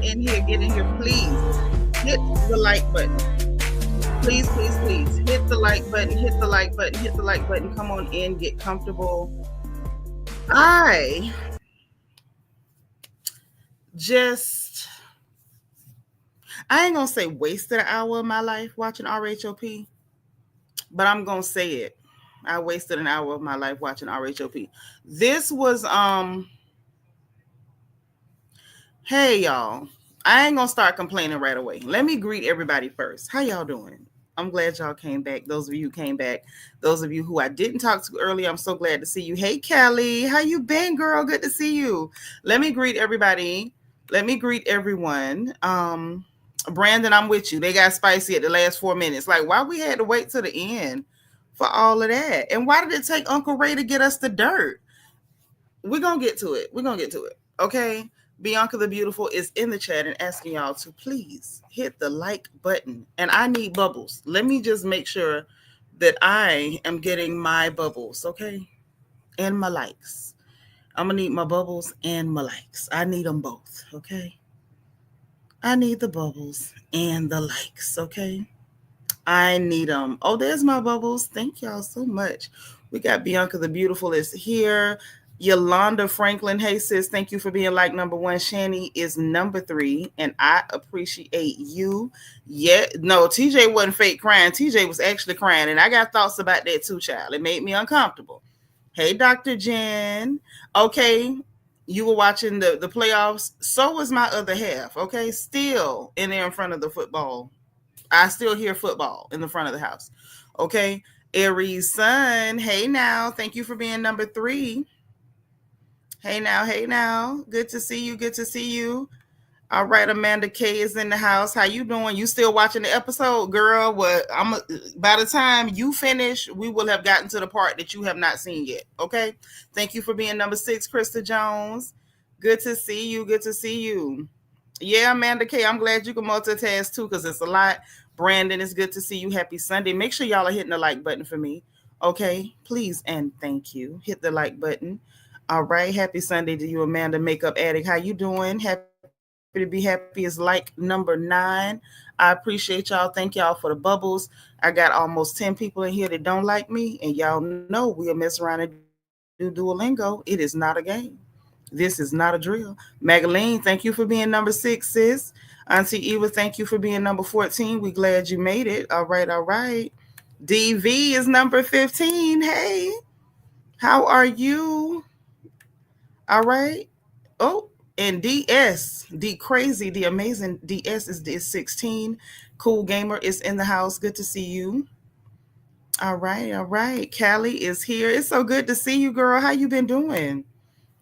in here. Get in here, please. Hit the like button. Please, please, please. Hit the like button. Hit the like button. Hit the like button. Come on in. Get comfortable. I ain't gonna say wasted an hour of my life watching RHOP, but I'm gonna say it. I wasted an hour of my life watching RHOP. This was hey y'all. I ain't gonna start complaining right away. Let me greet everybody first. How y'all doing? I'm glad y'all came back. Those of you who came back, those of you who I didn't talk to earlier, I'm so glad to see you. Hey Kelly, how you been, girl? Good to see you. Let me greet everybody. Let me greet everyone. Brandon, I'm with you. They got spicy at the last 4 minutes. Like, why we had to wait to the end for all of that? And why did it take Uncle Ray to get us the dirt? We're gonna get to it. We're gonna get to it. Okay. Bianca the Beautiful is in the chat and asking y'all to please hit the like button. And I need bubbles. Let me just make sure that I am getting my bubbles, okay? And my likes. I'm going to need my bubbles and my likes. I need them both, okay? I need the bubbles and the likes, okay? I need them. Oh, there's my bubbles. Thank y'all so much. We got Bianca the Beautiful is here. Yolanda Franklin, hey sis, thank you for being like number 1. Shani is number 3, and I appreciate you. Yeah, no, TJ wasn't fake crying. TJ was actually crying, and I got thoughts about that too, child. It made me uncomfortable. Hey, Dr. Jen. Okay, you were watching the playoffs. So was my other half, okay? Still in there in front of the football. I still hear football in the front of the house, okay? Aries Sun, hey now. Thank you for being number 3. Hey now. Good to see you. Good to see you. All right, Amanda K is in the house. How you doing? You still watching the episode, girl? What? By the time you finish, we will have gotten to the part that you have not seen yet. Okay. Thank you for being number 6, Krista Jones. Good to see you. Good to see you. Yeah, Amanda K. I'm glad you can multitask too, because it's a lot. Brandon, it's good to see you. Happy Sunday. Make sure y'all are hitting the like button for me. Okay, please and thank you. Hit the like button. All right. Happy Sunday to you, Amanda Makeup Addict. How you doing? Happy to be happy is like number 9. I appreciate y'all. Thank y'all for the bubbles. I got almost 10 people in here that don't like me, and y'all know we'll mess around and do Duolingo. It is not a game. This is not a drill. Magaline, thank you for being number 6, sis. Auntie Eva, thank you for being number 14. We glad you made it. All right. DV is number 15. Hey, how are you? All right. Oh, and DS, D Crazy, the amazing DS is 16. Cool Gamer is in the house. Good to see you. All right. Callie is here. It's so good to see you, girl. How you been doing?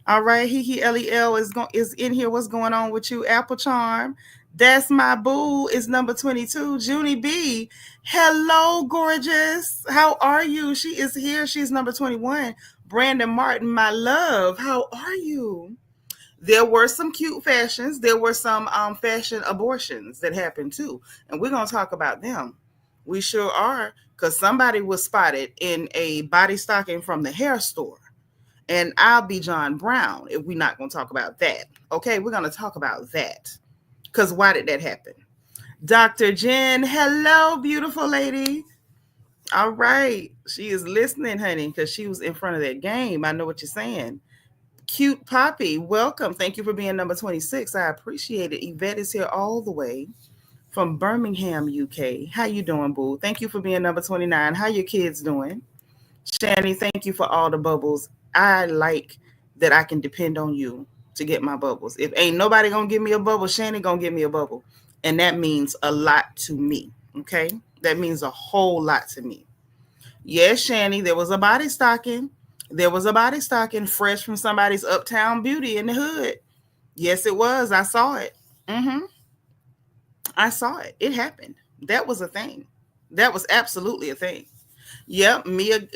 All right. LEL is in here. What's going on with you? Apple Charm. That's my boo is number 22. Junie B. Hello, gorgeous. How are you? She is here. She's number 21. Brandon Martin, my love. How are you? There were some cute fashions. There were some fashion abortions that happened too. And we're going to talk about them. We sure are, because somebody was spotted in a body stocking from the hair store. And I'll be John Brown if we're not going to talk about that. Okay, we're going to talk about that. Because why did that happen? Dr. Jen, hello, beautiful lady. All right. She is listening, honey, because she was in front of that game. I know what you're saying. Cute Poppy, welcome. Thank you for being number 26. I appreciate it. Yvette is here all the way from Birmingham, UK. How you doing, boo? Thank you for being number 29. How your kids doing? Shani, thank you for all the bubbles. I like that I can depend on you to get my bubbles. If ain't nobody gonna give me a bubble, Shani gonna give me a bubble. And that means a lot to me, okay? That means a whole lot to me. Yes, Shani, there was a body stocking. There was a body stocking fresh from somebody's Uptown Beauty in the hood. Yes, it was. I saw it. I saw it. It happened. That was a thing. That was absolutely a thing. Yep, Mia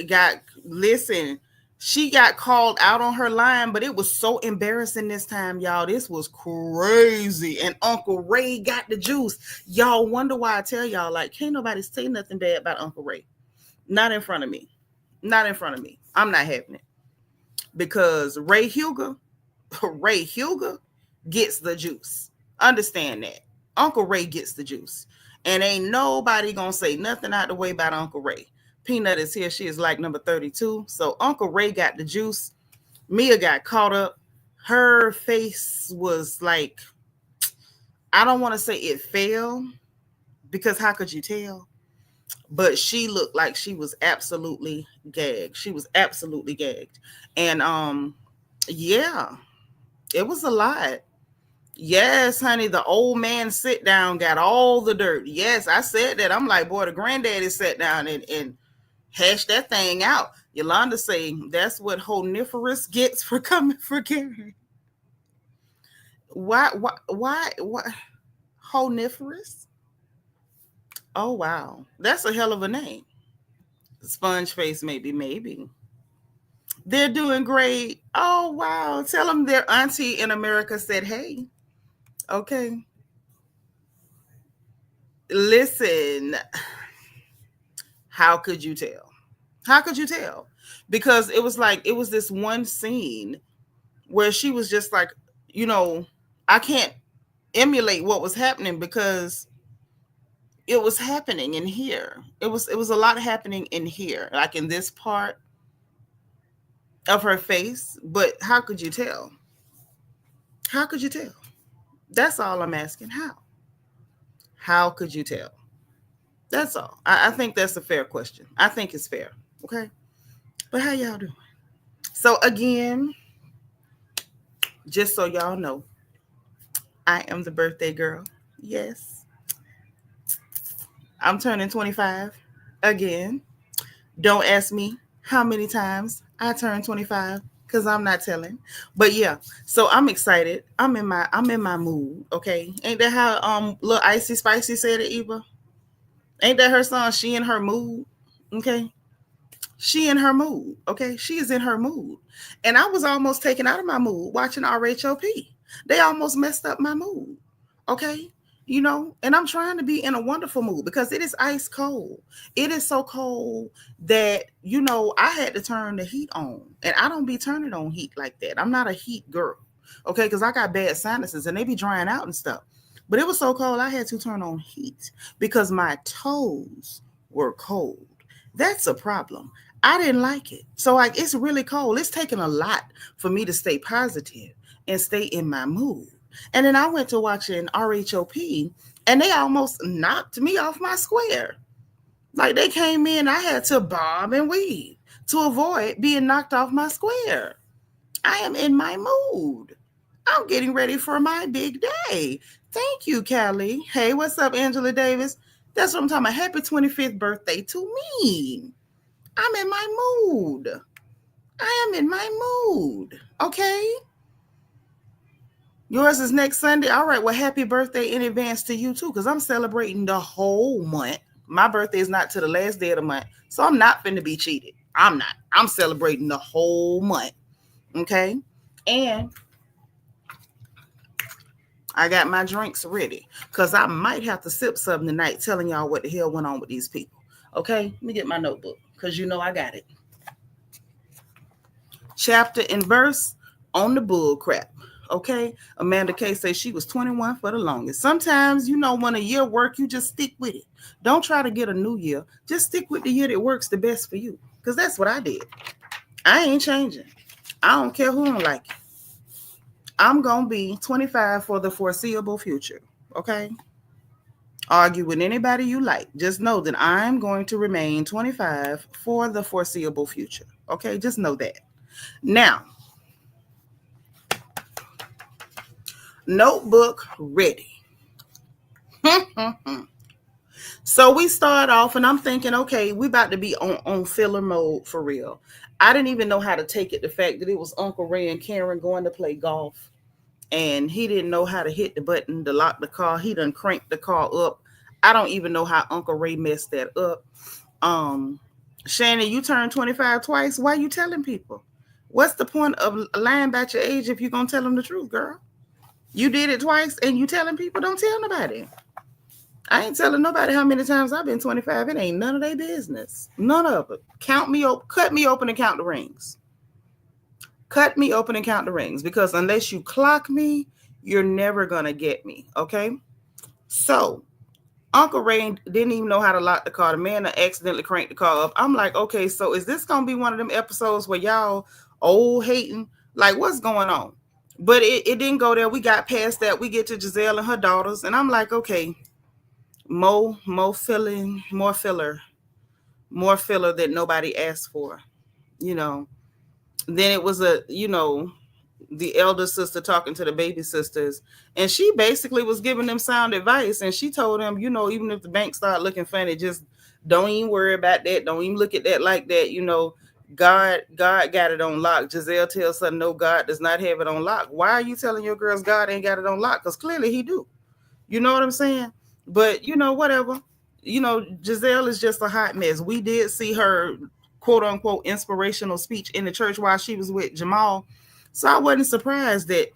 she got called out on her line, but it was so embarrassing this time, y'all. This was crazy. And Uncle Ray got the juice. Y'all wonder why I tell y'all, like, can't nobody say nothing bad about Uncle Ray. Not in front of me. Not in front of me. I'm not having it. Because Ray Huger gets the juice. Understand that. Uncle Ray gets the juice. And ain't nobody gonna say nothing out the way about Uncle Ray. Peanut is here. She is like number 32. So Uncle Ray got the juice. Mia got caught up. Her face was like, I don't want to say it fell, because how could you tell? But she looked like she was absolutely gagged. She was absolutely gagged. And yeah, it was a lot. Yes, honey, the old man sit down got all the dirt. Yes, I said that. I'm like, boy, the granddaddy sat down and hashed that thing out. Yolanda say that's what Honiferous gets for coming for Gary. Why? Honiferous? Oh, wow. That's a hell of a name. Sponge face, maybe. They're doing great. Oh, wow. Tell them their auntie in America said, hey. Okay. Listen, how could you tell? How could you tell? Because it was like, it was this one scene where she was just like, I can't emulate what was happening because it was happening in here. It was a lot happening in here, like in this part of her face. But how could you tell? How could you tell? That's all I'm asking. How could you tell? That's all. I think that's a fair question. I think it's fair. Okay. But how y'all doing? So again, just so y'all know, I am the birthday girl. Yes. I'm turning 25 again. Don't ask me how many times I turned 25 because I'm not telling. But yeah, so I'm excited. I'm in my mood. Okay. Ain't that how little Icy Spicy said it, Eva? Ain't that her song? She in her mood. Okay. She in her mood. Okay. She is in her mood. And I was almost taken out of my mood watching RHOP. They almost messed up my mood. Okay. And I'm trying to be in a wonderful mood because it is ice cold. It is so cold that, I had to turn the heat on, and I don't be turning on heat like that. I'm not a heat girl. Okay. Because I got bad sinuses and they be drying out and stuff. But it was so cold, I had to turn on heat because my toes were cold. That's a problem. I didn't like it. So it's really cold. It's taken a lot for me to stay positive and stay in my mood. And then I went to watching RHOP and they almost knocked me off my square. Like they came in, I had to bob and weave to avoid being knocked off my square. I am in my mood. I'm getting ready for my big day. Thank you, Callie. Hey, what's up, Angela Davis? That's what I'm talking about. Happy 25th birthday to me. I'm in my mood. I am in my mood. Okay. Yours is next Sunday. All right. Well, happy birthday in advance to you too, because I'm celebrating the whole month. My birthday is not to the last day of the month, so I'm not finna be cheated. I'm not. I'm celebrating the whole month. Okay. And I got my drinks ready because I might have to sip something tonight telling y'all what the hell went on with these people. Okay. Let me get my notebook because I got it. Chapter and verse on the bull crap. Okay. Amanda K says she was 21 for the longest. Sometimes, when a year work, you just stick with it. Don't try to get a new year. Just stick with the year that works the best for you. Because that's what I did. I ain't changing. I don't care who don't like it. I'm going to be 25 for the foreseeable future. Okay. Argue with anybody you like. Just know that I'm going to remain 25 for the foreseeable future. Okay. Just know that. Now, notebook ready. So we start off and I'm thinking, okay, we about to be on filler mode for real. I didn't even know how to take it. The fact that it was Uncle Ray and Karen going to play golf and he didn't know how to hit the button to lock the car. He done cranked the car up. I don't even know how Uncle Ray messed that up. Shannon, you turned 25 twice. Why are you telling people? What's the point of lying about your age if you're going to tell them the truth, girl? You did it twice and you telling people, don't tell nobody. I ain't telling nobody how many times I've been 25. It ain't none of their business. None of it. Cut me open and count the rings. Cut me open and count the rings because unless you clock me, You're never gonna get me. Okay. So Uncle Ray didn't even know how to lock the car. The man accidentally cranked the car up. I'm like, okay, so is this gonna be one of them episodes where y'all old hating? Like, what's going on? But it didn't go there. We got past that. We get to Jazelle and her daughters, and I'm like, okay, filling, more filler that nobody asked for, you know. Then it was the elder sister talking to the baby sisters, and she basically was giving them sound advice, and she told them, even if the bank start looking funny, just don't even worry about that, don't even look at that like that. God got it on lock. Jazelle tells her, no, God does not have it on lock. Why are you telling your girls God ain't got it on lock? Because clearly he do. You know what I'm saying? But whatever. Jazelle is just a hot mess. We did see her quote unquote inspirational speech in the church while she was with Jamal. So I wasn't surprised that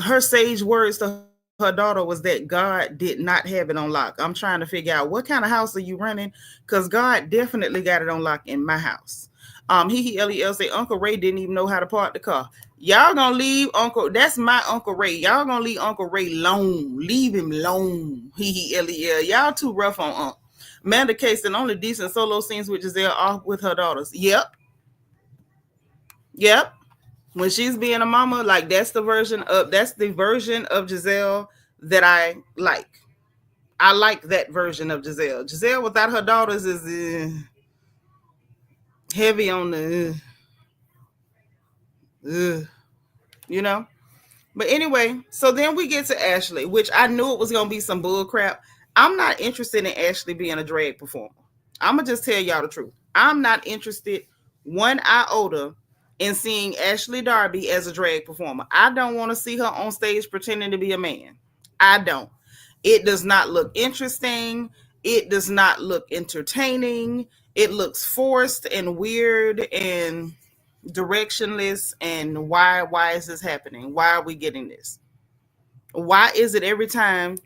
her sage words to her daughter was that God did not have it on lock. I'm trying to figure out, what kind of house are you running? Because God definitely got it on lock in my house. Lel say Uncle Ray didn't even know how to park the car. Y'all gonna leave Uncle? That's my Uncle Ray. Y'all gonna leave Uncle Ray alone? Leave him alone. Lel. Y'all too rough on Unc. Amanda Case and only decent solo scenes with Jazelle are with her daughters. Yep. When she's being a mama, like that's the version of Jazelle that I like. I like that version of Jazelle. Jazelle without her daughters is heavy on the you know. But anyway, so then we get to Ashley, which I knew it was gonna be some bull crap. I'm not interested in Ashley being a drag performer. I'm gonna just tell y'all the truth. I'm not interested one iota in seeing Ashley Darby as a drag performer. I don't want to see her on stage pretending to be a man. I don't. It does not look interesting. It does not look entertaining. It looks forced and weird and directionless. And why is this happening? Why are we getting this? Why is it every time,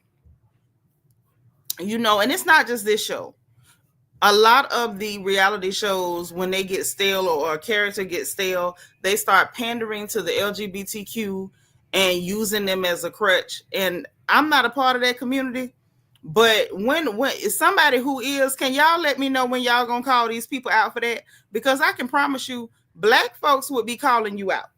and it's not just this show. A lot of the reality shows, when they get stale or a character gets stale, they start pandering to the LGBTQ and using them as a crutch. And I'm not a part of that community. But when somebody who is, can y'all let me know when y'all gonna call these people out for that? Because I can promise you, Black folks would be calling you out.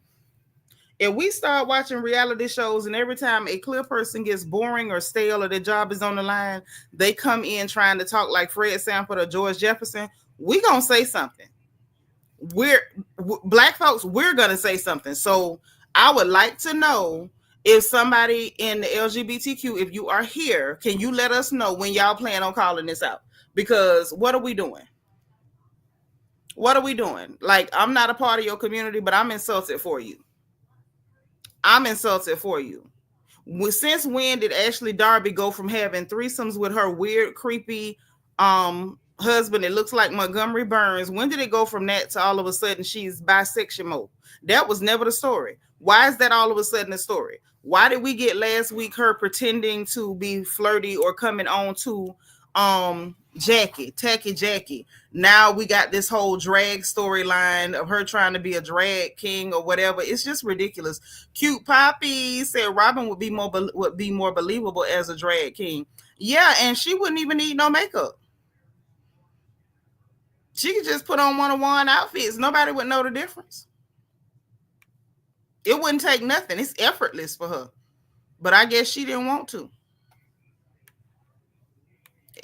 If we start watching reality shows and every time a clear person gets boring or stale or their job is on the line, they come in trying to talk like Fred Sanford or George Jefferson, we gonna say something. Black folks, we're gonna say something. So I would like to know, if somebody in the LGBTQ, if you are here, can you let us know when y'all plan on calling this out? Because what are we doing? What are we doing? Like, I'm not a part of your community, but I'm insulted for you. I'm insulted for you. Since when did Ashley Darby go from having threesomes with her weird, creepy husband that looks like Montgomery Burns? When did it go from that to all of a sudden she's bisexual? That was never the story. Why is that all of a sudden the story? Why did we get last week her pretending to be flirty or coming on to Tacky Jackie? Now we got this whole drag storyline of her trying to be a drag king or whatever. It's just ridiculous. Cute Poppy said Robin would be more believable as a drag king. Yeah, and she wouldn't even need no makeup. She could just put on one-on-one outfits. Nobody would know the difference. It wouldn't take nothing. It's effortless for her. But I guess she didn't want to.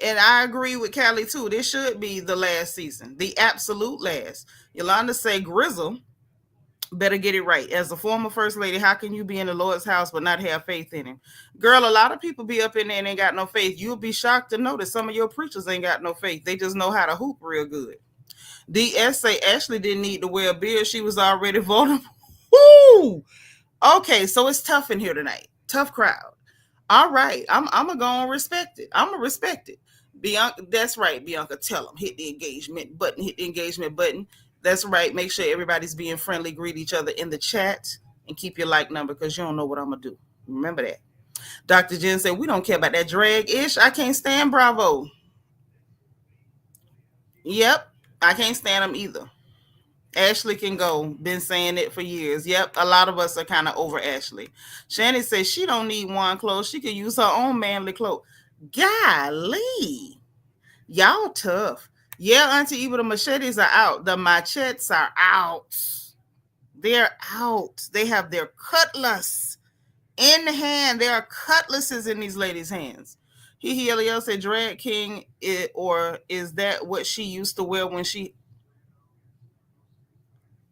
And I agree with Callie too. This should be the last season, the absolute last. Yolanda say Grizzle better get it right. As a former first lady, how can you be in the Lord's house but not have faith in him? Girl, a lot of people be up in there and ain't got no faith. You'll be shocked to know that some of your preachers ain't got no faith. They just know how to hoop real good. DS say Ashley didn't need to wear a beard. She was already vulnerable. Woo! Okay, so it's tough in here tonight. Tough crowd. All right, I'm gonna go and respect it. I'm gonna respect it. Bianca, that's right. Bianca, tell them hit the engagement button. Hit the engagement button. That's right. Make sure everybody's being friendly. Greet each other in the chat and keep your like number because you don't know what I'm gonna do. Remember that. Dr. Jen said we don't care about that drag ish. I can't stand Bravo. Yep, I can't stand them either. Ashley can go. Been saying it for years. Yep, a lot of us are kind of over Ashley. Shannon says she don't need one clothes. She can use her own manly clothes. Golly, y'all tough. Yeah, Auntie Eva, the machetes are out. The machetes are out. They're out. They have their cutlass in the hand. There are cutlasses in these ladies' hands. Eliel said, drag king, or is that what she used to wear when she...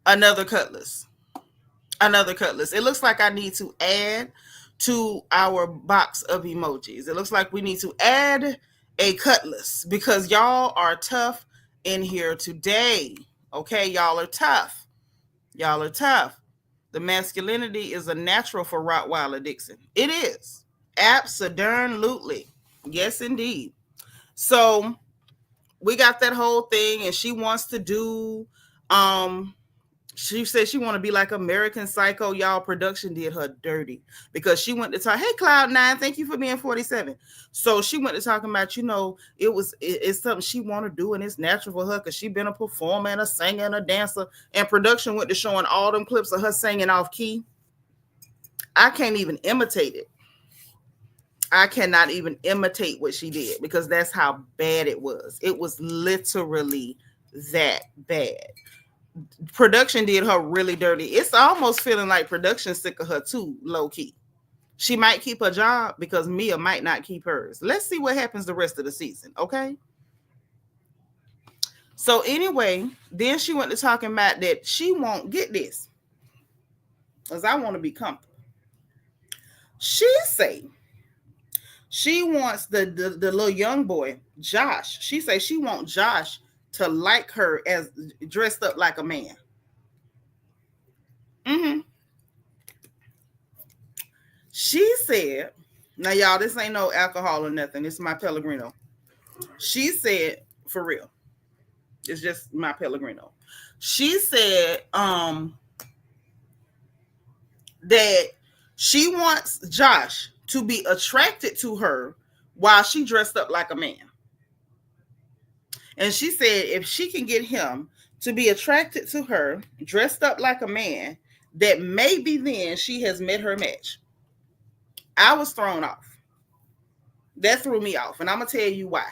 Another cutlass. Another cutlass. It looks like I need to add to our box of emojis. It looks like we need to add a cutlass because y'all are tough in here today. Okay, y'all are tough. Y'all are tough. The masculinity is a natural for Rottweiler Dixon. It is. Absolutely. Yes, indeed. So we got that whole thing, and she wants to do she said she want to be like American Psycho. Y'all, production did her dirty because she went to talk. Hey, Cloud9, thank you for being 47. So she went to talking about, it's something she want to do and it's natural for her because she been a performer and a singer and a dancer. And production went to showing all them clips of her singing off key. I can't even imitate it. I cannot even imitate what she did because that's how bad it was. It was literally that bad. Production did her really dirty. It's almost feeling like production sick of her too, low key. She might keep her job because Mia might not keep hers. Let's see what happens the rest of the season, okay? So anyway, then she went to talking about that she won't get this because I want to be comfortable. She say she wants the little young boy, Josh. She say she wants Josh to like her as dressed up like a man. Mm-hmm. She said, now y'all, this ain't no alcohol or nothing. This is my Pellegrino. She said, for real, it's just my Pellegrino. She said that she wants Josh to be attracted to her while she dressed up like a man. And she said if she can get him to be attracted to her, dressed up like a man, that maybe then she has met her match. I was thrown off. That threw me off. And I'm going to tell you why.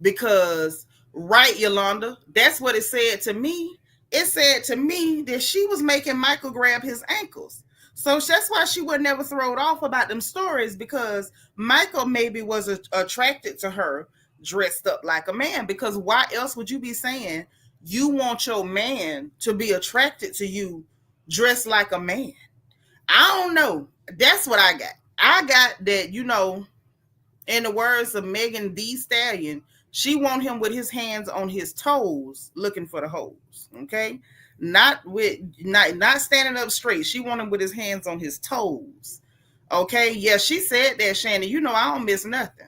Because, right, Yolanda, that's what it said to me. It said to me that she was making Michael grab his ankles. So that's why she would never throw it off about them stories, because Michael maybe was attracted to her dressed up like a man. Because why else would you be saying you want your man to be attracted to you dressed like a man? I don't know. That's what I got. I got that, in the words of Megan Thee Stallion, she want him with his hands on his toes looking for the holes. Okay? Not standing up straight. She want him with his hands on his toes. Okay? Yeah, she said that, Shannon. I don't miss nothing.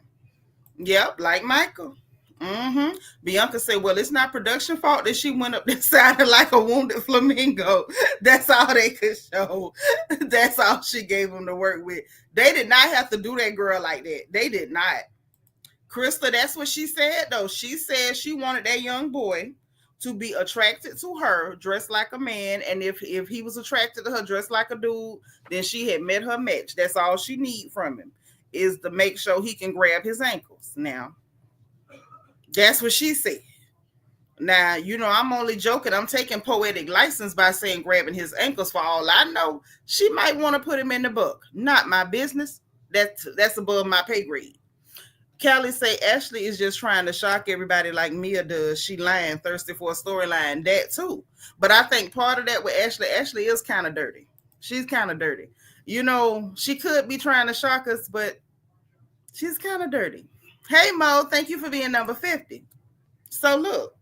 Yep, like Michael. Mm-hmm. Bianca said, well, it's not production fault that she went up there sounding like a wounded flamingo. That's all they could show. That's all she gave them to work with. They did not have to do that girl like that. They did not. Krista, that's what she said, though. She said she wanted that young boy to be attracted to her dressed like a man, and if he was attracted to her dressed like a dude, then she had met her match. That's all she need from him, is to make sure he can grab his ankles. Now, that's what she said. Now, I'm only joking. I'm taking poetic license by saying grabbing his ankles. For all I know, she might want to put him in the book. Not my business. That's above my pay grade. Callie say Ashley is just trying to shock everybody like Mia does. She lying, thirsty for a storyline. That too. But I think part of that with Ashley is kind of dirty. She's kind of dirty. She could be trying to shock us, but she's kind of dirty. Hey, Mo, thank you for being number 50. So look.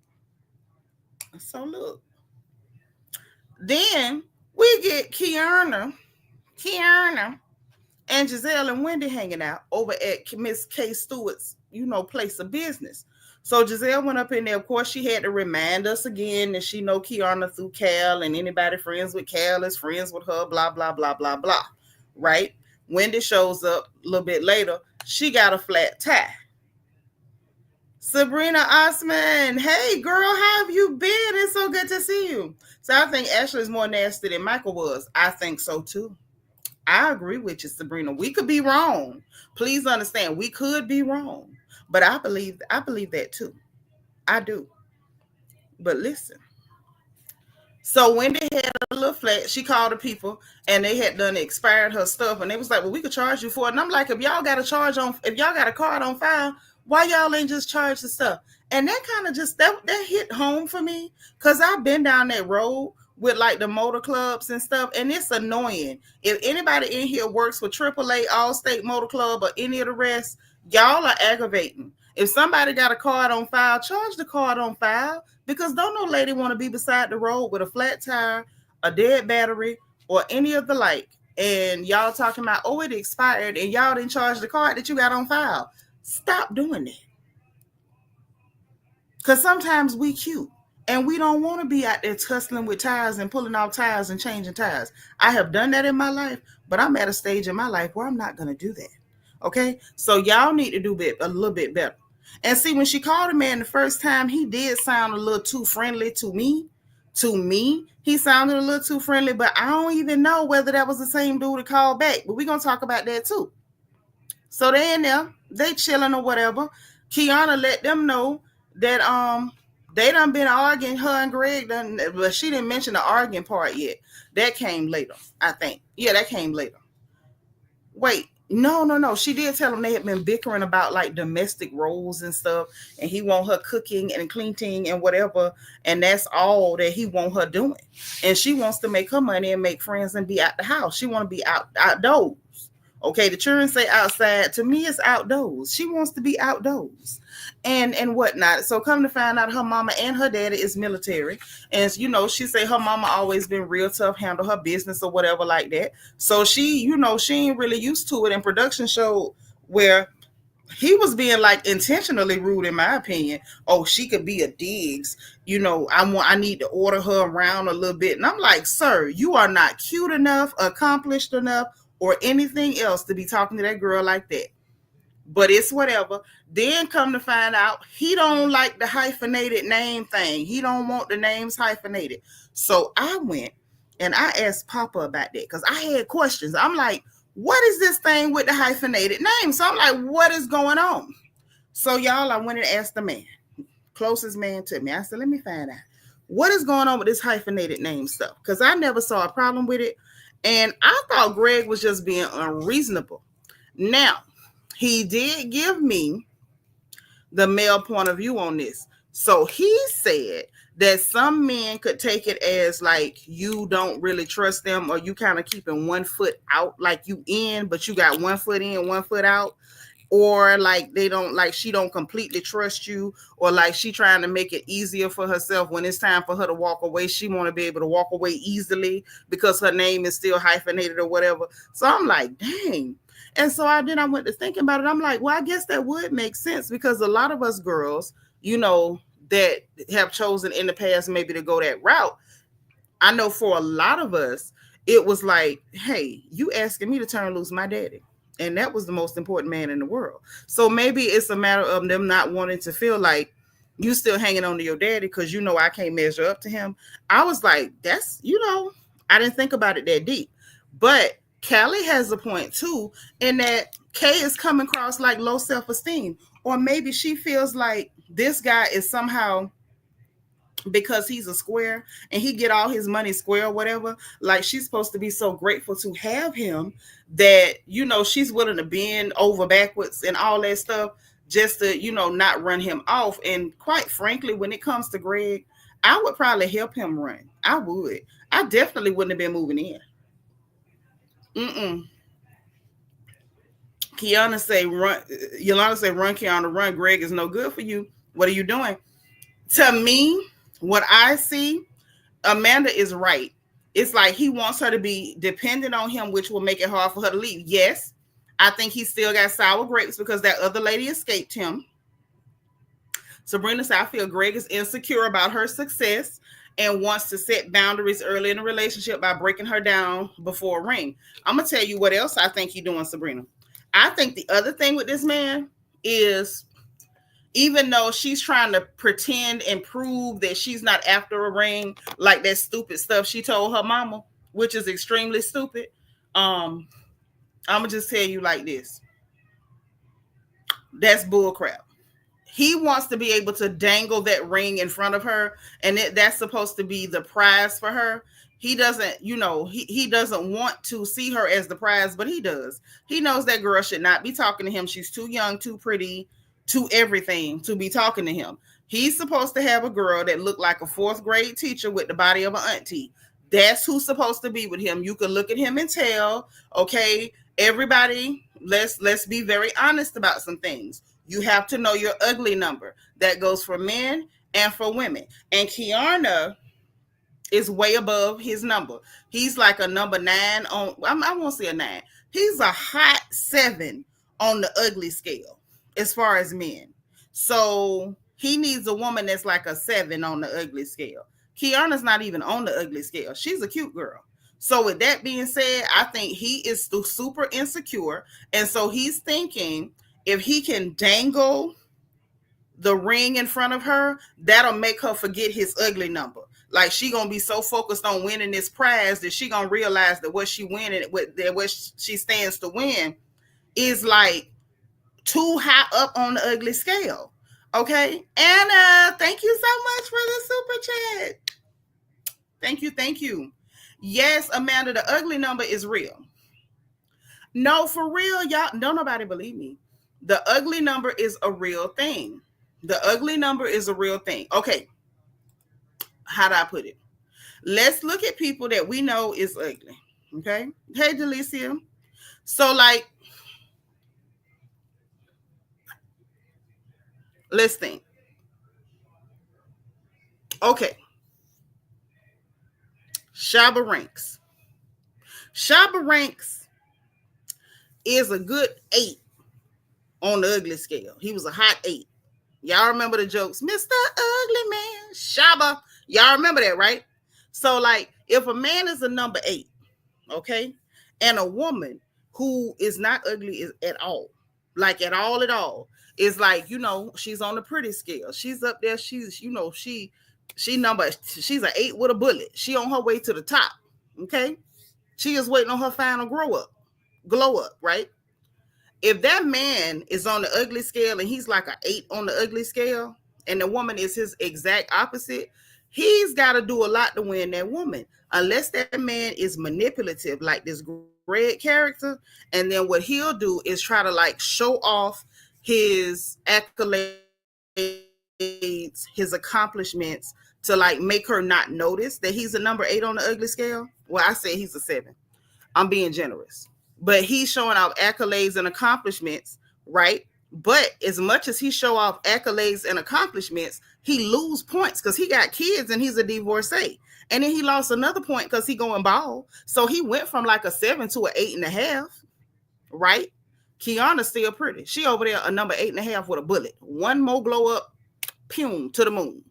Then we get Kiearna, and Jazelle and Wendy hanging out over at Miss K Stewart's, place of business. So Jazelle went up in there. Of course, she had to remind us again that she know Kiearna through Cal, and anybody friends with Cal is friends with her, blah, blah, blah, blah, blah. Right? Wendy shows up a little bit later. She got a flat tie. Sabrina Osman. Hey, girl, how have you been? It's so good to see you. So I think Ashley is more nasty than Michael was. I think so too. I agree with you, Sabrina. We could be wrong. Please understand, we could be wrong. But I believe that too. I do. But listen. So Wendy had a little flat. She called the people and they had done expired her stuff. And they was like, well, we could charge you for it. And I'm like, if y'all got a card on file, why y'all ain't just charge the stuff? And that kind of just, that hit home for me. Cause I've been down that road with like the motor clubs and stuff. And it's annoying. If anybody in here works for AAA, Allstate Motor Club or any of the rest, y'all are aggravating. If somebody got a card on file, charge the card on file because don't no lady want to be beside the road with a flat tire, a dead battery, or any of the like. And y'all talking about, oh, it expired and y'all didn't charge the card that you got on file. Stop doing that. Because sometimes we cute and we don't want to be out there tussling with tires and pulling off tires and changing tires. I have done that in my life, but I'm at a stage in my life where I'm not going to do that. Okay? So y'all need to do a little bit better. And see, when she called a man the first time, he did sound a little too friendly to me. To me, he sounded a little too friendly, but I don't even know whether that was the same dude that called back. But we're going to talk about that too. So they in there, they chilling or whatever. Kiana let them know that they done been arguing, her and Greg done, but she didn't mention the arguing part yet. That came later, I think. Yeah, that came later. Wait, no. She did tell him they had been bickering about like domestic roles and stuff, and he want her cooking and cleaning and whatever, and that's all that he want her doing. And she wants to make her money and make friends and be out the house. She want to be outdoors. Okay, the children say outside. To me, it's outdoors. She wants to be outdoors and whatnot. So come to find out, her mama and her daddy is military, and she say her mama always been real tough, handle her business or whatever like that. So she ain't really used to it. And production showed where he was being like intentionally rude, in my opinion. Oh, she could be a Diggs. I need to order her around a little bit, and I'm like, sir, you are not cute enough, accomplished enough, or anything else to be talking to that girl like that. But it's whatever. Then come to find out, he don't like the hyphenated name thing. He don't want the names hyphenated. So I went and I asked Papa about that because I had questions. I'm like, what is this thing with the hyphenated name? So I'm like, what is going on? So y'all, I went and asked the man, closest man to me. I said, let me find out what is going on with this hyphenated name stuff, because I never saw a problem with it. And I thought Greg was just being unreasonable. Now, he did give me the male point of view on this. So he said that some men could take it as like you don't really trust them, or you kind of keeping one foot out, like you in, but you got one foot in, one foot out. Or like she don't completely trust you, or like she trying to make it easier for herself when it's time for her to walk away. She want to be able to walk away easily because her name is still hyphenated or whatever. So I'm like, dang. And so I went to thinking about it. I'm like, well, I guess that would make sense, because a lot of us girls, that have chosen in the past maybe to go that route, I know for a lot of us, it was like, hey, you asking me to turn loose my daddy. And that was the most important man in the world. So maybe it's a matter of them not wanting to feel like you still hanging on to your daddy because I can't measure up to him. I was like, that's, I didn't think about it that deep. But Callie has a point too, in that Kay is coming across like low self-esteem. Or maybe she feels like this guy is somehow, because he's a square and he get all his money square or whatever, like she's supposed to be so grateful to have him that she's willing to bend over backwards and all that stuff just to not run him off. And quite frankly, when it comes to Greg, I would probably help him run. I definitely wouldn't have been moving in. Kiana say run. Yolanda say run, Kiana, run. Greg is no good for you. What are you doing? To me, what I see, Amanda is right. It's like he wants her to be dependent on him, which will make it hard for her to leave. Yes, I think he still got sour grapes because that other lady escaped him. Sabrina said, I feel Greg is insecure about her success and wants to set boundaries early in a relationship by breaking her down before a ring. I'm going to tell you what else I think he's doing, Sabrina. I think the other thing with this man is even though she's trying to pretend and prove that she's not after a ring, like that stupid stuff she told her mama, which is extremely stupid. Um, I'm gonna just tell you like this: that's bullcrap. He wants to be able to dangle that ring in front of her, and that's supposed to be the prize for her. He doesn't, he doesn't want to see her as the prize, but he does. He knows that girl should not be talking to him. She's too young, too pretty, too everything to be talking to him. He's supposed to have a girl that looked like a fourth grade teacher with the body of an auntie. That's who's supposed to be with him. You can look at him and tell, okay, everybody, let's be very honest about some things. You have to know your ugly number. That goes for men and for women. And Kiearna is way above his number. He's like a number 9 on, I won't say a 9. He's a hot 7 on the ugly scale as far as men. So he needs a woman that's like a 7 on the ugly scale. Kiearna's not even on the ugly scale. She's a cute girl. So with that being said, I think he is super insecure. And so he's thinking if he can dangle the ring in front of her, that'll make her forget his ugly number. Like she gonna be so focused on winning this prize that she gonna realize that what she winning, what she stands to win, is like too high up on the ugly scale. Okay, Anna, thank you so much for the super chat. Thank you. Yes, Amanda, the ugly number is real. No, for real, y'all. Don't nobody believe me. The ugly number is a real thing. The ugly number is a real thing. Okay. How do I put it? Let's look at people that we know is ugly. Okay. Hey, Delicia. So, like, let's think. Okay. Shabba Ranks. Shabba Ranks is a good 8 on the ugly scale. He was a hot 8. Y'all remember the jokes? Mr. Ugly Man, Shabba. Y'all remember that, right? So, like, if a man is a number 8, okay, and a woman who is not ugly at all, like at all, is like, she's on the pretty scale. She's up there. She's, she's an 8 with a bullet. She on her way to the top, okay? She is waiting on her final glow up, right? If that man is on the ugly scale and he's like an 8 on the ugly scale, and the woman is his exact opposite, he's got to do a lot to win that woman. Unless that man is manipulative, like this Greg character, and then what he'll do is try to like show off his accolades, his accomplishments to like make her not notice that he's a number 8 on the ugly scale. Well, I say he's a 7. I'm being generous. But he's showing off accolades and accomplishments, right? But as much as he show off accolades and accomplishments, he lose points because he got kids and he's a divorcee. And then he lost another point because he going bald. So he went from like a 7 to an 8.5, right? Kiana's still pretty. She over there a number 8.5 with a bullet. One more glow up, pew, to the moon.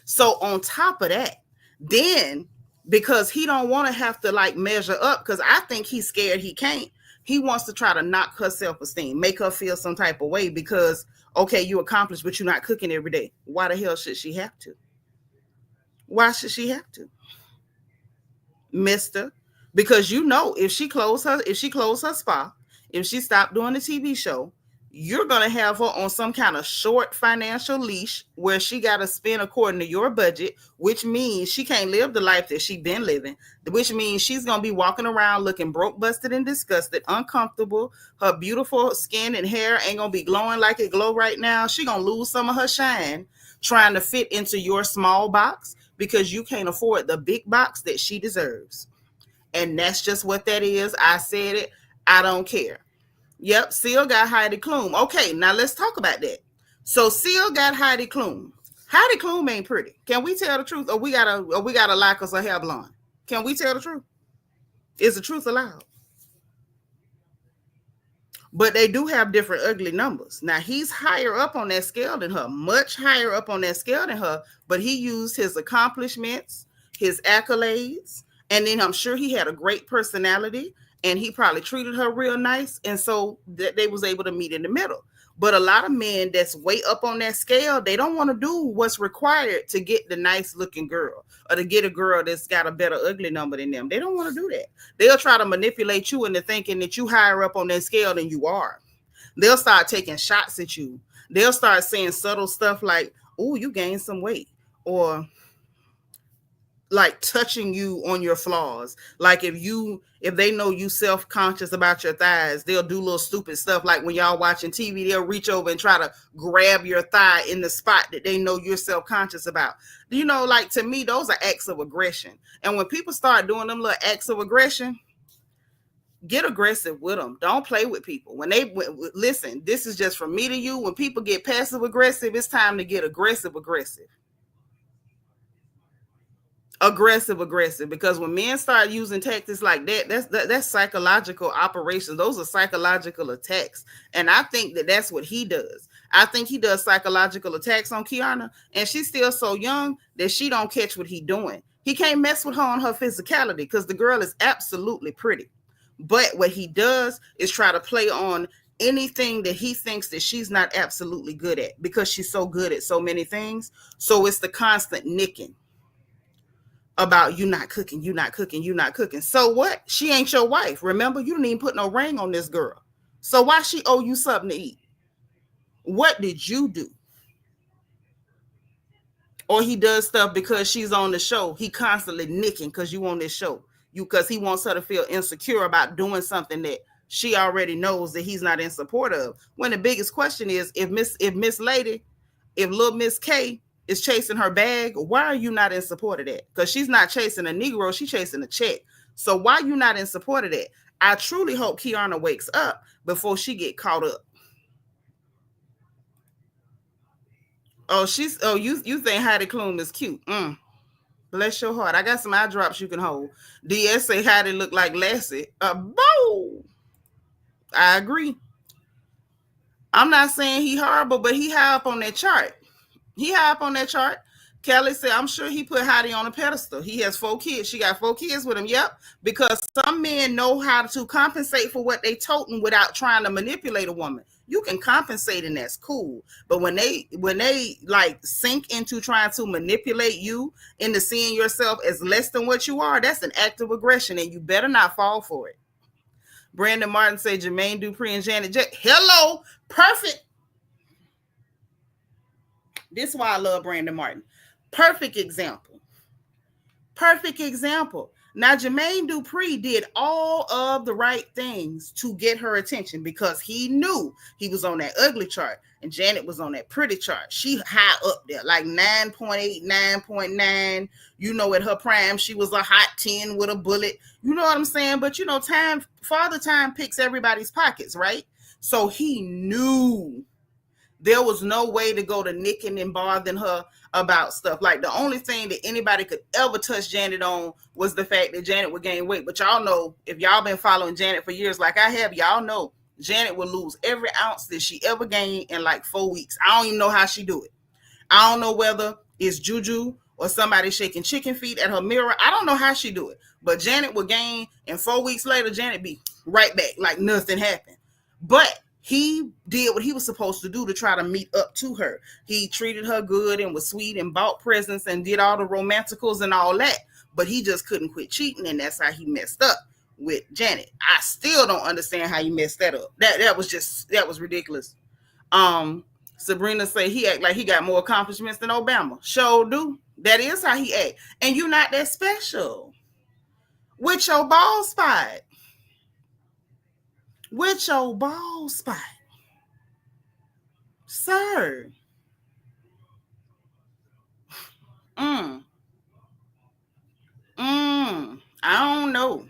So on top of that, then because he don't want to have to like measure up, because I think he's scared he can't. He wants to try to knock her self-esteem, make her feel some type of way because, okay, you accomplished, but you're not cooking every day. Why the hell should she have to? Why should she have to? Mister, because if she closed her spa, if she stopped doing the TV show, you're going to have her on some kind of short financial leash where she got to spend according to your budget, which means she can't live the life that she been living, which means she's going to be walking around looking broke, busted, and disgusted, uncomfortable. Her beautiful skin and hair ain't going to be glowing like it glow right now. She going to lose some of her shine trying to fit into your small box because you can't afford the big box that she deserves. And that's just what that is. I said it. I don't care. Yep, Seal got Heidi Klum. Okay, now let's talk about that. So Seal got Heidi Klum. Heidi Klum ain't pretty. Can we tell the truth, or we gotta lie because her hair blonde? Can we tell the truth? Is the truth allowed? But they do have different ugly numbers. Now he's higher up on that scale than her, much higher up on that scale than her. But he used his accomplishments, his accolades, and then I'm sure he had a great personality. and he probably treated her real nice, and so that they was able to meet in the middle. But a lot of men that's way up on that scale, they don't want to do what's required to get the nice looking girl or to get a girl that's got a better ugly number than them. They don't want to do that. They'll try to manipulate you into thinking that you higher up on that scale than you are. They'll start taking shots at you. They'll start saying subtle stuff like, "Oh, you gained some weight," or like touching you on your flaws. Like if they know you self-conscious about your thighs, they'll do little stupid stuff. Like when y'all watching TV, they'll reach over and try to grab your thigh in the spot that they know you're self-conscious about. Like, to me, those are acts of aggression. And when people start doing them little acts of aggression, get aggressive with them. Don't play with people. Listen, this is just from me to you. When people get passive aggressive, it's time to get aggressive. Because when men start using tactics like that's psychological operations. Those are psychological attacks, and I think that's what he does. I think he does psychological attacks on Kiearna, and she's still so young that she don't catch what he doing. He can't mess with her on her physicality because the girl is absolutely pretty, but what he does is try to play on anything that he thinks that she's not absolutely good at, because she's so good at so many things. So it's the constant nicking about, you not cooking. So what? She ain't your wife. Remember, you didn't even put no ring on this girl. So why she owe you something to eat? What did you do? Or he does stuff because she's on the show. He constantly nicking because you on this show. Because he wants her to feel insecure about doing something that she already knows that he's not in support of. When the biggest question is, if little Miss K is chasing her bag, why are you not in support of that? Because she's not chasing a Negro, she's chasing a check. So why are you not in support of that? I truly hope Kiearna wakes up before she get caught up. You think Heidi Klum is cute? Bless your heart. I got some eye drops you can hold. DS say Heidi look like Lassie. Bow. I agree. I'm not saying he horrible, but he high up on that chart. Kelly said, I'm sure he put Heidi on a pedestal. He has 4 kids. She got 4 kids with him. Yep. Because some men know how to compensate for what they toting without trying to manipulate a woman. You can compensate, and that's cool. But when they like sink into trying to manipulate you into seeing yourself as less than what you are, that's an act of aggression, and you better not fall for it. Brandon Martin said Jermaine Dupri and Janet Jackson. Hello, perfect. This is why I love Brandon Martin. Perfect example. Now, Jermaine Dupri did all of the right things to get her attention because he knew he was on that ugly chart and Janet was on that pretty chart. She high up there, like 9.8, 9.9. At her prime, she was a hot 10 with a bullet. You know what I'm saying? But, Father Time picks everybody's pockets, right? So he knew there was no way to go to nicking and bothering her about stuff. Like, the only thing that anybody could ever touch Janet on was the fact that Janet would gain weight. But y'all know, if y'all been following Janet for years like I have, y'all know Janet would lose every ounce that she ever gained in like 4 weeks. I don't even know how she do it. I don't know whether it's juju or somebody shaking chicken feet at her mirror. I don't know how she do it. But Janet would gain, and 4 weeks later, Janet be right back like nothing happened. But he did what he was supposed to do to try to meet up to her. He treated her good and was sweet and bought presents and did all the romanticals and all that. But he just couldn't quit cheating, and that's how he messed up with Janet. I still don't understand how you messed that up. That was ridiculous. Sabrina say he act like he got more accomplishments than Obama. Sure do. That is how he act. And you're not that special. With your ball spot. Sir. I don't know.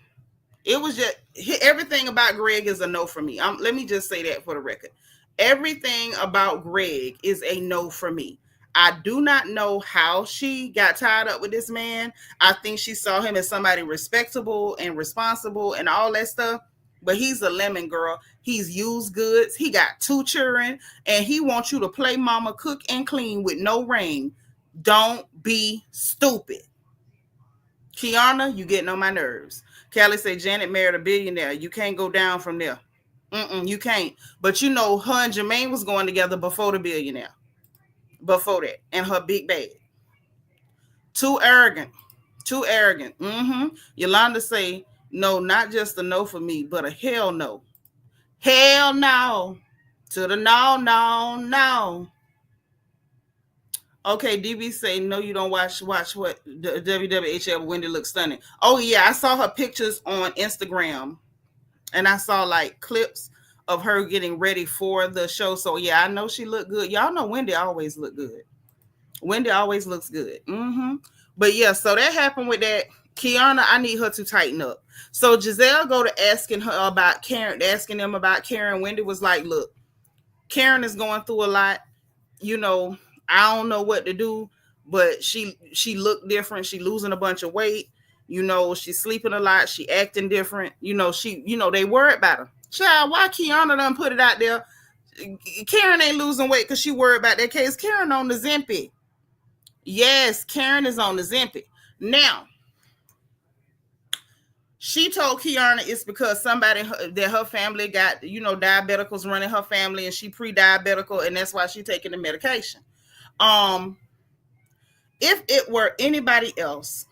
It was just, everything about Greg is a no for me. Let me just say that for the record. Everything about Greg is a no for me. I do not know how she got tied up with this man. I think she saw him as somebody respectable and responsible and all that stuff. But he's a lemon, girl. He's used goods. He got 2 children, and he wants you to play mama, cook, and clean with no ring. Don't be stupid. Kiearna, you getting on my nerves. Callie said Janet married a billionaire. You can't go down from there. You can't. But you know, her and Jermaine was going together before the billionaire. Before that. And her big bag. Too arrogant. Too arrogant. Yolanda say, no, not just a no for me, but a hell no. Hell no. To the no, no, no. Okay, DB say, no, you don't watch what the WWHL Wendy looks stunning. Oh, yeah, I saw her pictures on Instagram. And I saw like clips of her getting ready for the show. So, yeah, I know she looked good. Y'all know Wendy always look good. Wendy always looks good. But, yeah, so that happened with that. Kiearna, I need her to tighten up. So Jazelle go to asking her about Karen, asking them about Karen. Wendy was like, look, Karen is going through a lot. You know, I don't know what to do, but she looked different. She losing a bunch of weight. You know, she's sleeping a lot. She acting different. You know, they worried about her. Child, why Kiearna done put it out there? Karen ain't losing weight because she worried about that case. Karen on the Zempic. Yes, Karen is on the Zempic. Now, she told Kiearna it's because somebody that her family got, you know, diabeticals running her family and she pre-diabetical and that's why she taking the medication. If it were anybody else,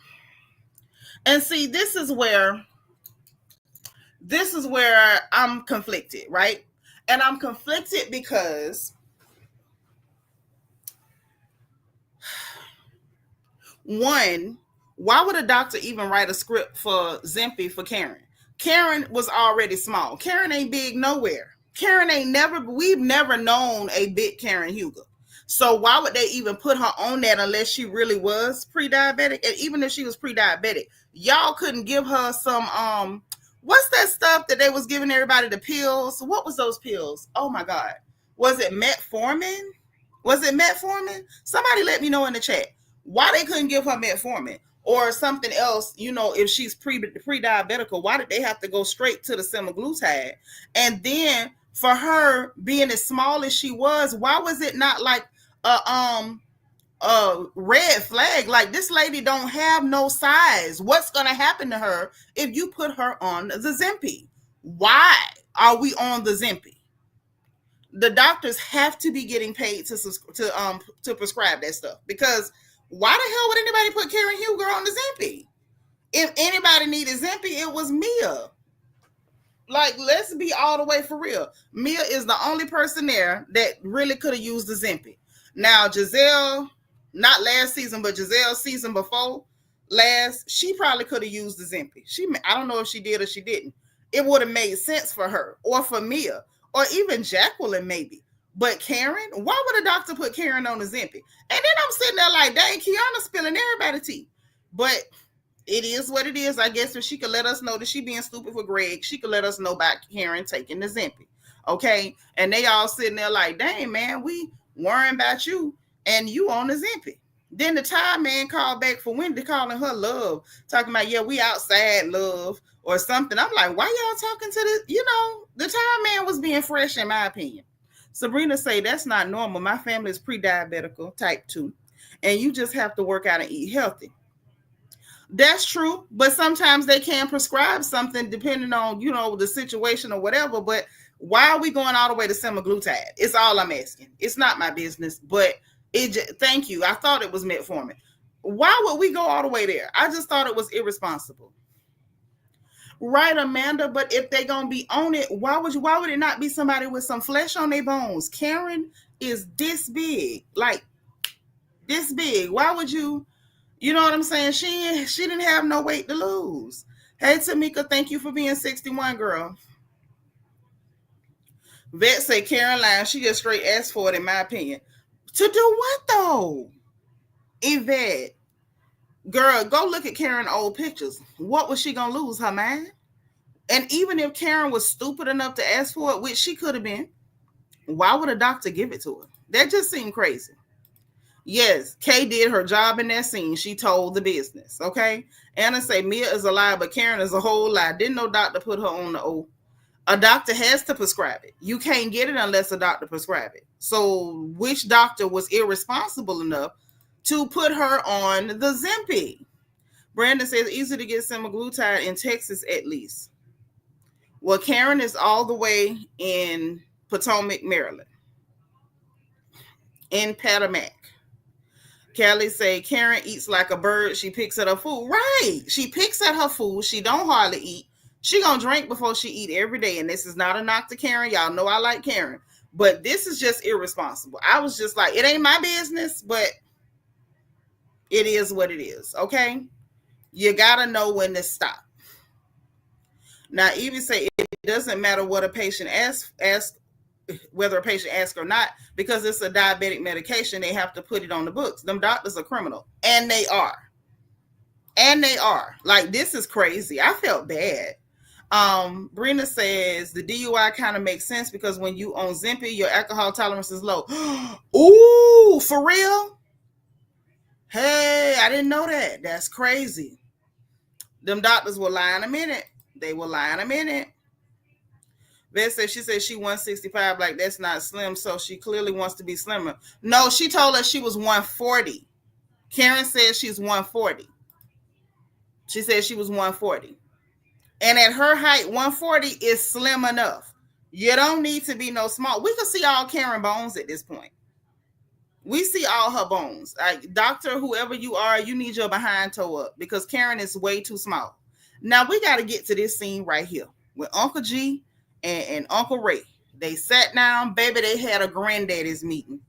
and see, this is where I'm conflicted, right? And I'm conflicted because one, why would a doctor even write a script for Zempic for Karen? Karen was already small. Karen ain't big nowhere. We've never known a big Karen Huger. So why would they even put her on that unless she really was pre-diabetic? And even if she was pre-diabetic, y'all couldn't give her some, what's that stuff that they was giving everybody, the pills? What was those pills? Oh my God. Was it metformin? Somebody let me know in the chat. Why they couldn't give her metformin or something else, you know, if she's pre-diabetical, why did they have to go straight to the semaglutide? And then for her being as small as she was, why was it not like a red flag? Like, this lady don't have no size. What's going to happen to her if you put her on the Zempic? Why are we on the Zempic? The doctors have to be getting paid to prescribe that stuff, because why the hell would anybody put Karen Huger on the Zempic? If anybody needed Zempic, it was Mia. Like, let's be all the way for real. Mia is the only person there that really could have used the Zempic. Now, Jazelle, not last season, but Jazelle's season before last, she probably could have used the Zempic. I don't know if she did or she didn't. It would have made sense for her or for Mia or even Jacqueline maybe. But Karen, why would a doctor put Karen on the Zempic? And then I'm sitting there like, dang, Kiearna spilling everybody's tea. But it is what it is. I guess if she could let us know that she being stupid for Greg, she could let us know about Karen taking the Zempic. Okay? And they all sitting there like, dang, man, we worrying about you and you on the Zempic. Then the time man called back for Wendy, calling her love, talking about, yeah, we outside, love, or something. I'm like, why y'all talking to this? You know, the time man was being fresh, in my opinion. Sabrina say, that's not normal. My family is pre-diabetical, type 2, and you just have to work out and eat healthy. That's true, but sometimes they can prescribe something depending on, you know, the situation or whatever. But why are we going all the way to semaglutide? It's all I'm asking. It's not my business, but thank you. I thought it was metformin. Why would we go all the way there? I just thought it was irresponsible. Right, Amanda, but if they're going to be on it, why would it not be somebody with some flesh on their bones? Karen is this big, like this big. Why would you know what I'm saying? She didn't have no weight to lose. Hey, Tamika, thank you for being 61, girl. Vet say Caroline, she just straight asked for it, in my opinion. To do what, though? Yvette, girl, go look at Karen's old pictures. What was she going to lose, her mind? And even if Karen was stupid enough to ask for it, which she could have been, why would a doctor give it to her? That just seemed crazy. Yes, Kay did her job in that scene. She told the business, okay? Anna say Mia is a lie, but Karen is a whole lie. Didn't no doctor put her on the O. A doctor has to prescribe it. You can't get it unless a doctor prescribe it. So which doctor was irresponsible enough to put her on the Zempic? Brandon says easy to get semaglutide in Texas at least. Well, Karen is all the way in Potomac, Maryland, in Patamac. Kelly say Karen eats like a bird. She picks at her food. Right. She picks at her food. She don't hardly eat. She gonna drink before she eat every day. And this is not a knock to Karen. Y'all know I like Karen. But this is just irresponsible. I was just like, it ain't my business, but it is what it is. Okay. You gotta know when to stop. Now, even say it doesn't matter what a patient asks, whether a patient asks or not, because it's a diabetic medication, they have to put it on the books. Them doctors are criminal. And they are. And they are. Like, this is crazy. I felt bad. Brina says the DUI kind of makes sense because when you on Zempic, your alcohol tolerance is low. Ooh, for real? Hey, I didn't know that. That's crazy. Them doctors will lie in a minute. They will lie in a minute. Beth said she 165, like that's not slim, so she clearly wants to be slimmer. No, she told us she was 140. Karen says she's 140. She said she was 140. And at her height, 140 is slim enough. You don't need to be no small. We can see all Karen bones at this point. We see all her bones. Like, doctor, whoever you are, you need your behind toe up because Karen is way too small. Now, we got to get to this scene right here with Uncle G and Uncle Ray. They sat down, baby, they had a granddaddy's meeting.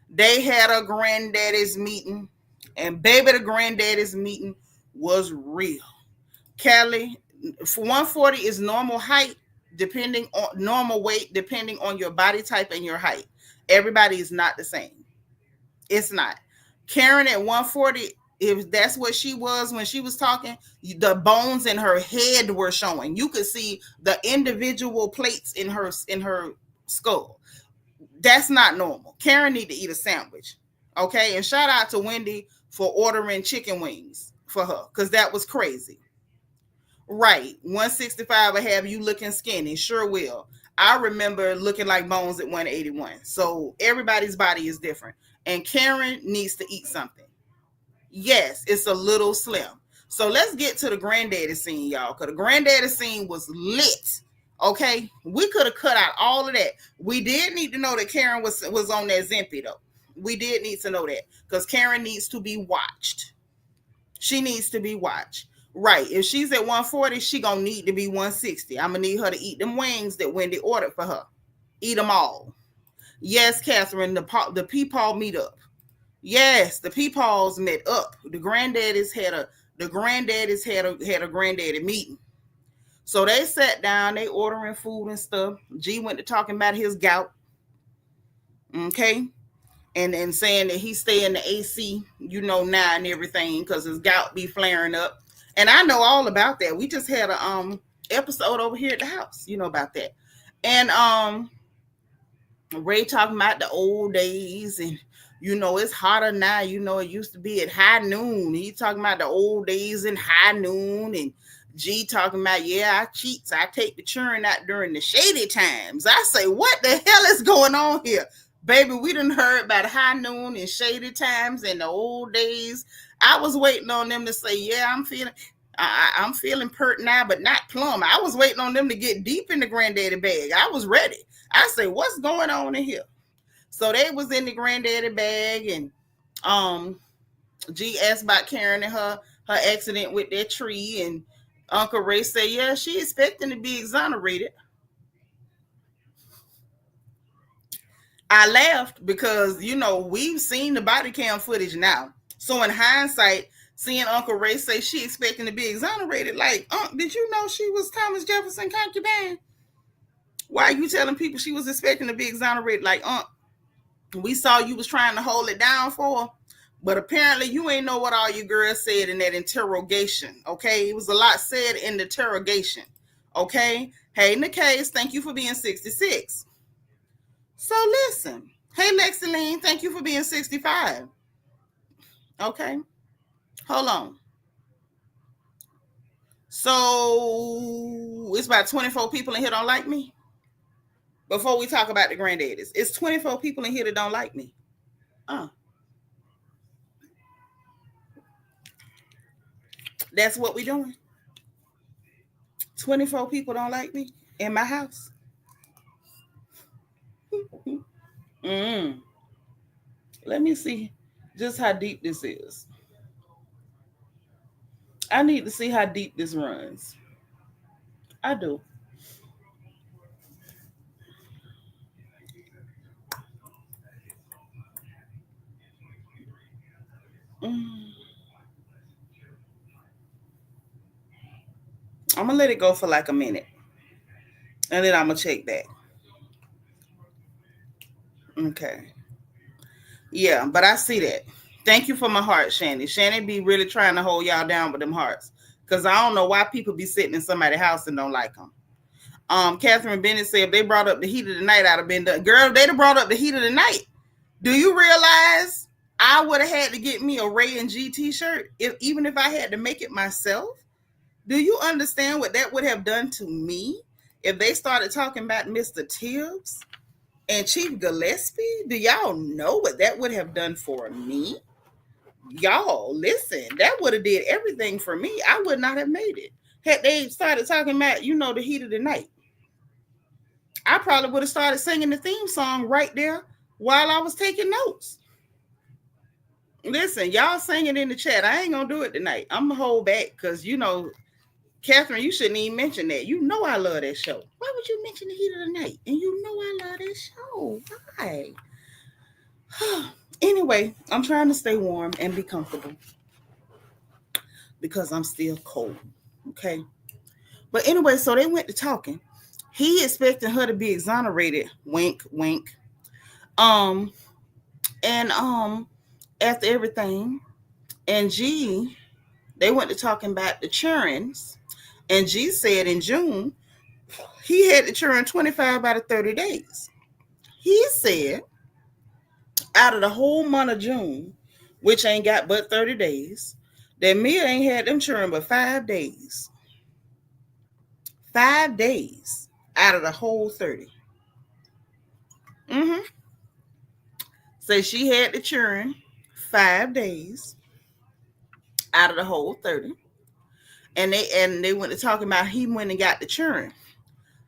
They had a granddaddy's meeting, and baby, the granddaddy's meeting was real. Kelly, for 140 is normal height, depending on normal weight, depending on your body type and your height. Everybody is not the same. It's not. Karen at 140, if that's what she was when she was talking, the bones in her head were showing. You could see the individual plates in her skull. That's not normal. Karen need to eat a sandwich. Okay? And shout out to Wendy for ordering chicken wings for her, because that was crazy. Right. 165 will have you looking skinny. Sure will. I remember looking like bones at 181. So everybody's body is different. And Karen needs to eat something. Yes, it's a little slim. So let's get to the granddaddy scene, y'all. Because the granddaddy scene was lit. Okay? We could have cut out all of that. We did need to know that Karen was on that Zempic, though. We did need to know that. Because Karen needs to be watched. She needs to be watched. Right. If she's at 140, she gonna need to be 160. I'm gonna need her to eat them wings that Wendy ordered for her. Eat them all. Yes, Catherine, the Peepaw meet up. Yes, the Peepaws met up. The granddaddies had a granddaddy meeting. So they sat down, they ordering food and stuff. G went to talking about his gout. Okay. And saying that he stay in the AC, now and everything, because his gout be flaring up. And I know all about that. We just had a episode over here at the house, about that. And Ray talking about the old days, and it's hotter now. It used to be at high noon. He talking about the old days in high noon, and G talking about, yeah, I cheat. So I take the churn out during the shady times. I say, what the hell is going on here? Baby, we done heard about high noon and shady times in the old days. I was waiting on them to say, yeah, I'm feeling pert now, but not plumb. I was waiting on them to get deep in the granddaddy bag. I was ready. I say, what's going on in here? So they was in the granddaddy bag, and G asked about Karen and her accident with that tree, and Uncle Ray said, yeah, she expecting to be exonerated. I laughed because, we've seen the body cam footage now. So in hindsight, seeing Uncle Ray say she expecting to be exonerated, like, did you know she was Thomas Jefferson concubine? Why are you telling people she was expecting to be exonerated? Like, we saw you was trying to hold it down for her, but apparently you ain't know what all your girls said in that interrogation, okay? It was a lot said in the interrogation, okay? Hey, Nicaise, thank you for being 66. So listen. Hey, Lexiline, thank you for being 65. Okay. Hold on. So it's about 24 people in here don't like me. Before we talk about the granddaddies, it's 24 people in here that don't like me. That's what we doing. 24 people don't like me in my house. Mm. Let me see just how deep this is. I need to see how deep this runs. I do. Mm. I'm gonna let it go for like a minute, and then I'm gonna check back. Okay. Yeah, but I see that. Thank you for my heart, Shanny. Shanny be really trying to hold y'all down with them hearts, cause I don't know why people be sitting in somebody's house and don't like them. Catherine Bennett said if they brought up the heat of the night, I'd have been done. Girl, they'd have brought up the heat of the night. Do you realize I would have had to get me a Ray and G t-shirt even if I had to make it myself? Do you understand what that would have done to me if they started talking about Mr. Tibbs and Chief Gillespie? Do y'all know what that would have done for me? Y'all, listen, that would have did everything for me. I would not have made it. Had they started talking about, the heat of the night, I probably would have started singing the theme song right there while I was taking notes. Listen, y'all sing it in the chat. I ain't gonna do it tonight. I'm gonna hold back because Catherine, you shouldn't even mention that. You know I love that show. Why would you mention the heat of the night? And you know I love that show. Why? Anyway, I'm trying to stay warm and be comfortable because I'm still cold. Okay. But anyway, so they went to talking. He expecting her to be exonerated. Wink, wink. And after everything, and G, they went to talking about the churns. And G said in June, he had to churn 25 out of 30 days. He said out of the whole month of June, which ain't got but 30 days, that Mia ain't had them churn but 5 days. 5 days out of the whole 30. Mm-hmm. So she had to churn 5 days out of the whole 30. And they went to talking about he went and got the churn.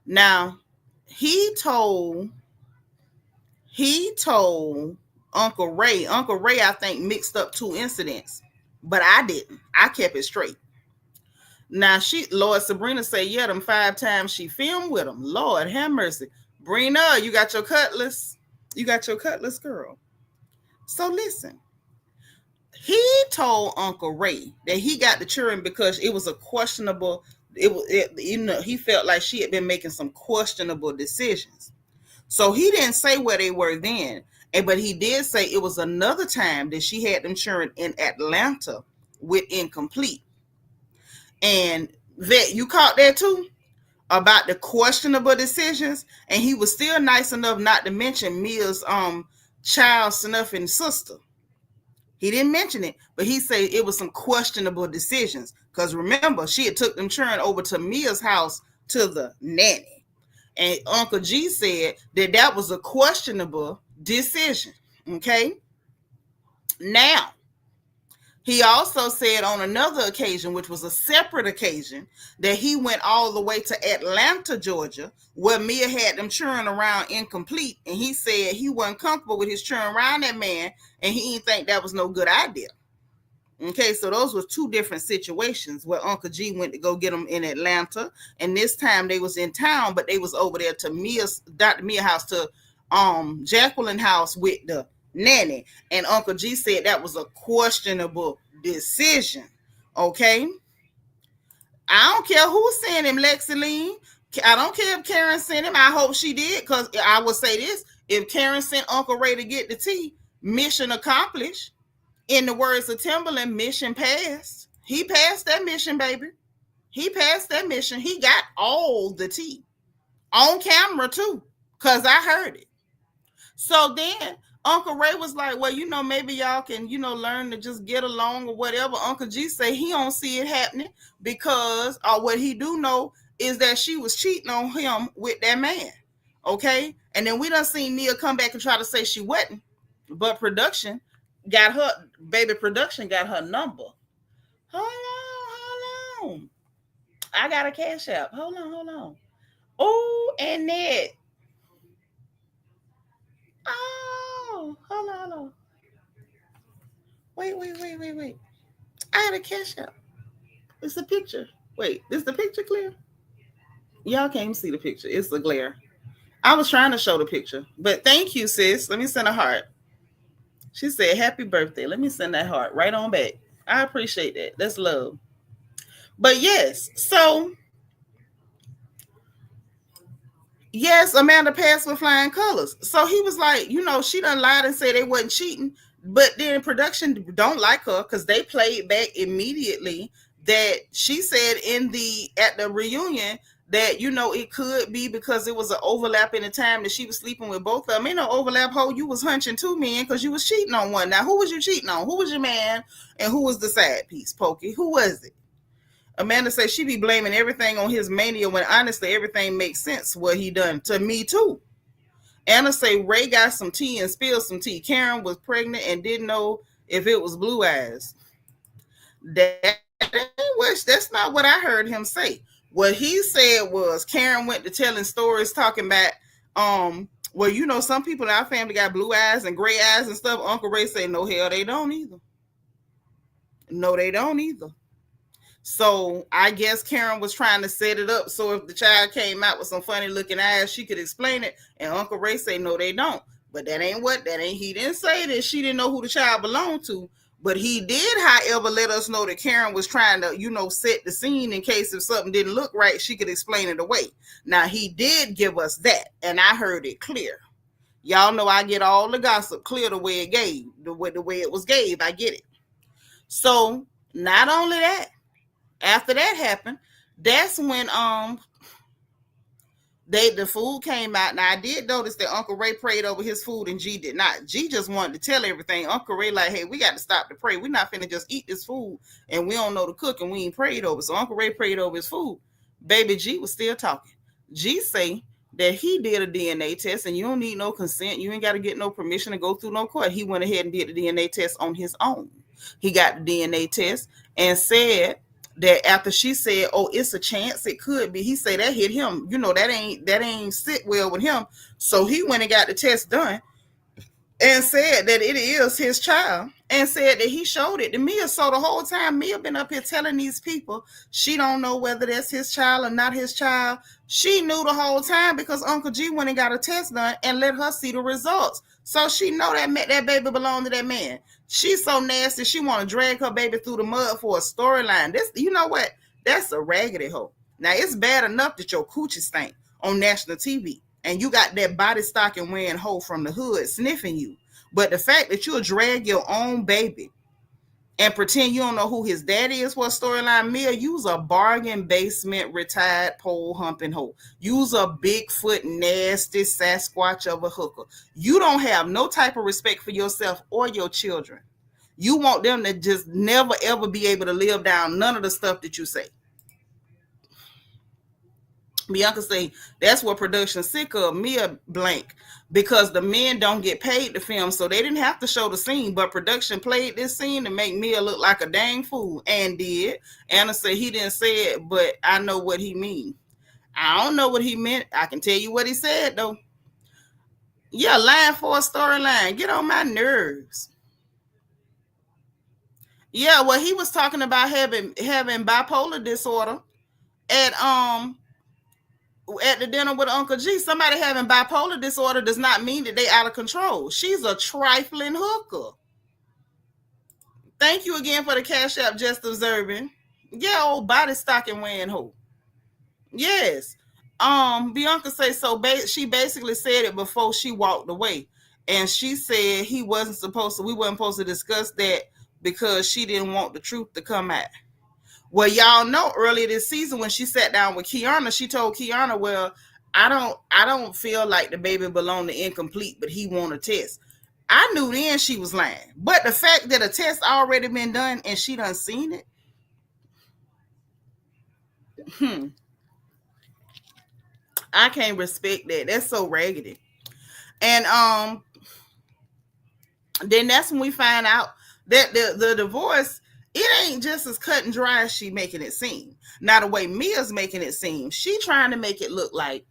Now, he told Uncle Ray. Uncle Ray, I think, mixed up two incidents, but I didn't. I kept it straight. Now, Lord Sabrina said, yeah, them 5 times she filmed with him. Lord, have mercy. Brina, you got your cutlass. You got your cutlass, girl. So listen. He told Uncle Ray that he got the children because it was a questionable. He felt like she had been making some questionable decisions. So he didn't say where they were then, but he did say it was another time that she had them children in Atlanta with incomplete. And that you caught that too about the questionable decisions, and he was still nice enough not to mention Mia's child snuffing sister. He didn't mention it, but he said it was some questionable decisions. Because remember, she had took them children over to Mia's house to the nanny. And Uncle G said that was a questionable decision. Okay? Now, he also said on another occasion, which was a separate occasion, that he went all the way to Atlanta, Georgia, where Mia had them churn around incomplete. And he said he wasn't comfortable with his churn around that man, and he didn't think that was no good idea. Okay, so those were two different situations where Uncle G went to go get them in Atlanta, and this time they was in town, but they was over there to Dr. Mia house, to Jacqueline house with the nanny, and Uncle G said that was a questionable decision. Okay, I don't care who sent him, Lexiline. I don't care if Karen sent him. I hope she did, because I would say this: if Karen sent Uncle Ray to get the tea, mission accomplished. In the words of Timberland, mission passed. He passed that mission, baby. He passed that mission. He got all the tea on camera too, because I heard it. So then Uncle Ray was like, well, maybe y'all can, learn to just get along or whatever. Uncle G say he don't see it happening because what he do know is that she was cheating on him with that man. Okay? And then we done seen Nia come back and try to say she wasn't. But production got her number. Hold on. I got a cash app. Hold on, hold on. Oh, and that. Oh, hold on, hold on. Wait. I had a cash app. It's a picture. Wait, is the picture clear? Y'all can't even see the picture. It's a glare. I was trying to show the picture. But thank you, sis. Let me send a heart. She said, happy birthday. Let me send that heart right on back. I appreciate that. That's love. But yes, so yes, Amanda passed with flying colors. So he was like, she done lied and said they wasn't cheating. But then production don't like her because they played back immediately that she said at the reunion that it could be because it was an overlap in the time that she was sleeping with both of them. Ain't no overlap, ho. You was hunching two men because you was cheating on one. Now who was you cheating on? Who was your man and who was the side piece, Pokey? Who was it? Amanda says she be blaming everything on his mania when honestly everything makes sense what he done to me too. Anna say Ray got some tea and spilled some tea. Karen was pregnant and didn't know if it was blue eyes. That's not what I heard him say. What he said was Karen went to telling stories talking about well, some people in our family got blue eyes and gray eyes and stuff. Uncle Ray said, no, hell, they don't either. No, they don't either. So I guess Karen was trying to set it up so if the child came out with some funny looking eyes, she could explain it. And Uncle Ray say, no, they don't. But he didn't say that she didn't know who the child belonged to. But he did, however, let us know that Karen was trying to, set the scene in case if something didn't look right, she could explain it away. Now, he did give us that, and I heard it clear. Y'all know I get all the gossip clear the way it gave, the way it was gave. I get it. So, not only that, after that happened, that's when the food came out. Now I did notice that Uncle Ray prayed over his food and G did not. G just wanted to tell everything. Uncle Ray like, hey, we got to stop to pray. We're not finna just eat this food and we don't know the cook and we ain't prayed over. So Uncle Ray prayed over his food. Baby G was still talking. G say that he did a DNA test and you don't need no consent. You ain't got to get no permission to go through no court. He went ahead and did the DNA test on his own. He got the DNA test and said that after she said, oh, it's a chance, it could be, he said that hit him. That ain't sit well with him. So he went and got the test done and said that it is his child and said that he showed it to Mia. So the whole time Mia been up here telling these people she don't know whether that's his child or not his child. She knew the whole time because Uncle G went and got a test done and let her see the results. So she know that baby belonged to that man. She's so nasty, she want to drag her baby through the mud for a storyline. This, you know what? That's a raggedy hoe. Now, it's bad enough that your coochie stink on national TV and you got that body stocking wearing hoe from the hood sniffing you. But the fact that you'll drag your own baby and pretend you don't know who his daddy is for a storyline, Mia, you's a bargain basement retired pole humping hoe. You's a Bigfoot nasty Sasquatch of a hooker. You don't have no type of respect for yourself or your children. You want them to just never ever be able to live down none of the stuff that you say. Bianca say that's what production sick of. Mia blank because the men don't get paid to film, so they didn't have to show the scene, but production played this scene to make Mia look like a dang fool and did. Anna said he didn't say it, but I know what he mean. I don't know what he meant. I can tell you what he said though. Yeah, lying for a storyline. Get on my nerves. Yeah, well, he was talking about having bipolar disorder at the dinner with Uncle G. Somebody having bipolar disorder does not mean that they out of control. She's a trifling hooker. Thank you again for the cash app, just observing. Yeah, old body stocking wearing hoe. Yes. Bianca say so. She basically said it before she walked away, and she said we wasn't supposed to discuss that because she didn't want the truth to come out. Well, y'all know earlier this season when she sat down with Kiearna, she told Kiearna, well, I don't feel like the baby belonged to incomplete, but he want a test. I knew then she was lying. But the fact that a test already been done and she done seen it, I can't respect that. That's so raggedy. And then that's when we find out that the divorce it ain't just as cut and dry as she making it seem. Now the way Mia's making it seem, she trying to make it look like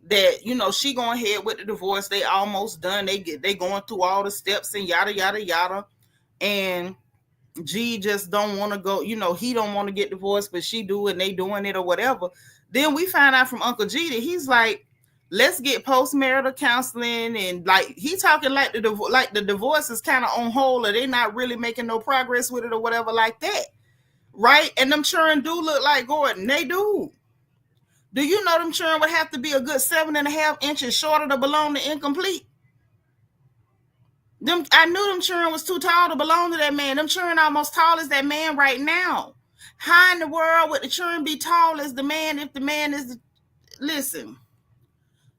that, she going ahead with the divorce. They almost done. They going through all the steps and yada yada yada. And G just don't want to go, he don't want to get divorced, but she do and they doing it or whatever. Then we find out from Uncle G that he's like, let's get postmarital counseling, and like he talking like the divorce is kind of on hold, or they not really making no progress with it or whatever like that, right? And them children do look like Gordon. They do. Do you know them children would have to be a good 7.5 inches shorter to belong to incomplete? I knew them children was too tall to belong to that man. Them children almost tall as that man right now. How in the world would the children be tall as the man if the man is? Listen,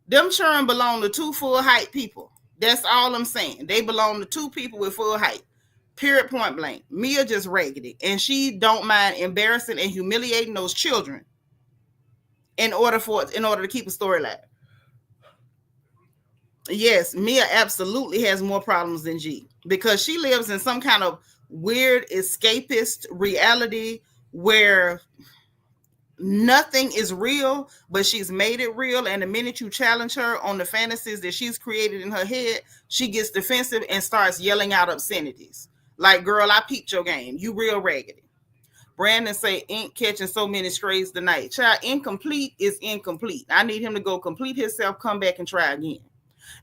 them children belong to two full height people. That's all I'm saying. They belong to two people with full height. Period, point blank. Mia just raggedy, and she don't mind embarrassing and humiliating those children in order to keep a storyline. Yes, Mia absolutely has more problems than G, because she lives in some kind of weird escapist reality where nothing is real, but she's made it real. And the minute you challenge her on the fantasies that she's created in her head, she gets defensive and starts yelling out obscenities. Like, girl, I peeped your game. You real raggedy. Brandon say, ain't catching so many strays tonight. Child, incomplete is incomplete. I need him to go complete himself, come back and try again.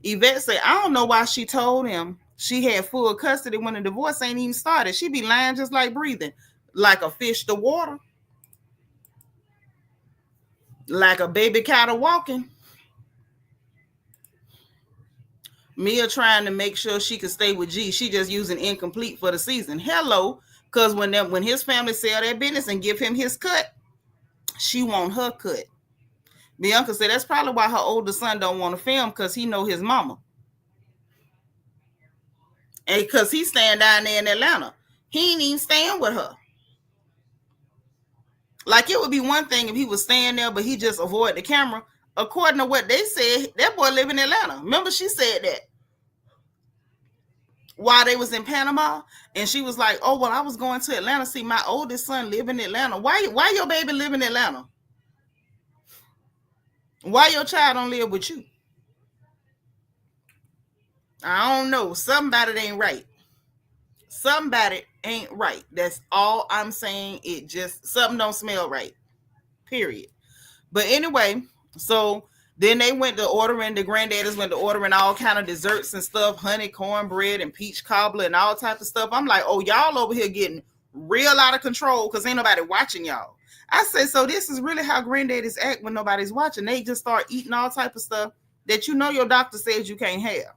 Yvette say, I don't know why she told him she had full custody when the divorce ain't even started. She be lying just like breathing, like a fish to water, like a baby cattle walking. Mia trying to make sure she could stay with G. She just using incomplete for the season. Hello, because when his family sell their business and give him his cut, she want her cut. Bianca said that's probably why her older son don't want to film, because he know his mama. And because he's staying down there in Atlanta. He ain't even staying with her. Like, it would be one thing if he was staying there, but he just avoid the camera. According to what they said, that boy live in Atlanta. Remember, she said that while they was in Panama, and she was like, oh, well, I was going to Atlanta. See, my oldest son live in Atlanta. Why your baby live in Atlanta? Why your child don't live with you? I don't know. Somebody ain't right. Somebody ain't right. That's all I'm saying. It just, something don't smell right. Period. But anyway, so then they went to ordering, the granddaddies went to ordering all kind of desserts and stuff, honey cornbread and peach cobbler and all type of stuff. I'm like, oh, y'all over here getting real out of control because ain't nobody watching y'all. I said, so this is really how granddaddies act when nobody's watching. They just start eating all type of stuff that your doctor says you can't have.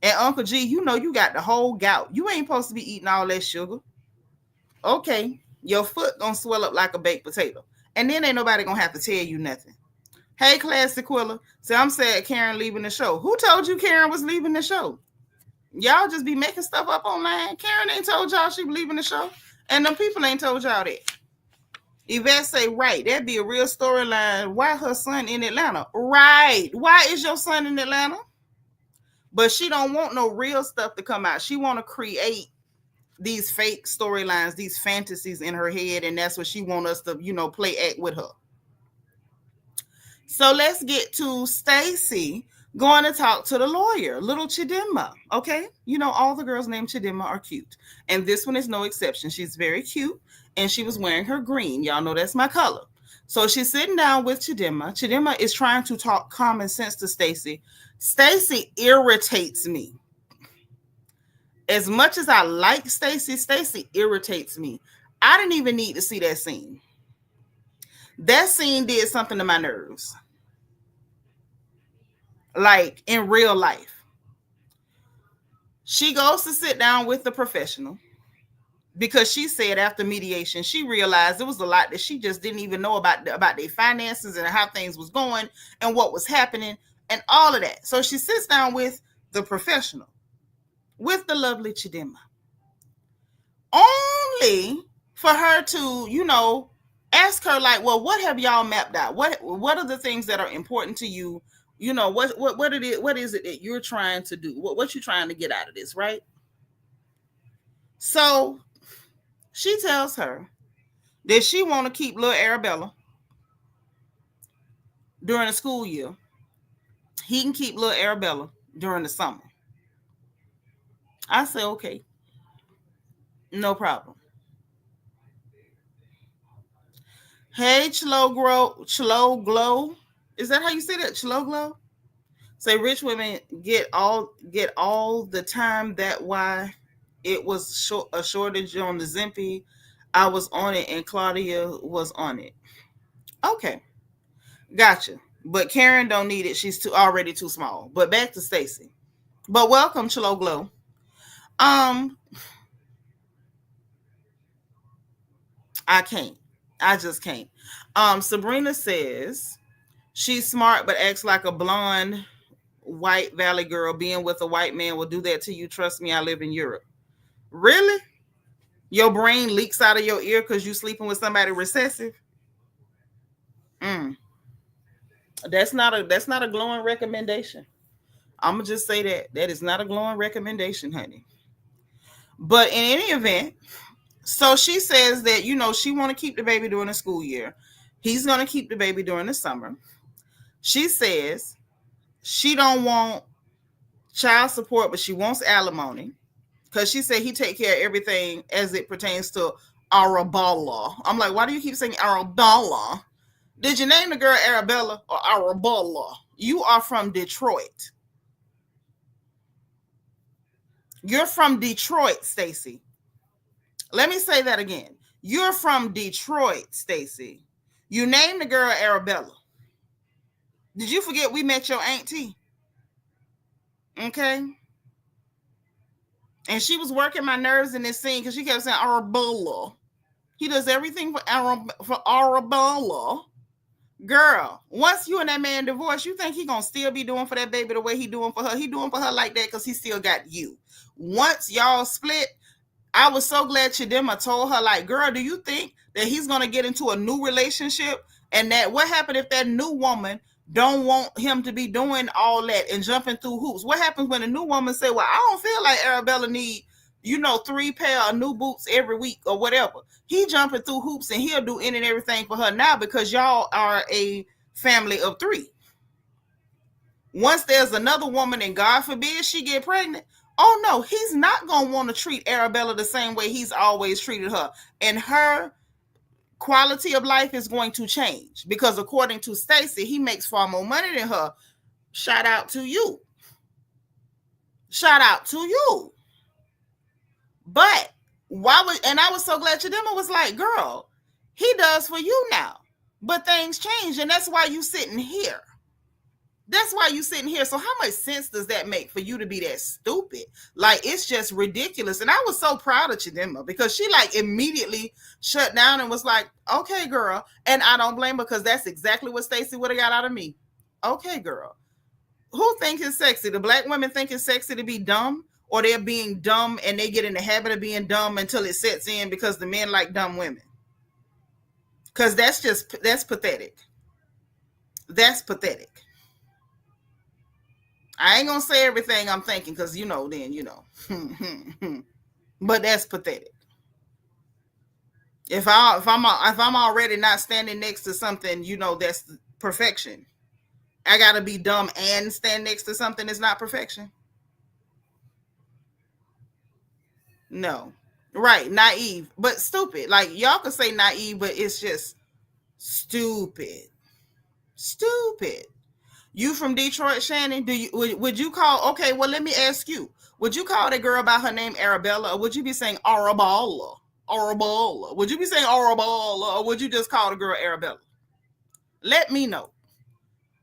And Uncle G, you got the whole gout. You ain't supposed to be eating all that sugar. Okay, your foot gonna swell up like a baked potato. And then ain't nobody gonna have to tell you nothing. Hey, Classic Quilla. So I'm sad Karen leaving the show. Who told you Karen was leaving the show? Y'all just be making stuff up online. Karen ain't told y'all she was leaving the show. And them people ain't told y'all that. Yvette say, right, that'd be a real storyline. Why her son in Atlanta? Right. Why is your son in Atlanta? But she don't want no real stuff to come out. She want to create these fake storylines, these fantasies in her head, and that's what she want us to, play act with her. So let's get to Stacy going to talk to the lawyer, little Chidinma. Okay, all the girls named Chidinma are cute, and this one is no exception. She's very cute, and she was wearing her green. Y'all know that's my color. So she's sitting down with Chidinma. Chidinma is trying to talk common sense to Stacy. Stacy irritates me. As much as I like Stacy, Stacy irritates me. I didn't even need to see that scene. That scene did something to my nerves. Like, in real life. She goes to sit down with the professional because she said after mediation, she realized there was a lot that she just didn't even know about their finances and how things was going and what was happening and all of that. So she sits down with the professional, with the lovely Chidinma, only for her to, ask her, like, well, what have y'all mapped out? What are the things that are important to you? What is it that you're trying to do? What you trying to get out of this, right? So She tells her that she want to keep little Arabella during the school year. He can keep little Arabella during the summer. I say, okay, no problem. Hey, Chlo Glow. Is that how you say that? Chlo Glow? Say rich women get all the time. That why it was a shortage on the Zimpy. I was on it and Claudia was on it. Okay, gotcha. But Karen don't need it. She's already too small. But back to Stacy. But welcome, Chlo Glow. Um, I can't. I just can't. Sabrina says she's smart but acts like a blonde white valley girl. Being with a white man will do that to you. Trust me, I live in Europe. Really? Your brain leaks out of your ear because you sleeping with somebody recessive? That's not a glowing recommendation. I'm gonna just say that is not a glowing recommendation, honey. But in any event, so she says that she want to keep the baby during the school year. He's gonna keep the baby during the summer. She says she don't want child support, but she wants alimony because she said he take care of everything as it pertains to Arabella. I'm like, why do you keep saying Arabella? Did you name the girl Arabella or Arabella? You are from Detroit. You're from Detroit, Stacy. Let me say that again. You're from Detroit, Stacy. You named the girl Arabella. Did you forget we met your auntie? Okay. And she was working my nerves in this scene because she kept saying Arabella. He does everything for Arabella. Girl, once you and that man divorced, you think he gonna still be doing for that baby the way he doing for her? He doing for her like that because he still got you. Once y'all split, I was so glad Chidema told her, like, girl, do you think that he's gonna get into a new relationship? And that what happened if that new woman don't want him to be doing all that and jumping through hoops? What happens when a new woman say, well, I don't feel like Arabella need 3 pair of new boots every week or whatever? He jumping through hoops and he'll do any and everything for her now because y'all are a family of 3. Once there's another woman and God forbid she get pregnant, oh no, he's not going to want to treat Arabella the same way he's always treated her. And her quality of life is going to change because according to Stacy, he makes far more money than her. Shout out to you. Shout out to you. But I was so glad Chidema was like, girl, he does for you now. But things change, and that's why you sitting here. That's why you sitting here. So how much sense does that make for you to be that stupid? Like, it's just ridiculous. And I was so proud of Chidema because she like immediately shut down and was like, okay, girl. And I don't blame her because that's exactly what Stacy would have got out of me. Okay, girl. Who think it's sexy? The black women think it's sexy to be dumb, or they're being dumb and they get in the habit of being dumb until it sets in because the men like dumb women. Because that's pathetic. That's pathetic. I ain't gonna say everything I'm thinking because but that's pathetic. If I'm already not standing next to something, that's perfection. I gotta be dumb and stand next to something that's not perfection. No. Right, naive, but stupid. Like, y'all could say naive, but it's just stupid. Stupid. You from Detroit, Shannon? Would you call? Okay, well, let me ask you. Would you call that girl by her name Arabella, or would you be saying Arabella? Arabella. Would you be saying Arabella, or would you just call the girl Arabella? Let me know.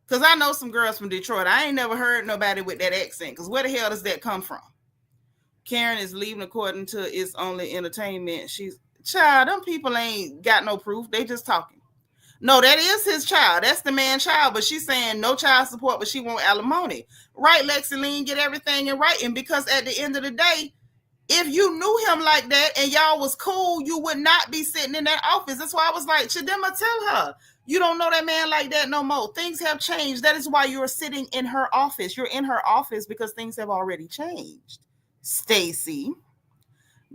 Because I know some girls from Detroit. I ain't never heard nobody with that accent. Because where the hell does that come from? Karen is leaving according to It's Only Entertainment. She's, child, them people ain't got no proof. They just talking. No, that is his child. That's the man's child. But she's saying no child support, but she want alimony. Right, Lexi Lean, get everything in writing. Because at the end of the day, if you knew him like that and y'all was cool, you would not be sitting in that office. That's why I was like, Chidema, tell her. You don't know that man like that no more. Things have changed. That is why you're sitting in her office. You're in her office because things have already changed. Stacy,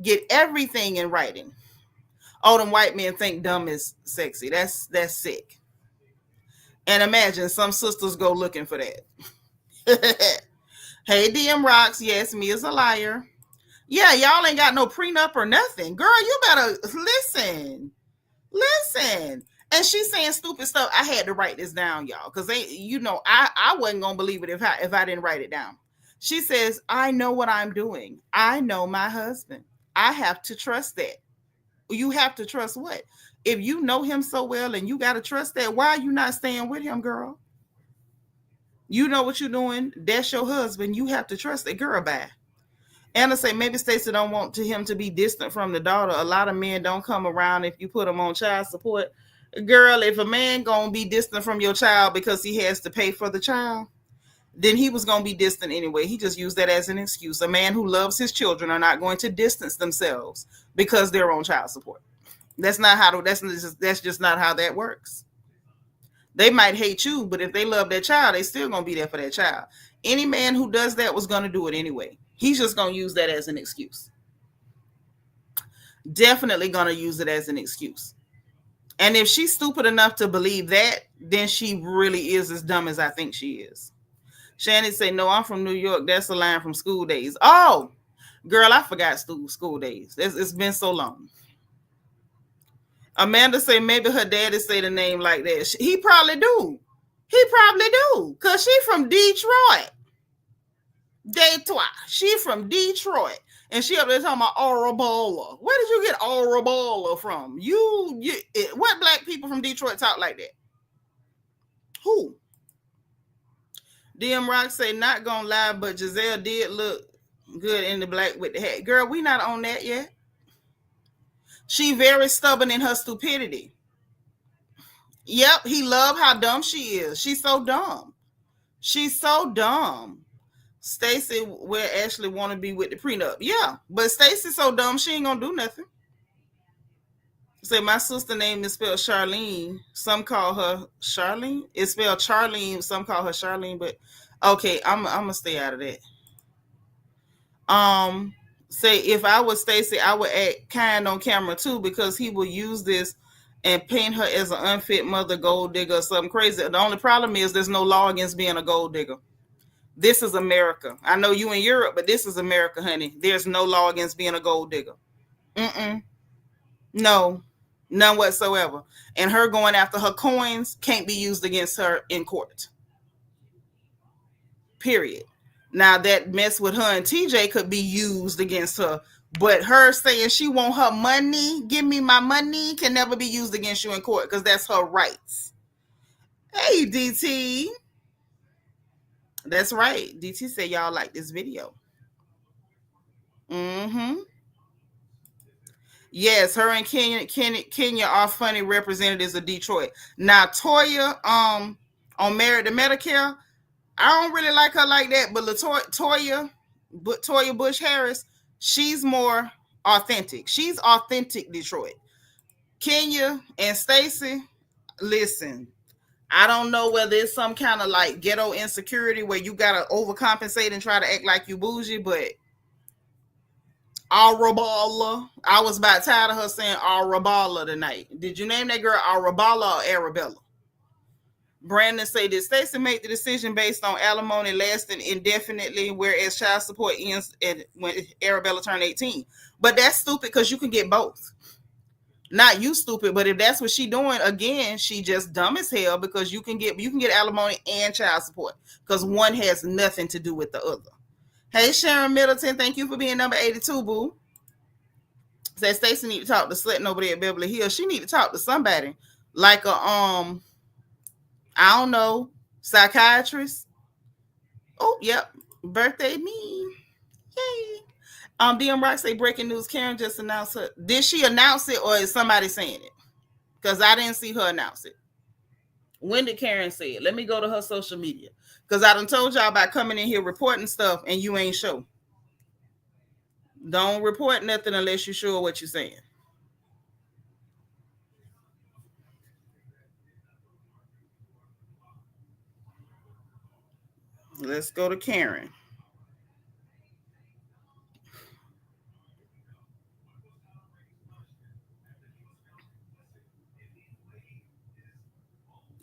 get everything in writing. Oh, them white men think dumb is sexy. That's sick. And imagine some sisters go looking for that. Hey, DM Rocks. Yes, me is a liar. Yeah, y'all ain't got no prenup or nothing. Girl, you better listen. Listen. And she's saying stupid stuff. I had to write this down, y'all, because I wasn't gonna believe it if I didn't write it down. She says, I know what I'm doing. I know my husband. I have to trust that. You have to trust what? If you know him so well and you gotta trust that, why are you not staying with him, girl? You know what you're doing. That's your husband. You have to trust it, girl. Bye. Anna say maybe Stacey don't want him to be distant from the daughter. A lot of men don't come around if you put them on child support. Girl, if a man gonna be distant from your child because he has to pay for the child, then he was gonna be distant anyway. He just used that as an excuse. A man who loves his children are not going to distance themselves because they're on child support. That's not how to, that's just not how that works. They might hate you, but if they love their child, they still gonna be there for that child. Any man who does that was gonna do it anyway. He's just gonna use that as an excuse. Definitely gonna use it as an excuse. And if she's stupid enough to believe that, then she really is as dumb as I think she is. Shannon say, no, I'm from New York. That's a line from School Days. Oh, girl, I forgot School Days. It's been so long. Amanda say maybe her daddy say the name like that. He probably do. He probably do. Because she from Detroit. Detroit. She from Detroit. And she up there talking about Arabella. Where did you get Arabella from? What black people from Detroit talk like that? Who? DM Rock say, not gonna lie, but Jazelle did look good in the black with the hat. Girl, we not on that yet. She very stubborn in her stupidity. Yep, he love how dumb she is. She's so dumb. She's so dumb. Stacy where Ashley want to be with the prenup. Yeah, but Stacy's so dumb she ain't gonna do nothing. Say my sister name is spelled Charlene. Some call her Charlene. It's spelled Charlene. Some call her Charlene. But okay, I'm gonna stay out of that. Say if I was Stacy, I would act kind on camera too because he will use this and paint her as an unfit mother, gold digger, or something crazy. The only problem is there's no law against being a gold digger. This is America. I know you in Europe, but this is America, honey. There's no law against being a gold digger. No, none whatsoever. And her going after her coins can't be used against her in court. Period. Now that mess with her and TJ could be used against her, but her saying she want her money, give me my money, can never be used against you in court because that's her rights. Hey, DT. That's right. DT said y'all like this video. Yes, her and Kenya are funny representatives of Detroit. Now Toya, on Married to Medicare, I don't really like her like that, but Toya Bush Harris, she's more authentic. She's authentic Detroit. Kenya and Stacy, listen, I don't know whether it's some kind of like ghetto insecurity where you gotta overcompensate and try to act like you bougie, but Arabella, I was about tired of her saying Arabella tonight. Did you name that girl Arabella or Arabella? Brandon say, did Stacey make the decision based on alimony lasting indefinitely, whereas child support ends when Arabella turned 18? But that's stupid because you can get both. Not you stupid, but if that's what she doing, again, she just dumb as hell because you can get alimony and child support because one has nothing to do with the other. Hey, Sharon Middleton, thank you for being number 82, boo. Said Stacey need to talk to Sutton over there at Beverly Hills. She need to talk to somebody like a I don't know, psychiatrist. Oh, yep. Birthday me. Yay. DM Rock say breaking news. Karen just announced her. Did she announce it or is somebody saying it? Because I didn't see her announce it. When did Karen say it? Let me go to her social media. Because I done told y'all about coming in here reporting stuff and you ain't sure. Don't report nothing unless you're sure what you're saying. Let's go to Karen.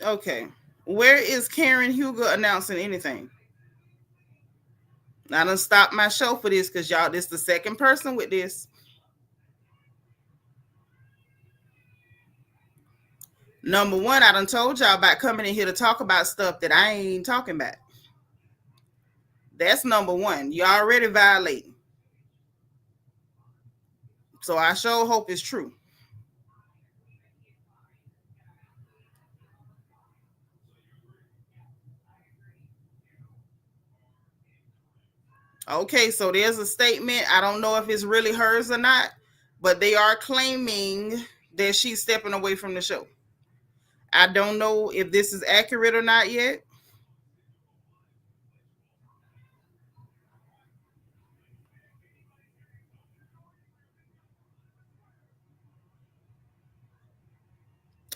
Okay. Where is Karen Hugo announcing anything? I done stopped my show for this because y'all, this the second person with this. Number one, I done told y'all about coming in here to talk about stuff that I ain't talking about. That's number one. You already violating. So I sure hope it's true. Okay, so there's a statement. I don't know if it's really hers or not, but they are claiming that she's stepping away from the show. I don't know if this is accurate or not yet.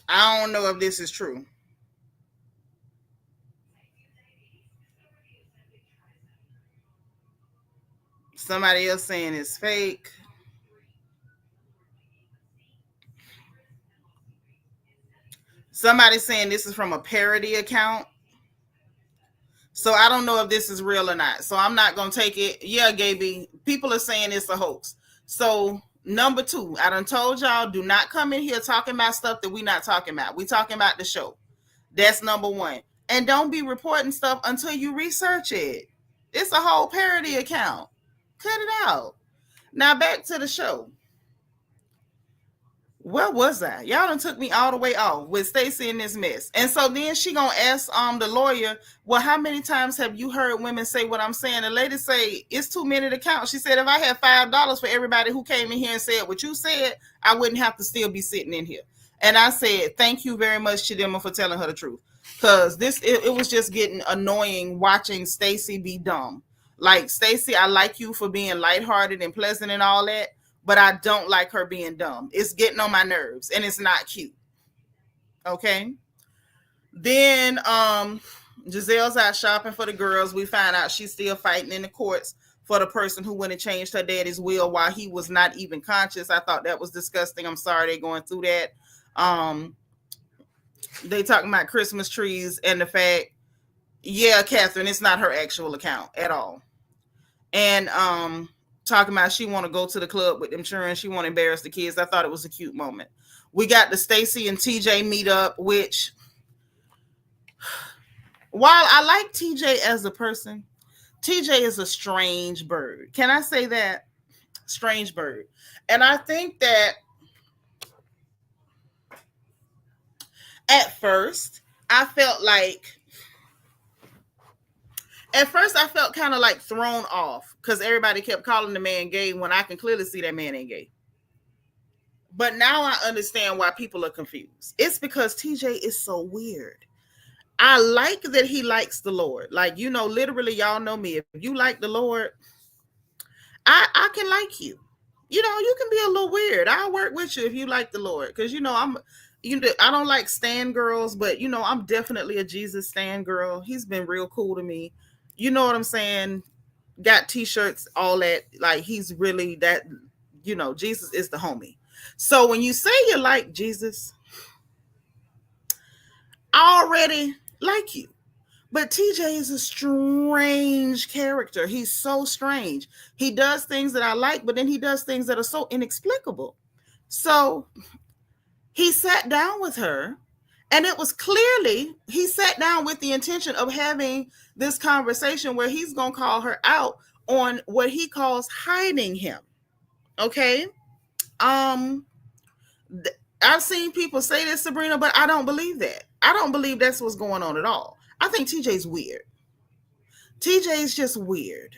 I don't know if this is true. Somebody else saying it's fake. Somebody saying this is from a parody account. So I don't know if this is real or not. So I'm not gonna take it. Yeah, Gaby. People are saying it's a hoax. So number two, I done told y'all do not come in here talking about stuff that we not talking about. We talking about the show. That's number one. And don't be reporting stuff until you research it. It's a whole parody account. Cut it out. Now back to the show. Where was I? Y'all done took me all the way off with Stacy in this mess. And so then she gonna ask the lawyer, well, how many times have you heard women say what I'm saying? The lady say it's too many to count. She said if I had $5 for everybody who came in here and said what you said, I wouldn't have to still be sitting in here. And I said, thank you very much, Chidema, for telling her the truth. Because it was just getting annoying watching Stacy be dumb. Like, Stacy, I like you for being lighthearted and pleasant and all that, but I don't like her being dumb. It's getting on my nerves and it's not cute. Okay. Then Jazelle's out shopping for the girls. We find out she's still fighting in the courts for the person who went and changed her daddy's will while he was not even conscious. I thought that was disgusting. I'm sorry they're going through that. They talking about Christmas trees and the fact, yeah, Catherine, it's not her actual account at all. And talking about she want to go to the club with them children. She want to embarrass the kids. I thought it was a cute moment. We got the Stacy and TJ meet up, which while I like TJ as a person, TJ is a strange bird. Can I say that? Strange bird. And I think that at first, I felt like kind of like thrown off because everybody kept calling the man gay when I can clearly see that man ain't gay. But now I understand why people are confused. It's because TJ is so weird. I like that he likes the Lord. Like, literally, y'all know me. If you like the Lord, I can like you. You can be a little weird. I'll work with you if you like the Lord. Because, I don't like stan girls, but, I'm definitely a Jesus stan girl. He's been real cool to me. You know what I'm saying? Got t-shirts, all that. Like, he's really that, Jesus is the homie. So when you say you like Jesus, I already like you. But TJ is a strange character. He's so strange. He does things that I like, but then he does things that are so inexplicable. So he sat down with her, and it was clearly he sat down with the intention of having this conversation where he's going to call her out on what he calls hiding him. Okay? I've seen people say this, Sabrina, but I don't believe that. I don't believe that's what's going on at all. I think TJ's weird. TJ's just weird.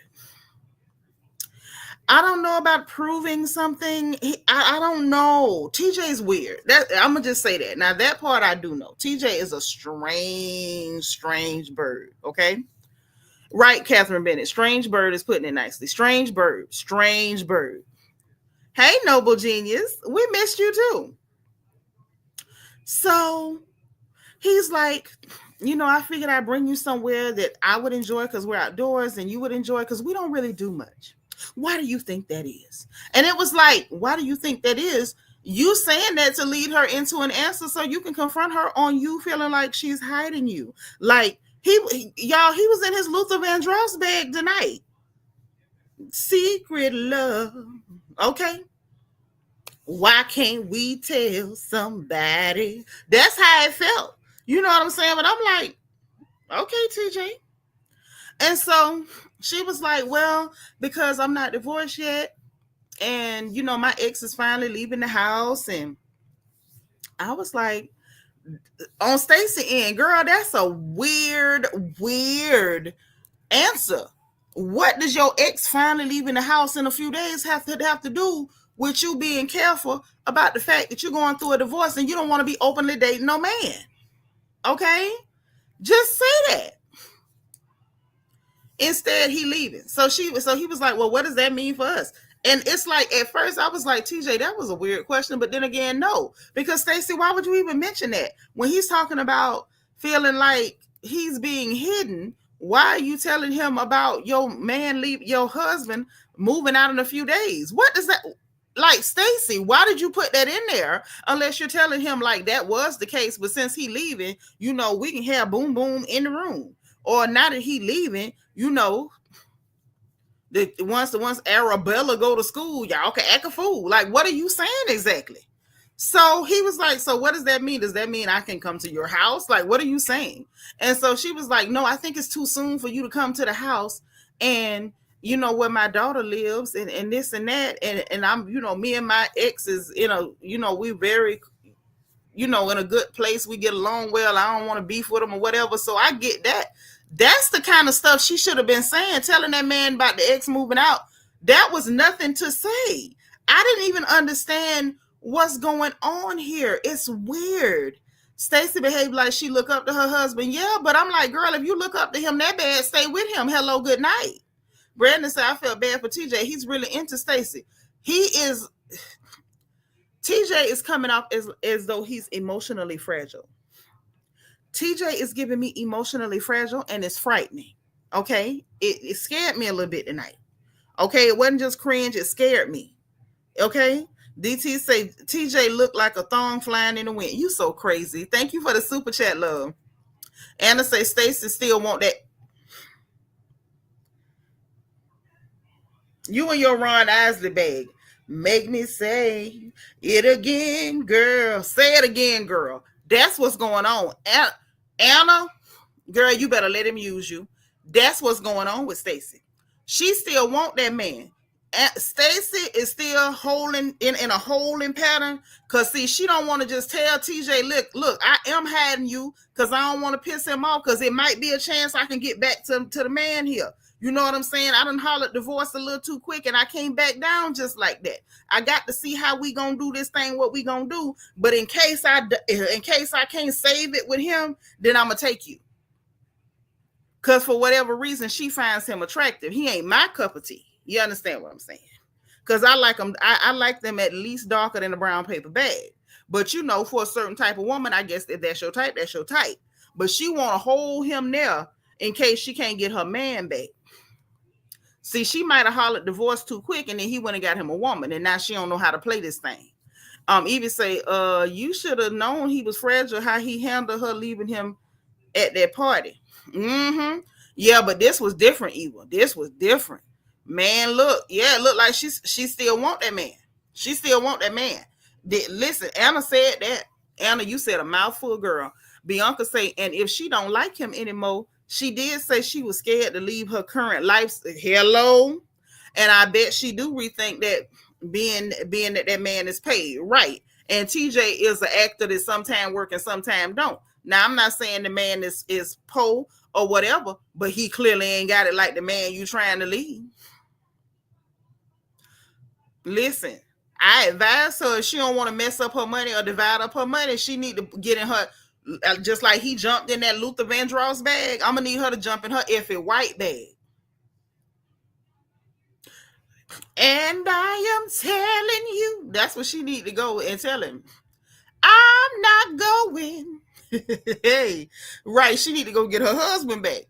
I don't know about proving something. I don't know. TJ's weird. I'm gonna just say that. Now that part I do know. TJ is a strange bird. Okay, right, Catherine Bennett. Strange bird is putting it nicely. Strange bird. Strange bird. Hey, noble genius, we missed you too. So he's like, I figured I'd bring you somewhere that I would enjoy because we're outdoors and you would enjoy because we don't really do much. Why do you think that is? And it was like, why do you think that is? You saying that to lead her into an answer so you can confront her on you feeling like she's hiding you. Like y'all, he was in his Luther Vandross bag tonight. Secret love. Okay. Why can't we tell somebody? That's how it felt. You know what I'm saying? But I'm like, okay, TJ. And so she was like, well, because I'm not divorced yet. And, my ex is finally leaving the house. And I was like, on Stacy end, girl, that's a weird answer. What does your ex finally leaving the house in a few days have to do with you being careful about the fact that you're going through a divorce and you don't want to be openly dating no man? Okay? Just say that. Instead, he leaving. So he was like, well, what does that mean for us? And it's like, at first I was like, TJ, that was a weird question. But then again, no, because Stacy, why would you even mention that when he's talking about feeling like he's being hidden? Why are you telling him about your husband moving out in a few days? What does that, like, Stacy, why did you put that in there? Unless you're telling him like that was the case, but since he leaving, we can have boom boom in the room. Or now that he leaving, once Arabella go to school, y'all can act a fool. Like, what are you saying exactly? So he was like, so what does that mean? Does that mean I can come to your house? Like, what are you saying? And so she was like, no, I think it's too soon for you to come to the house. And, where my daughter lives and this and that. And I'm, me and my ex is, we very, in a good place. We get along well. I don't want to beef with him or whatever. So I get that. That's the kind of stuff she should have been saying, telling that man about the ex moving out. That was nothing to say. I didn't even understand what's going on here. It's weird. Stacy behaved like she looked up to her husband. Yeah, but I'm like, girl, if you look up to him that bad, stay with him. Hello, good night. Brandon said, I felt bad for TJ. He's really into Stacy. TJ is coming off as though he's emotionally fragile. TJ is giving me emotionally fragile, and it's frightening. Okay? It scared me a little bit tonight. Okay? It wasn't just cringe, it scared me. Okay? DT say TJ looked like a thong flying in the wind. You so crazy. Thank you for the super chat, love. Anna say Stacy still want that. You and your Ron Isley bag. Make me say it again, girl. Say it again, girl. That's what's going on. Anna, girl, you better let him use you. That's what's going on with Stacy. She still want that man. Stacy is still holding in a holding pattern because see, she don't want to just tell TJ, look, I am hiding you because I don't want to piss him off because it might be a chance I can get back to the man here. You know what I'm saying? I done hollered divorce a little too quick and I came back down just like that. I got to see how we gonna do this thing, what we gonna do. But in case I can't save it with him, then I'm gonna take you. Because for whatever reason, she finds him attractive. He ain't my cup of tea. You understand what I'm saying? Because I like them. I like them at least darker than a brown paper bag. But for a certain type of woman, I guess if that's your type, that's your type. But she want to hold him there in case she can't get her man back. See, she might have hollered divorce too quick, and then he went and got him a woman, and now she don't know how to play this thing. Even say, you should have known he was fragile, how he handled her leaving him at that party. Mm-hmm. Yeah, but this was different, Eva. This was different. Man, look, yeah, it looked like she still want that man. She still want that man. Listen, Anna said that. Anna, you said a mouthful, girl. Bianca say, and if she don't like him anymore, she did say she was scared to leave her current life. Hello, and I bet she do rethink that being that man is paid right. And TJ is an actor that sometimes work and sometimes don't. Now I'm not saying the man is poor or whatever, but he clearly ain't got it like the man you trying to leave. Listen, I advise her if she don't want to mess up her money or divide up her money, she need to get in her, just like he jumped in that Luther Vandross bag. I'm gonna need her to jump in her Effie White bag. And I am telling you, that's what she need to go and tell him. I'm not going. Hey, right? She need to go get her husband back.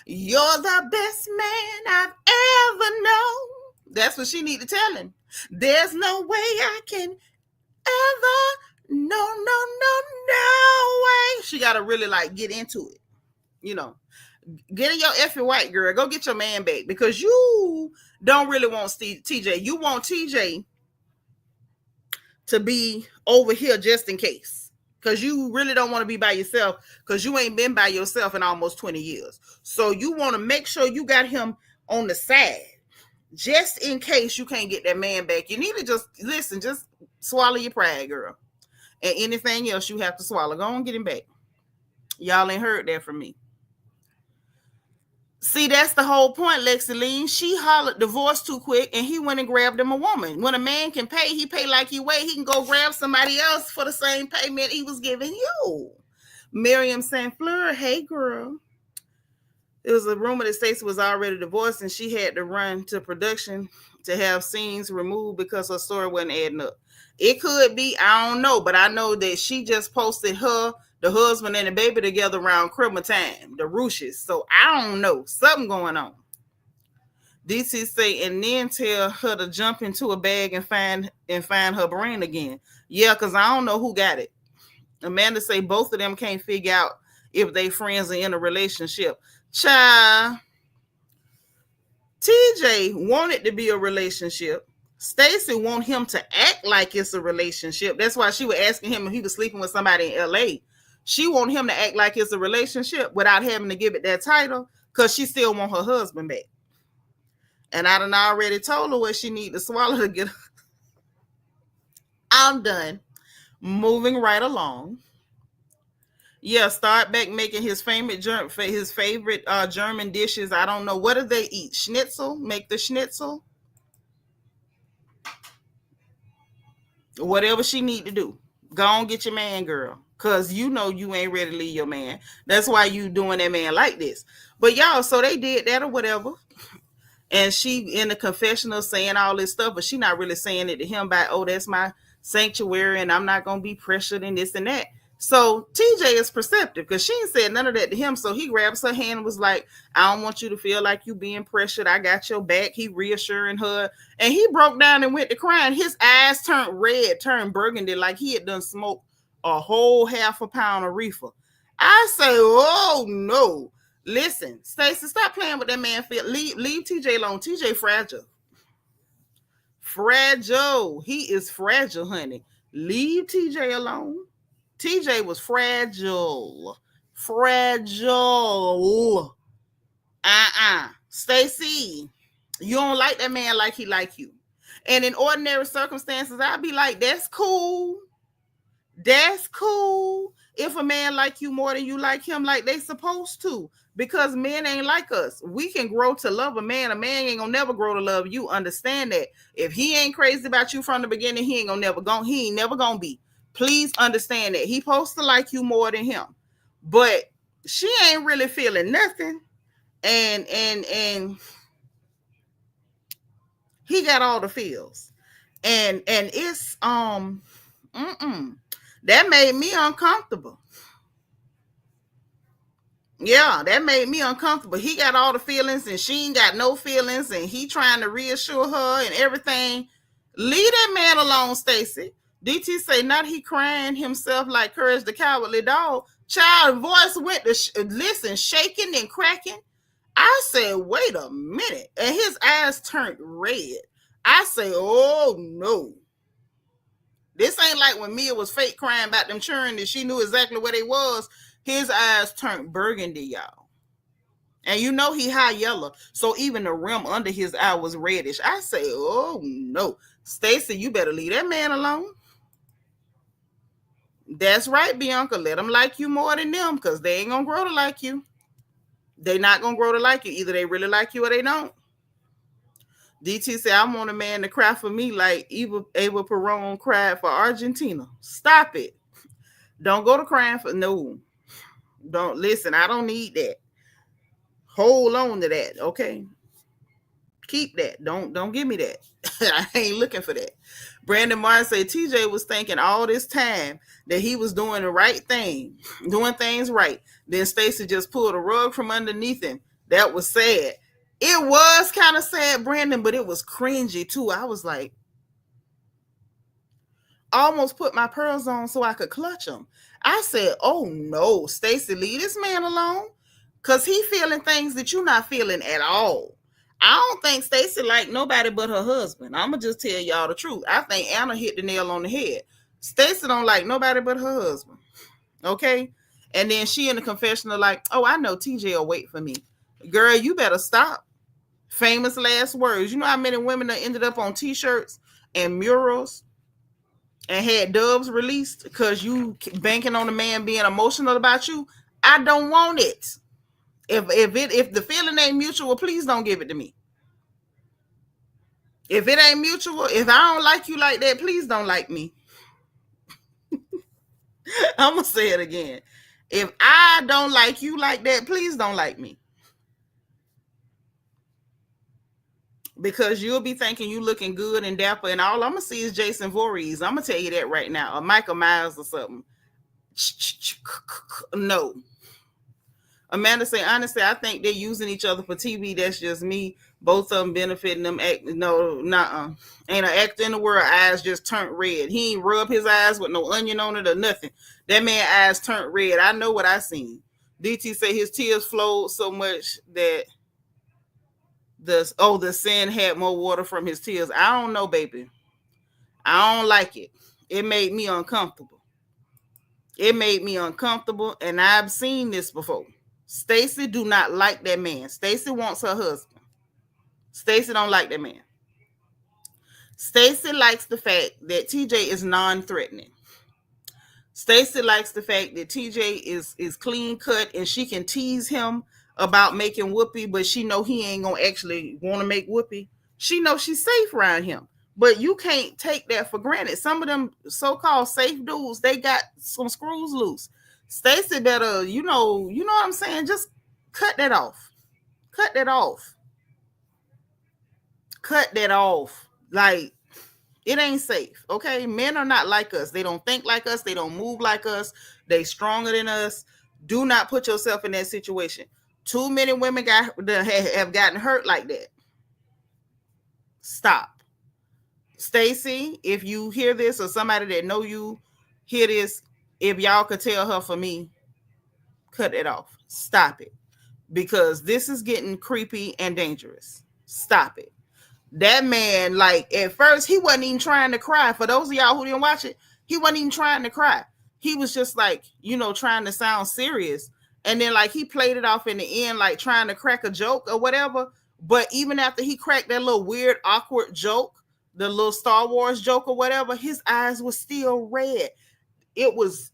You're the best man I've ever known. That's what she need to tell him. There's no way I can ever. No, no, no, no way. She got to really like get into it. You know, get in your effing white girl. Go get your man back because you don't really want TJ. You want TJ to be over here just in case. Because you really don't want to be by yourself because you ain't been by yourself in almost 20 years. So you want to make sure you got him on the side just in case you can't get that man back. You need to just listen, just swallow your pride, girl. And anything else you have to swallow. Go on, get him back. Y'all ain't heard that from me. See, that's the whole point, Lexi Lean. She hollered divorce too quick and he went and grabbed him a woman. When a man can pay, he pay like he weigh. He can go grab somebody else for the same payment he was giving you. Miriam St. Fleur, hey girl. It was a rumor that Stacy was already divorced and she had to run to production to have scenes removed because her story wasn't adding up. It could be, I don't know, but I know that she just posted her, the husband and the baby together around Christmas time, the Rooshes. So I don't know, something going on. DC say, and then tell her to jump into a bag and find her brain again. Yeah, because I don't know who got it. Amanda say both of them can't figure out if they friends are in a relationship. Child, TJ wanted to be a relationship. Stacy want him to act like it's a relationship. That's why she was asking him if he was sleeping with somebody in LA. She want him to act like it's a relationship without having to give it that title because she still want her husband back. And I done already told her what she need to swallow to get. I'm done. Moving right along. Yeah, start back making his favorite German dishes. I don't know. What do they eat? Schnitzel? Make the schnitzel. Whatever she need to do. Go on, get your man, girl. Because you know you ain't ready to leave your man. That's why you doing that man like this. But y'all, so they did that or whatever. And she in the confessional saying all this stuff, but she not really saying it to him by, oh, that's my sanctuary and I'm not going to be pressured and this and that. So TJ is perceptive because she ain't said none of that to him. So he grabs her hand and was like, I don't want you to feel like you being pressured. I got your back. He reassuring her. And he broke down and went to crying. His eyes turned red, turned burgundy, like he had done smoked a whole half a pound of reefer. I say, oh no. Listen, Stacy, stop playing with that man. Leave TJ alone. TJ fragile. Fragile. He is fragile, honey. Leave TJ alone. TJ was fragile. Fragile. Stacy, you don't like that man like he like you. And in ordinary circumstances, I'd be like, that's cool. That's cool. If a man like you more than you like him, like they supposed to. Because men ain't like us. We can grow to love a man. A man ain't gonna never grow to love you. Understand that. If he ain't crazy about you from the beginning, he ain't never gonna be. Please understand that. He supposed to like you more than him. But she ain't really feeling nothing. And he got all the feels. And it's that made me uncomfortable. Yeah, that made me uncomfortable. He got all the feelings and she ain't got no feelings and he trying to reassure her and everything. Leave that man alone, Stacy. DT say not he crying himself like Courage the Cowardly Dog. Child voice went to listen, shaking and cracking. I said, wait a minute. And his eyes turned red. I say, oh no. This ain't like when Mia was fake crying about them children and she knew exactly where they was. His eyes turned burgundy, y'all. And you know he high yellow. So even the rim under his eye was reddish. I say, oh no. Stacy, you better leave that man alone. That's right, Bianca. Let them like you more than them because they ain't going to grow to like you. They not going to grow to like you. Either they really like you or they don't. DT said, I want a man to cry for me like Eva Perón cried for Argentina. Stop it. Don't go to crying for no. Don't listen. I don't need that. Hold on to that, okay? Keep that. Don't give me that. I ain't looking for that. Brandon Martin said TJ was thinking all this time that he was doing the right thing, doing things right. Then Stacy just pulled a rug from underneath him. That was sad. It was kind of sad, Brandon, but it was cringy too. I was like, almost put my pearls on so I could clutch them. I said, oh no, Stacy, leave this man alone. Cause he feeling things that you're not feeling at all. I don't think Stacy like nobody but her husband. I'ma just tell y'all the truth. I think Anna hit the nail on the head. Stacy don't like nobody but her husband. Okay? And then she in the confessional like, oh, I know TJ will wait for me. Girl, you better stop. Famous last words. You know how many women that ended up on t-shirts and murals and had dubs released because you banking on a man being emotional about you? I don't want it. If the feeling ain't mutual, please don't give it to me. If it ain't mutual, if I don't like you like that, please don't like me. I'm gonna say it again. If I don't like you like that, please don't like me. Because you'll be thinking you looking good and dapper, and all I'm gonna see is Jason Voorhees. I'm gonna tell you that right now, or Michael Myers or something. No. Amanda say, honestly, I think they're using each other for TV. That's just me. Both of them benefiting them. No, nah. Ain't an actor in the world eyes just turned red. He ain't rub his eyes with no onion on it or nothing. That man eyes turned red. I know what I seen. DT say his tears flowed so much that the sin had more water from his tears. I don't know, baby. I don't like it. It made me uncomfortable. It made me uncomfortable, and I've seen this before. Stacy do not like that man. Stacy wants her husband. Stacy don't like that man. Stacy likes the fact that TJ is non-threatening. Stacy likes the fact that TJ is clean cut and she can tease him about making whoopee, but she know he ain't gonna actually want to make whoopee. She knows she's safe around him. But you can't take that for granted. Some of them so-called safe dudes, they got some screws loose. Stacy better, you know what I'm saying? Just cut that off. Cut that off. Cut that off. Like, it ain't safe, okay? Men are not like us. They don't think like us. They don't move like us. They stronger than us. Do not put yourself in that situation. Too many women have gotten hurt like that. Stop. Stacy, if you hear this, or somebody that know you hear this, if y'all could tell her for me, cut it off. Stop it. Because this is getting creepy and dangerous. Stop it. That man, like, at first, he wasn't even trying to cry. For those of y'all who didn't watch it, he wasn't even trying to cry. He was just like, trying to sound serious. And then, like, he played it off in the end, like trying to crack a joke or whatever. But even after he cracked that little weird, awkward joke, the little Star Wars joke or whatever, his eyes were still red. It was,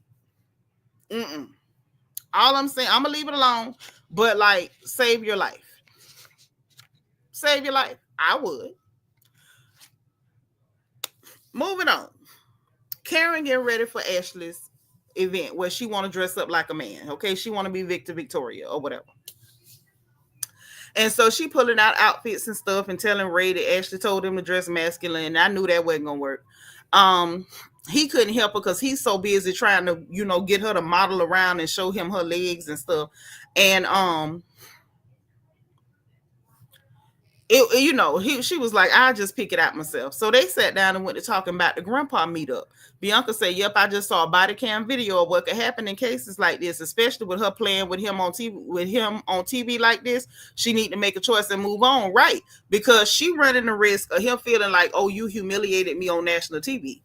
all I'm saying, I'm going to leave it alone. But, like, save your life. Save your life. I would. Moving on. Karen getting ready for Ashley's event where she want to dress up like a man. Okay, she want to be Victoria or whatever. And so she pulling out outfits and stuff and telling Ray that Ashley told him to dress masculine. And I knew that wasn't gonna work. He couldn't help her because he's so busy trying to, get her to model around and show him her legs and stuff. And she was like, I just pick it out myself. So they sat down and went to talking about the grandpa meetup. Bianca said, yep, I just saw a body cam video of what could happen in cases like this, especially with her playing with him on TV like this. She need to make a choice and move on, right? Because she running the risk of him feeling like, oh, you humiliated me on national TV.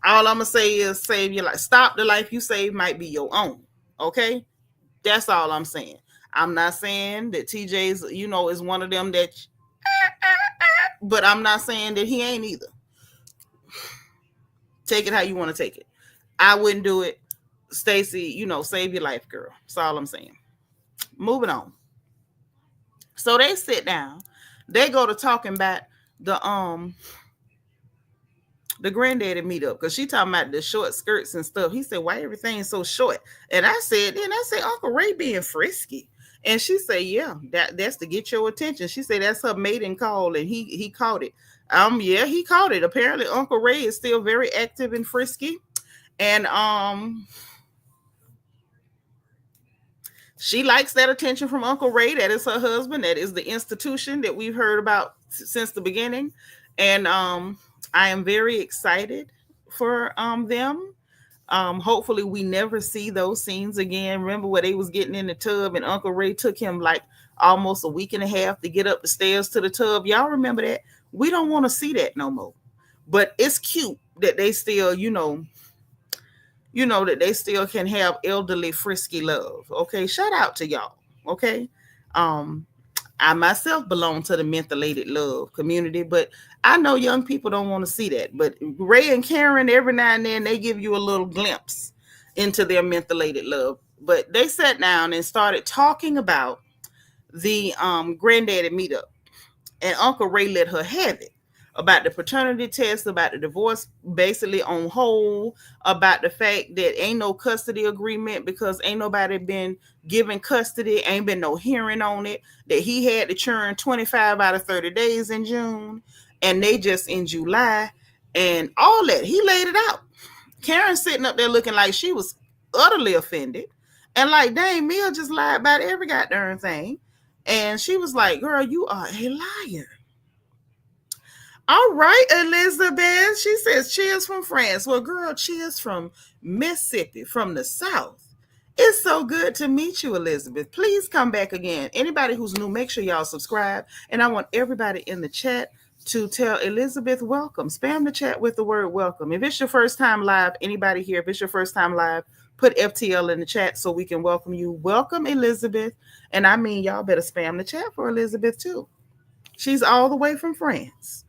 All I'm gonna say is save your life. Stop. The life you save might be your own. Okay? That's all I'm saying. I'm not saying that TJ's, is one of them that, but I'm not saying that he ain't either. Take it how you want to take it. I wouldn't do it. Stacy, save your life, girl. That's all I'm saying. Moving on. So they sit down. They go to talking about the granddaddy meetup because she talking about the short skirts and stuff. He said, why everything's so short? And I said, Uncle Ray being frisky. And she said, yeah, that's to get your attention. She said that's her maiden call, and he caught it. Yeah, he caught it. Apparently, Uncle Ray is still very active and frisky. And she likes that attention from Uncle Ray. That is her husband. That is the institution that we've heard about since the beginning. And I am very excited for them. Hopefully we never see those scenes again. Remember where they was getting in the tub and Uncle Ray took him like almost a week and a half to get up the stairs to the tub. Y'all remember that? We don't want to see that no more. But it's cute that they still, that they still can have elderly frisky love. Okay, shout out to y'all. Okay, um, I myself belong to the mentholated love community, but I know young people don't want to see that. But Ray and Karen, every now and then, they give you a little glimpse into their mentholated love. But they sat down and started talking about the granddaddy meetup, and Uncle Ray let her have it about the paternity test, about the divorce basically on hold, about the fact that ain't no custody agreement because ain't nobody been given custody, ain't been no hearing on it, that he had to churn 25 out of 30 days in June, and they just in July, and all that. He laid it out. Karen sitting up there looking like she was utterly offended. And like, dang, Mia just lied about every goddamn thing. And she was like, girl, you are a liar. All right, Elizabeth. She says, cheers from France. Well, girl, cheers from Mississippi, from the South. It's so good to meet you, Elizabeth. Please come back again. Anybody who's new, make sure y'all subscribe. And I want everybody in the chat to tell Elizabeth welcome. Spam the chat with the word welcome. If it's your first time live, anybody here, if it's your first time live, put FTL in the chat so we can welcome you. Welcome, Elizabeth. And I mean, y'all better spam the chat for Elizabeth too. She's all the way from France.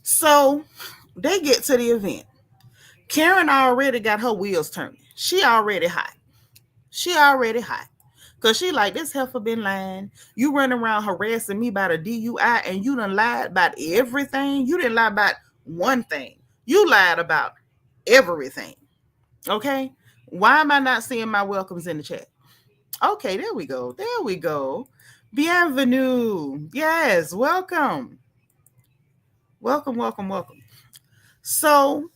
So they get to the event. Karen already got her wheels turning. She already hot. Cause she like, this heifer been lying. You run around harassing me about a DUI and you done lied about everything. You didn't lie about one thing. You lied about everything. Okay. Why am I not seeing my welcomes in the chat? Okay, there we go. There we go. Bienvenue. Yes, welcome. Welcome. So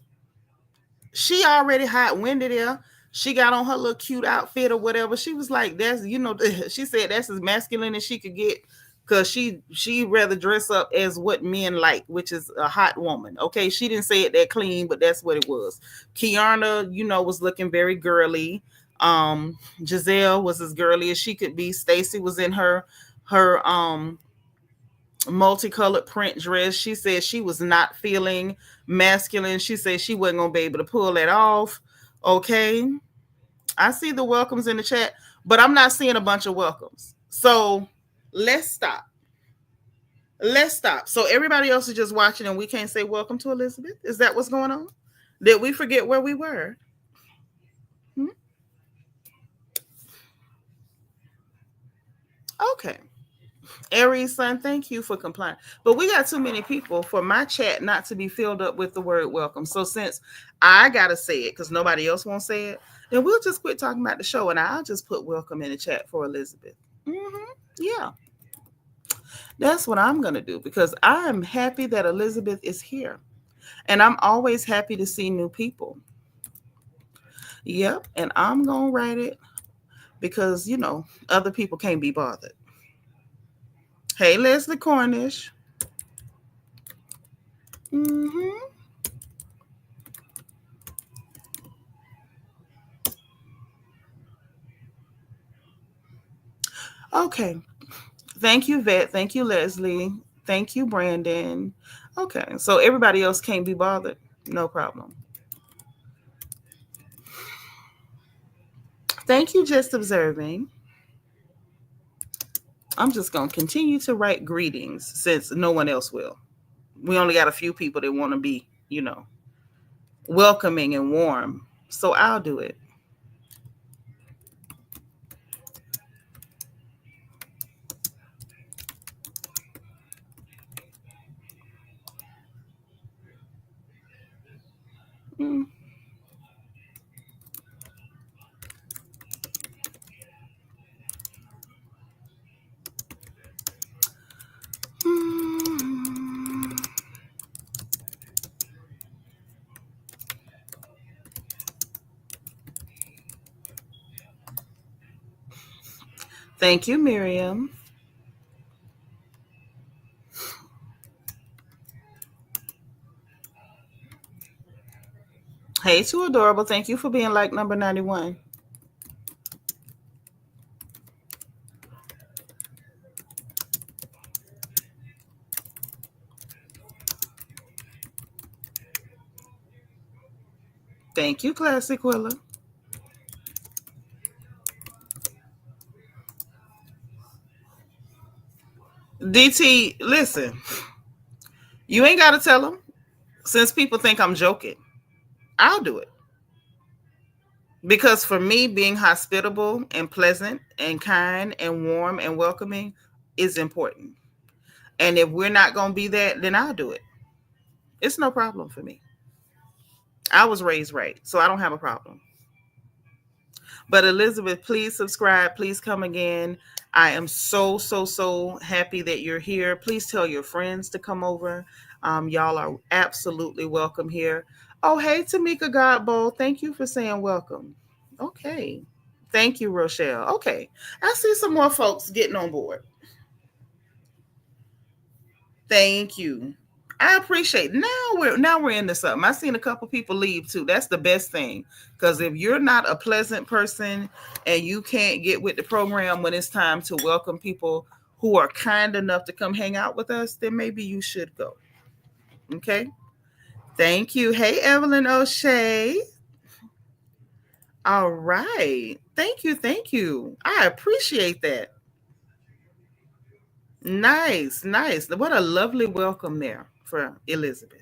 she already hot. Wendy there. She got on her little cute outfit or whatever. She was like, that's, she said that's as masculine as she could get because she rather dress up as what men like, which is a hot woman. Okay, she didn't say it that clean, but that's what it was. Kiearna, was looking very girly. Jazelle was as girly as she could be. Stacy was in her multicolored print dress. She said she was not feeling masculine. She said she wasn't gonna be able to pull that off. Okay, I see the welcomes in the chat, but I'm not seeing a bunch of welcomes. So let's stop. So everybody else is just watching and we can't say welcome to Elizabeth. Is that what's going on? Did we forget where we were? Okay. Aries son, thank you for complying. But we got too many people for my chat not to be filled up with the word welcome. So since I gotta say it because nobody else won't say it, then we'll just quit talking about the show and I'll just put welcome in the chat for Elizabeth. Yeah. That's what I'm gonna do because I'm happy that Elizabeth is here. And I'm always happy to see new people. Yep. And I'm gonna write it because other people can't be bothered. Hey, Leslie Cornish. Okay. Thank you, Vet. Thank you, Leslie. Thank you, Brandon. Okay. So everybody else can't be bothered. No problem. Thank you, Just Observing. I'm just going to continue to write greetings since no one else will. We only got a few people that want to be, welcoming and warm. So I'll do it. Mm. Thank you, Miriam. Hey, too adorable. Thank you for being like number 91. Thank you, Classic Willa. DT, listen, you ain't got to tell them. Since people think I'm joking, I'll do it. Because for me, being hospitable and pleasant and kind and warm and welcoming is important. And if we're not going to be that, then I'll do it. It's no problem for me. I was raised right, so I don't have a problem. But Elizabeth, please subscribe. Please come again. I am so, so, so happy that you're here. Please tell your friends to come over. Y'all are absolutely welcome here. Oh, hey, Tamika Godbowl. Thank you for saying welcome. Okay. Thank you, Rochelle. Okay. I see some more folks getting on board. Thank you. I appreciate it. Now we're into something. I seen a couple people leave too. That's the best thing. Because if you're not a pleasant person and you can't get with the program when it's time to welcome people who are kind enough to come hang out with us, then maybe you should go. Okay. Thank you. Hey, Evelyn O'Shea. All right. Thank you. Thank you. I appreciate that. Nice, nice. What a lovely welcome there for Elizabeth.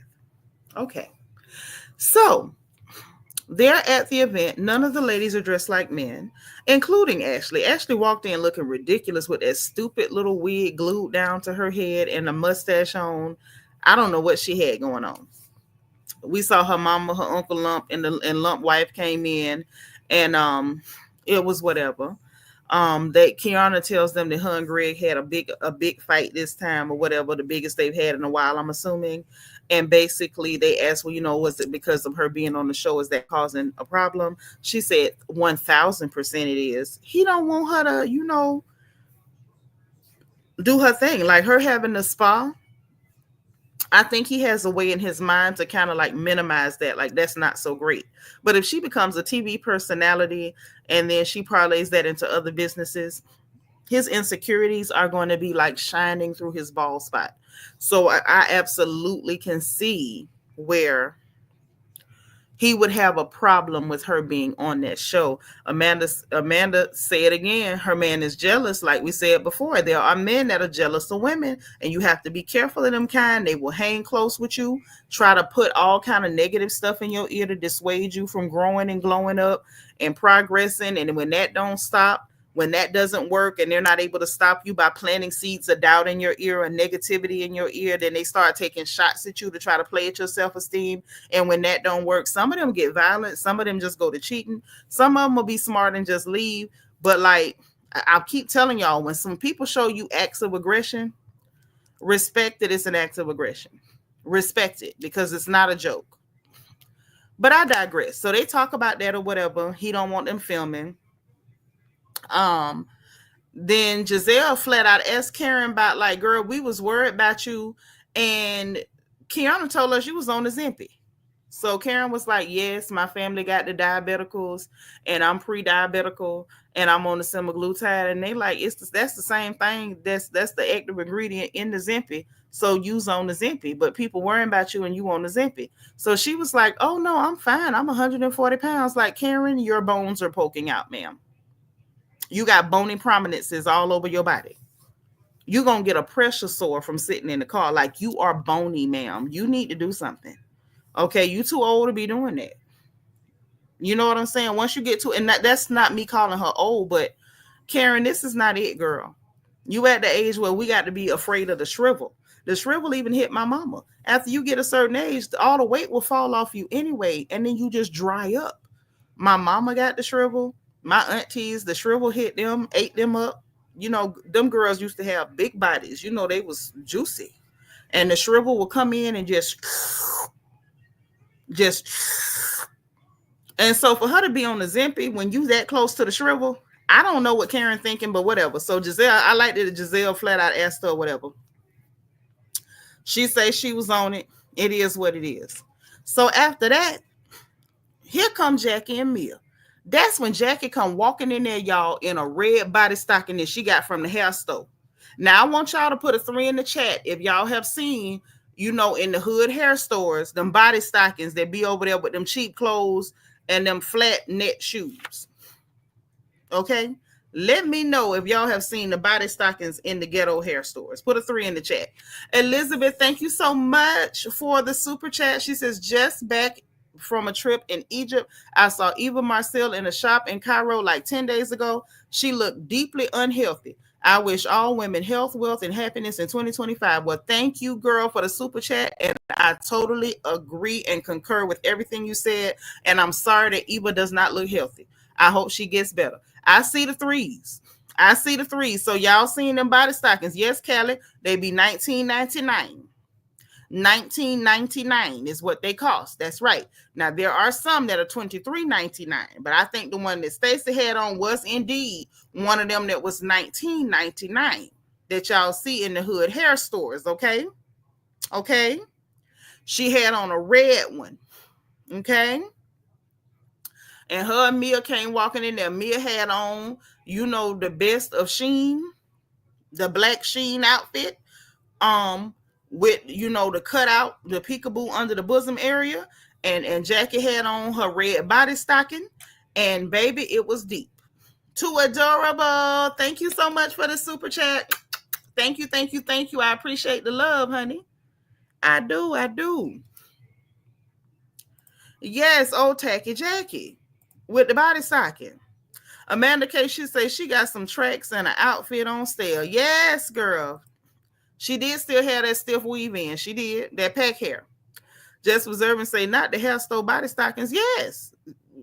Okay. So they're at the event. None of the ladies are dressed like men, including Ashley. Ashley walked in looking ridiculous with that stupid little wig glued down to her head and a mustache on. I don't know what she had going on. We saw her mama, her uncle Lump, and Lump wife came in, and it was whatever. That Kiearna tells them that her and Greg had a big fight this time or whatever, the biggest they've had in a while, I'm assuming. And basically they asked, well, was it because of her being on the show? Is that causing a problem? She said 1000% it is. He don't want her to, do her thing. Like her having the spa, I think he has a way in his mind to kind of like minimize that. Like that's not so great. But if she becomes a TV personality and then she parlays that into other businesses, his insecurities are going to be like shining through his bald spot. So I absolutely can see where he would have a problem with her being on that show. Amanda said again, her man is jealous. Like we said before, there are men that are jealous of women, and you have to be careful of them kind. They will hang close with you, try to put all kind of negative stuff in your ear to dissuade you from growing and glowing up and progressing. And when that don't stop, when that doesn't work and they're not able to stop you by planting seeds of doubt in your ear or negativity in your ear, then they start taking shots at you to try to play at your self-esteem. And when that don't work, some of them get violent, some of them just go to cheating, some of them will be smart and just leave. But like I'll keep telling y'all, when some people show you acts of aggression, respect that it's an act of aggression. Respect it because it's not a joke. But I digress. So they talk about that or whatever. He don't want them filming. um then Jazelle flat out asked Karen about, like, girl, we was worried about you. And Kiearna told us you was on the Zimpy. So Karen was like, yes, my family got the diabeticals and I'm pre-diabetical and I'm on the semaglutide. And they like, that's the same thing. That's the active ingredient in the Zimpy. So you's on the Zimpy, but people worrying about you and you on the Zimpy. So she was like, oh no, I'm fine. I'm 140 pounds. Like, Karen, your bones are poking out, ma'am. You got bony prominences all over your body. You're going to get a pressure sore from sitting in the car. Like, you are bony, ma'am. You need to do something. Okay, you too old to be doing that. You know what I'm saying? Once you get to, and that's not me calling her old, but Karen, this is not it, girl. You at the age where we got to be afraid of the shrivel. The shrivel even hit my mama. After you get a certain age, all the weight will fall off you anyway, and then you just dry up. My mama got the shrivel. My aunties, the shrivel hit them, ate them up. Them girls used to have big bodies. They was juicy. And the shrivel will come in and just. And so for her to be on the Zimpy when you that close to the shrivel, I don't know what Karen thinking, but whatever. So Jazelle, I like that Jazelle flat out asked her whatever. She say she was on it. It is what it is. So after that, Here come Jackie and Mia. That's when Jackie come walking in there, y'all, in a red body stocking that she got from the hair store. Now I want y'all to put a 3 in the chat if y'all have seen, in the hood hair stores, them body stockings that be over there with them cheap clothes and them flat net shoes. Okay? Let me know if y'all have seen the body stockings in the ghetto hair stores. Put a 3 in the chat. Elizabeth, thank you so much for the super chat. She says, just back from a trip in Egypt, I saw Eva Marcel in a shop in Cairo like 10 days ago. She looked deeply unhealthy. I wish all women health, wealth, and happiness in 2025. Well, thank you, girl, for the super chat. And I totally agree and concur with everything you said. And I'm sorry that Eva does not look healthy. I hope she gets better. I see the 3s. I see the 3s. So y'all seen them body stockings. Yes, Callie, they be $19.99. $19.99 is what they cost. That's right. Now there are some that are $23.99, but I think the one that Stacy had on was indeed one of them that was $19.99 that y'all see in the hood hair stores. Okay. She had on a red one. Okay. And her and Mia came walking in there. Mia had on, the best of Sheen, the black Sheen outfit. With the cutout, the peekaboo under the bosom area, and Jackie had on her red body stocking, and baby, it was deep. Too adorable. Thank you so much for the super chat. Thank you. I appreciate the love, honey. I do. Yes, old tacky Jackie with the body stocking. Amanda K, she says she got some tracks and an outfit on sale. Yes, girl. She did still have that stiff weave in. She did. That pack hair. Just observe and say, not the hair store body stockings. Yes.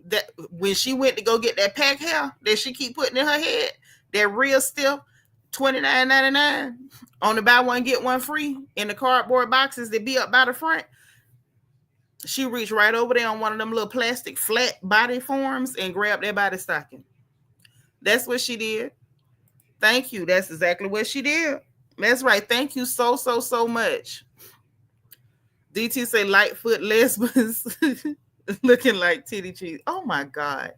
That when she went to go get that pack hair that she keep putting in her head, that real stiff, $29.99 on the buy one, get one free in the cardboard boxes that be up by the front. She reached right over there on one of them little plastic flat body forms and grabbed that body stocking. That's what she did. Thank you. That's exactly what she did. That's right. Thank you so much. DT say Lightfoot lesbians looking like titty cheese. Oh my God.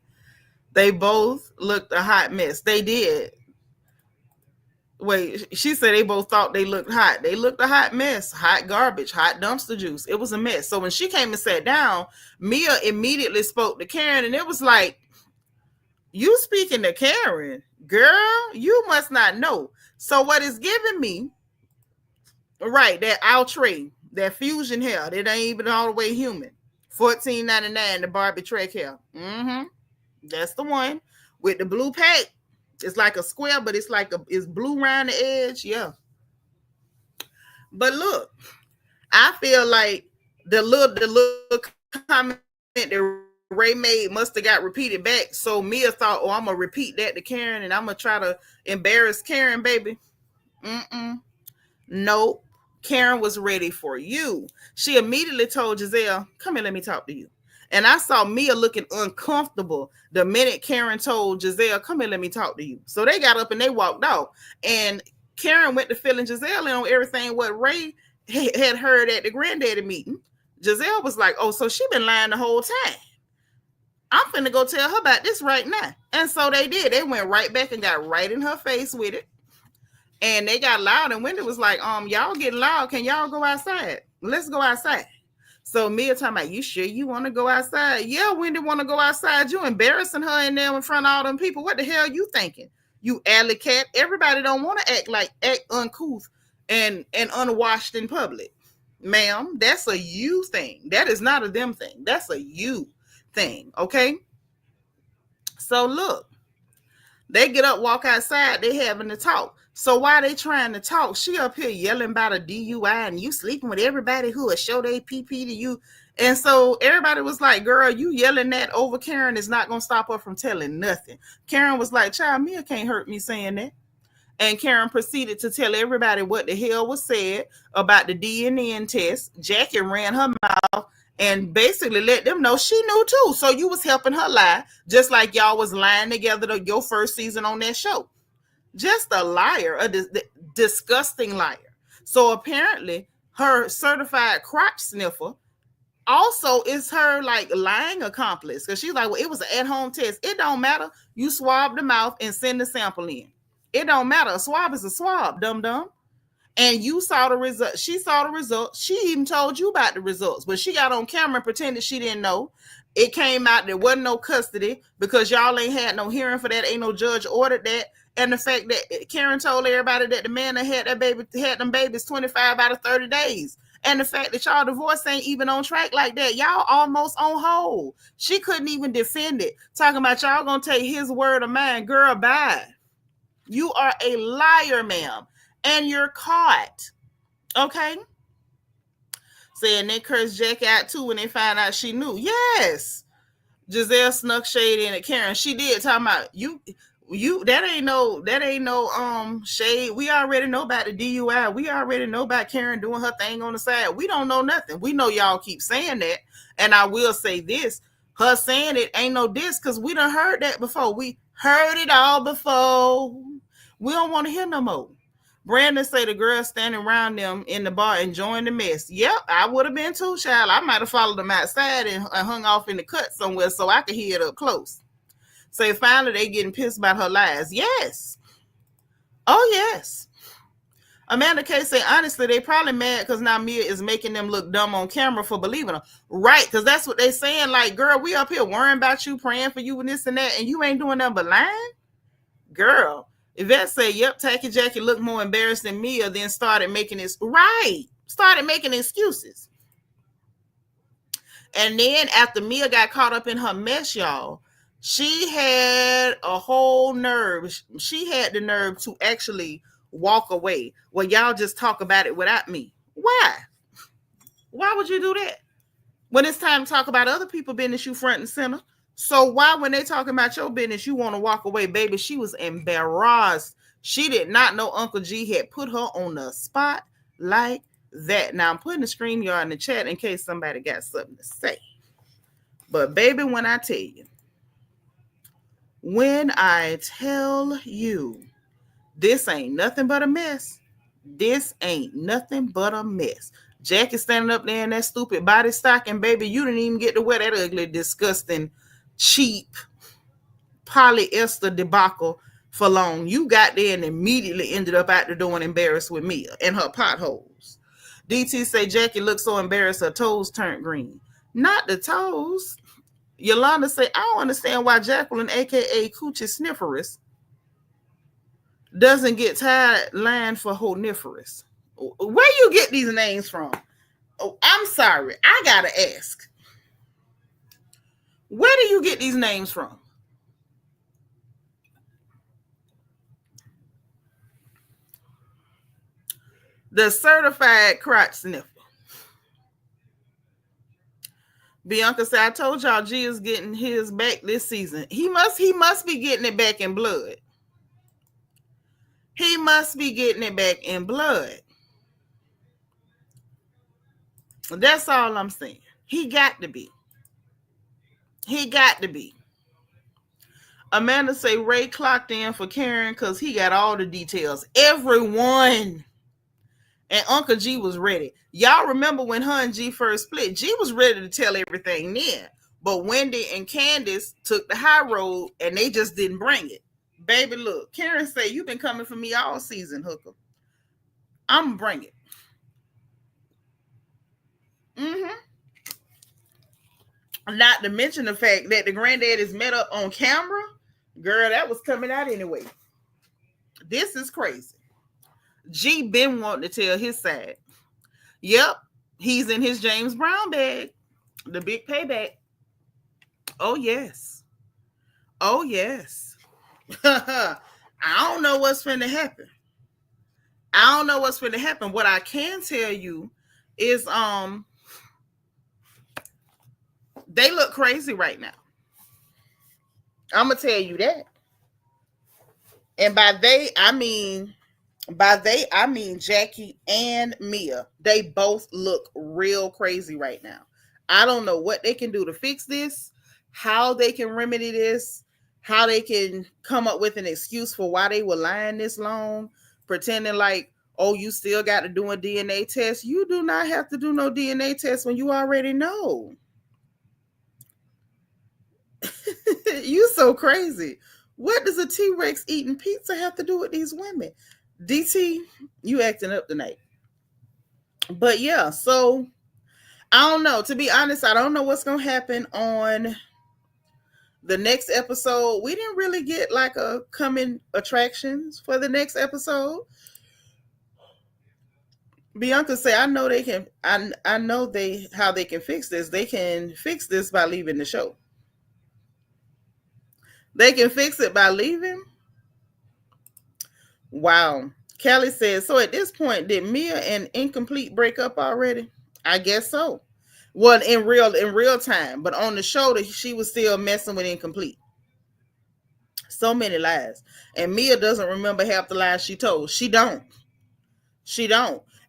They both looked a hot mess. They did. Wait, she said they both thought they looked hot. They looked a hot mess, hot garbage, hot dumpster juice. It was a mess. So when she came and sat down, Mia immediately spoke to Karen, and it was like, you speaking to Karen, girl, you must not know. So what it's giving me, right, that outre, that fusion hair, that ain't even all the way human. $14.99, the Barbie Trek hair. That's the one with the blue pack. It's like a square, but it's blue around the edge. Yeah. But look, I feel like the little comment that Ray made must have got repeated back. So Mia thought, I'm gonna repeat that to Karen, and I'm gonna try to embarrass Karen, baby. Nope. Karen was ready for you. She immediately told Jazelle, come here, let me talk to you. And I saw Mia looking uncomfortable the minute Karen told Jazelle, come here, let me talk to you. So they got up and they walked off. And Karen went to filling Jazelle in on everything what Ray had heard at the granddaddy meeting. Jazelle was like, oh, so she been lying the whole time. I'm finna go tell her about this right now. And so they did. They went right back and got right in her face with it. And they got loud, and Wendy was like, y'all getting loud. Can y'all go outside? Let's go outside. So Mia talking about, you sure you want to go outside? Yeah, Wendy want to go outside. You embarrassing her in there in front of all them people. What the hell you thinking? You alley cat. Everybody don't want to act uncouth and unwashed in public. Ma'am, that's a you thing. That is not a them thing. That's a you thing, okay? So look, they get up, walk outside, they having to talk. So why they trying to talk? She up here yelling about a DUI and you sleeping with everybody who will show their PP to you. And so everybody was like, girl, you yelling that over Karen is not going to stop her from telling nothing. Karen was like, child, Mia can't hurt me saying that. And Karen proceeded to tell everybody what the hell was said about the DNA test. Jackie ran her mouth and basically let them know she knew too. So you was helping her lie, just like y'all was lying together to your first season on that show. Just a liar, a disgusting liar. So apparently her certified crotch sniffer Also, is her like lying accomplice? Because she's like, well, it was an at-home test. It don't matter. You swab the mouth and send the sample in. It don't matter. A swab is a swab, dum-dum. And you saw the result. She saw the results. She even told you about the results, but she got on camera and pretended she didn't know. It came out there wasn't no custody because y'all ain't had no hearing for that. Ain't no judge ordered that. And the fact that Karen told everybody that the man that had them babies 25 out of 30 days. And the fact that y'all divorce ain't even on track like that. Y'all almost on hold. She couldn't even defend it. Talking about y'all gonna take his word of mine. Girl, bye. You are a liar, ma'am. And you're caught. Okay? Saying they cursed Jackie out too when they found out she knew. Yes. Jazelle snuck shade in at Karen. She did. Talking about you that ain't no shade. We already know about the DUI. We already know about Karen doing her thing on the side. We don't know nothing. We know y'all keep saying that. And I will say this. Her saying it ain't no diss because we done heard that before. We heard it all before. We don't want to hear no more. Brandon say the girl standing around them in the bar enjoying the mess. Yep, I would have been too, child. I might have followed them outside and hung off in the cut somewhere so I could hear it up close. So finally they getting pissed about her lies. Yes. Oh, yes. Amanda K say, honestly, they probably mad because now Mia is making them look dumb on camera for believing her. Right, because that's what they saying. Like, girl, we up here worrying about you, praying for you and this and that, and you ain't doing nothing but lying? Girl. Yvette say, yep, Tacky Jackie looked more embarrassed than Mia, then started making excuses. And then after Mia got caught up in her mess, y'all, she had a whole nerve. She had the nerve to actually walk away. Well, y'all just talk about it without me. Why? Why would you do that? When it's time to talk about other people's business, you front and center. So why, when they talking about your business, you want to walk away, baby? She was embarrassed. She did not know Uncle G had put her on the spot like that. Now, I'm putting the StreamYard in the chat in case somebody got something to say. But, baby, when I tell you, this ain't nothing but a mess. This ain't nothing but a mess. Jackie standing up there in that stupid body stocking, baby, you didn't even get to wear that ugly, disgusting, cheap polyester debacle for long. You got there and immediately ended up out the door and embarrassed with Mia and her potholes. DT say Jackie looked so embarrassed her toes turned green. Not the toes. Yolanda say, I don't understand why Jacqueline, aka Coochie Snifferous, doesn't get tired line for Honiferous. Where you get these names from? Oh, I'm sorry. I gotta ask. Where do you get these names from? The certified crotch sniffer. Bianca said, I told y'all G is getting his back this season. He must be getting it back in blood. He must be getting it back in blood. That's all I'm saying. He got to be. He got to be. Amanda say Ray clocked in for Karen because he got all the details. Everyone. And Uncle G was ready. Y'all remember when her and G first split? G was ready to tell everything then. But Wendy and Candace took the high road and they just didn't bring it. Baby, look, Karen say, you've been coming for me all season, hooker. I'm going to bring it. Not to mention the fact that the granddad is met up on camera. Girl, that was coming out anyway. This is crazy. G been wanting to tell his side. Yep, he's in his James Brown bag. The big payback. Oh, yes. Oh, yes. I don't know what's finna happen. What I can tell you is they look crazy right now. I'm gonna tell you that. And by they, I mean Jackie and Mia. They both look real crazy right now. I don't know what they can do to fix this, how they can remedy this, how they can come up with an excuse for why they were lying this long, pretending like, Oh, you still got to do a DNA test. You do not have to do no DNA test when you already know. You so crazy. What does a T-Rex eating pizza have to do with these women? DT, you acting up tonight. But yeah, so I don't know. To be honest, I don't know what's going to happen on the next episode. We didn't really get like a coming attractions for the next episode. Bianca say, I know they can. I know they how they can fix this. They can fix this by leaving the show. They can fix it by leaving. Wow. Kelly says, so at this point, did Mia and Incomplete break up already? I guess so. Well, in real time, but on the show, she was still messing with Incomplete. So many lies, and Mia doesn't remember half the lies she told. She don't.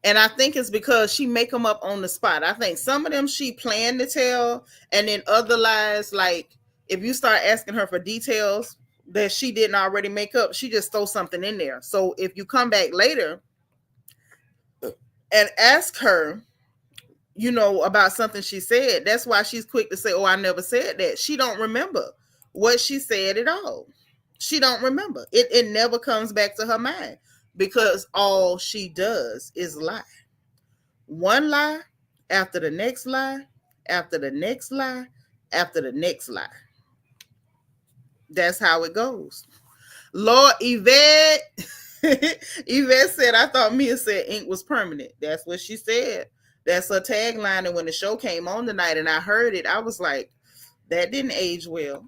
And I think it's because she make them up on the spot. I think some of them she planned to tell, and then other lies, like if you start asking her for details that she didn't already make up, she just throw something in there. So if you come back later and ask her, about something she said, that's why she's quick to say, oh, I never said that. She don't remember what she said at all. She don't remember. It never comes back to her mind because all she does is lie. One lie after the next lie, after the next lie, after the next lie. That's how it goes. Lord, Yvette. Yvette said, I thought Mia said ink was permanent. That's what she said. That's her tagline. And when the show came on tonight and I heard it, I was like, that didn't age well.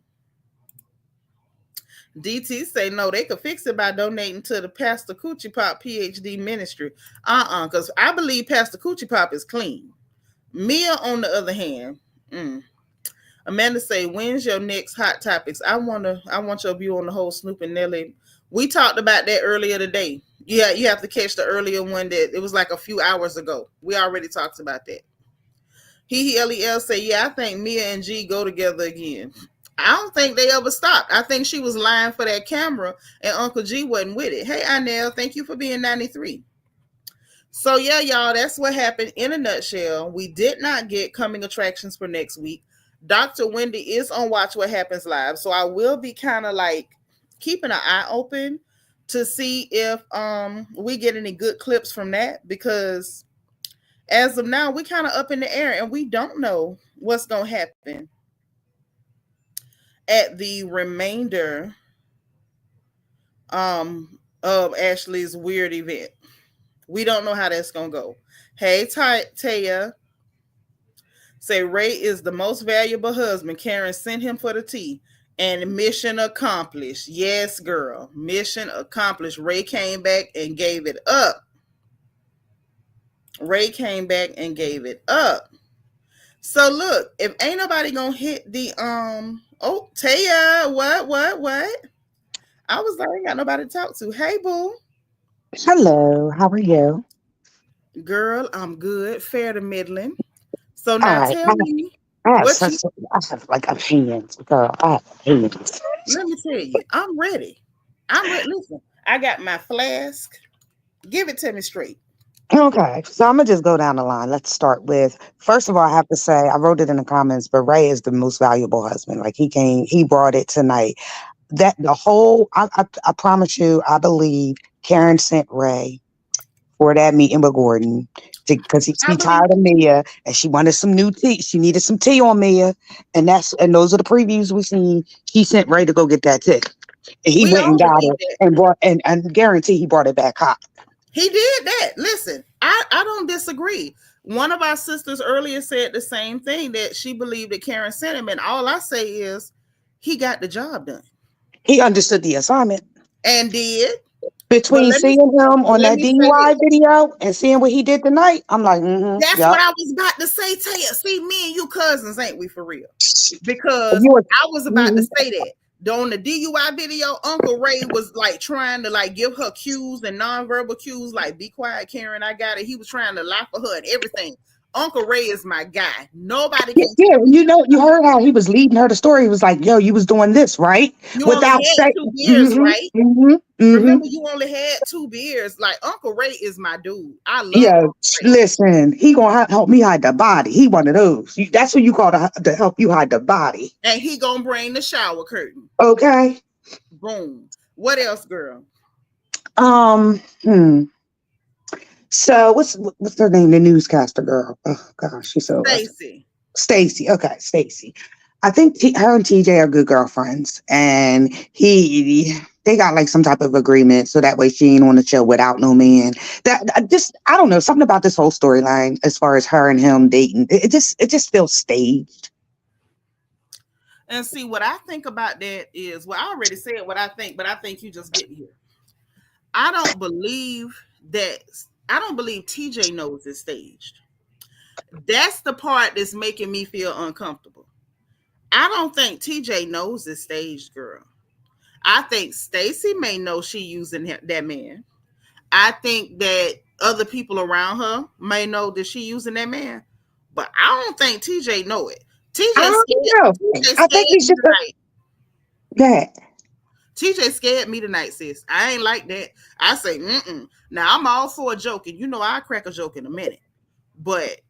DT say, no, they could fix it by donating to the Pastor Coochie Pop PhD ministry. Because I believe Pastor Coochie Pop is clean. Mia, on the other hand, Amanda say, when's your next hot topics? I want your view on the whole Snoop and Nelly. We talked about that earlier today. Yeah, you have to catch the earlier one that it was like a few hours ago. We already talked about that. LEL say, yeah, I think Mia and G go together again. I don't think they ever stopped. I think she was lying for that camera and Uncle G wasn't with it. Hey, Inel, thank you for being 93. So yeah, y'all, that's what happened in a nutshell. We did not get coming attractions for next week. Dr. Wendy is on Watch What Happens Live. So I will be kind of like keeping an eye open to see if we get any good clips from that, because as of now, we kind of up in the air and we don't know what's going to happen at the remainder of Ashley's weird event. We don't know how that's going to go. Hey, Taya. Say, Ray is the most valuable husband. Karen sent him for the tea. And mission accomplished. Yes, girl. Mission accomplished. Ray came back and gave it up. So look, if ain't nobody gonna hit the oh, Taya, what? I was like, I ain't got nobody to talk to. Hey, boo. Hello, how are you? Girl, I'm good. Fair to middling. So All now right, tell me I have what you. I have like opinions, girl. I have opinions. Let me tell you, I'm ready. Listen, I got my flask. Give it to me straight. Okay, so I'm gonna just go down the line. Let's start with first of all, I have to say I wrote it in the comments, but Ray is the most valuable husband. Like he brought it tonight. That the whole, I promise you, I believe Karen sent Ray for that meeting with Gordon because I she believe tired of Mia and she wanted some new tea. She needed some tea on Mia, and those are the previews we seen. He sent Ray to go get that tea, and he we went and all got believe it that. and brought and guarantee he brought it back hot. He did that. Listen, I don't disagree. One of our sisters earlier said the same thing, that she believed that Karen sent him, and all I say is he got the job done He understood the assignment. and did. But Between let me seeing him on let that me say DUI this. video and seeing what he did tonight, I'm like, That's what yep. I was about to say, Taya. See, me and you cousins, ain't we, for real? Because You were, I was about to mhm. say that. On the DUI video, Uncle Ray was like trying to like give her cues and nonverbal cues, like be quiet, Karen, I got it. He was trying to lie for her and everything. Uncle Ray is my guy. Nobody can Yeah, tell me you know, you otherwise. heard how he was leading her the story. He was like, "Yo, you was doing this, right?" You only Without had saying, 2 beers, mm-hmm, right? mm-hmm, mm-hmm. Remember, you only had 2 beers. Like, Uncle Ray is my dude. I love Yeah, Uncle Ray. listen, he gonna help me hide the body. He one of those. That's what you call to help you hide the body. And he gonna bring the shower curtain. Okay. Boom. What else, girl? Hmm. So what's her name? The newscaster girl. Oh gosh, she's so Stacy. Stacy. Okay, Stacy. I think her and TJ are good girlfriends, and they got like some type of agreement, so that way she ain't on the show without no man. I don't know, something about this whole storyline as far as her and him dating. It just feels staged. And see, what I think about that is, well, I already said what I think, but I think you just getting here. I don't believe that. I don't believe TJ knows it's staged. That's the part that's making me feel uncomfortable. I don't think TJ knows it's staged, girl. I think Stacy may know she using that man. I think that other people around her may know that she using that man, but I don't think TJ know it. I TJ don't scared. know. TJ I think scared he's me just a tonight. yeah. TJ scared me tonight, sis. I ain't like that. I say, mm-mm. Now I'm all for a joke, and you know I crack a joke in a minute. But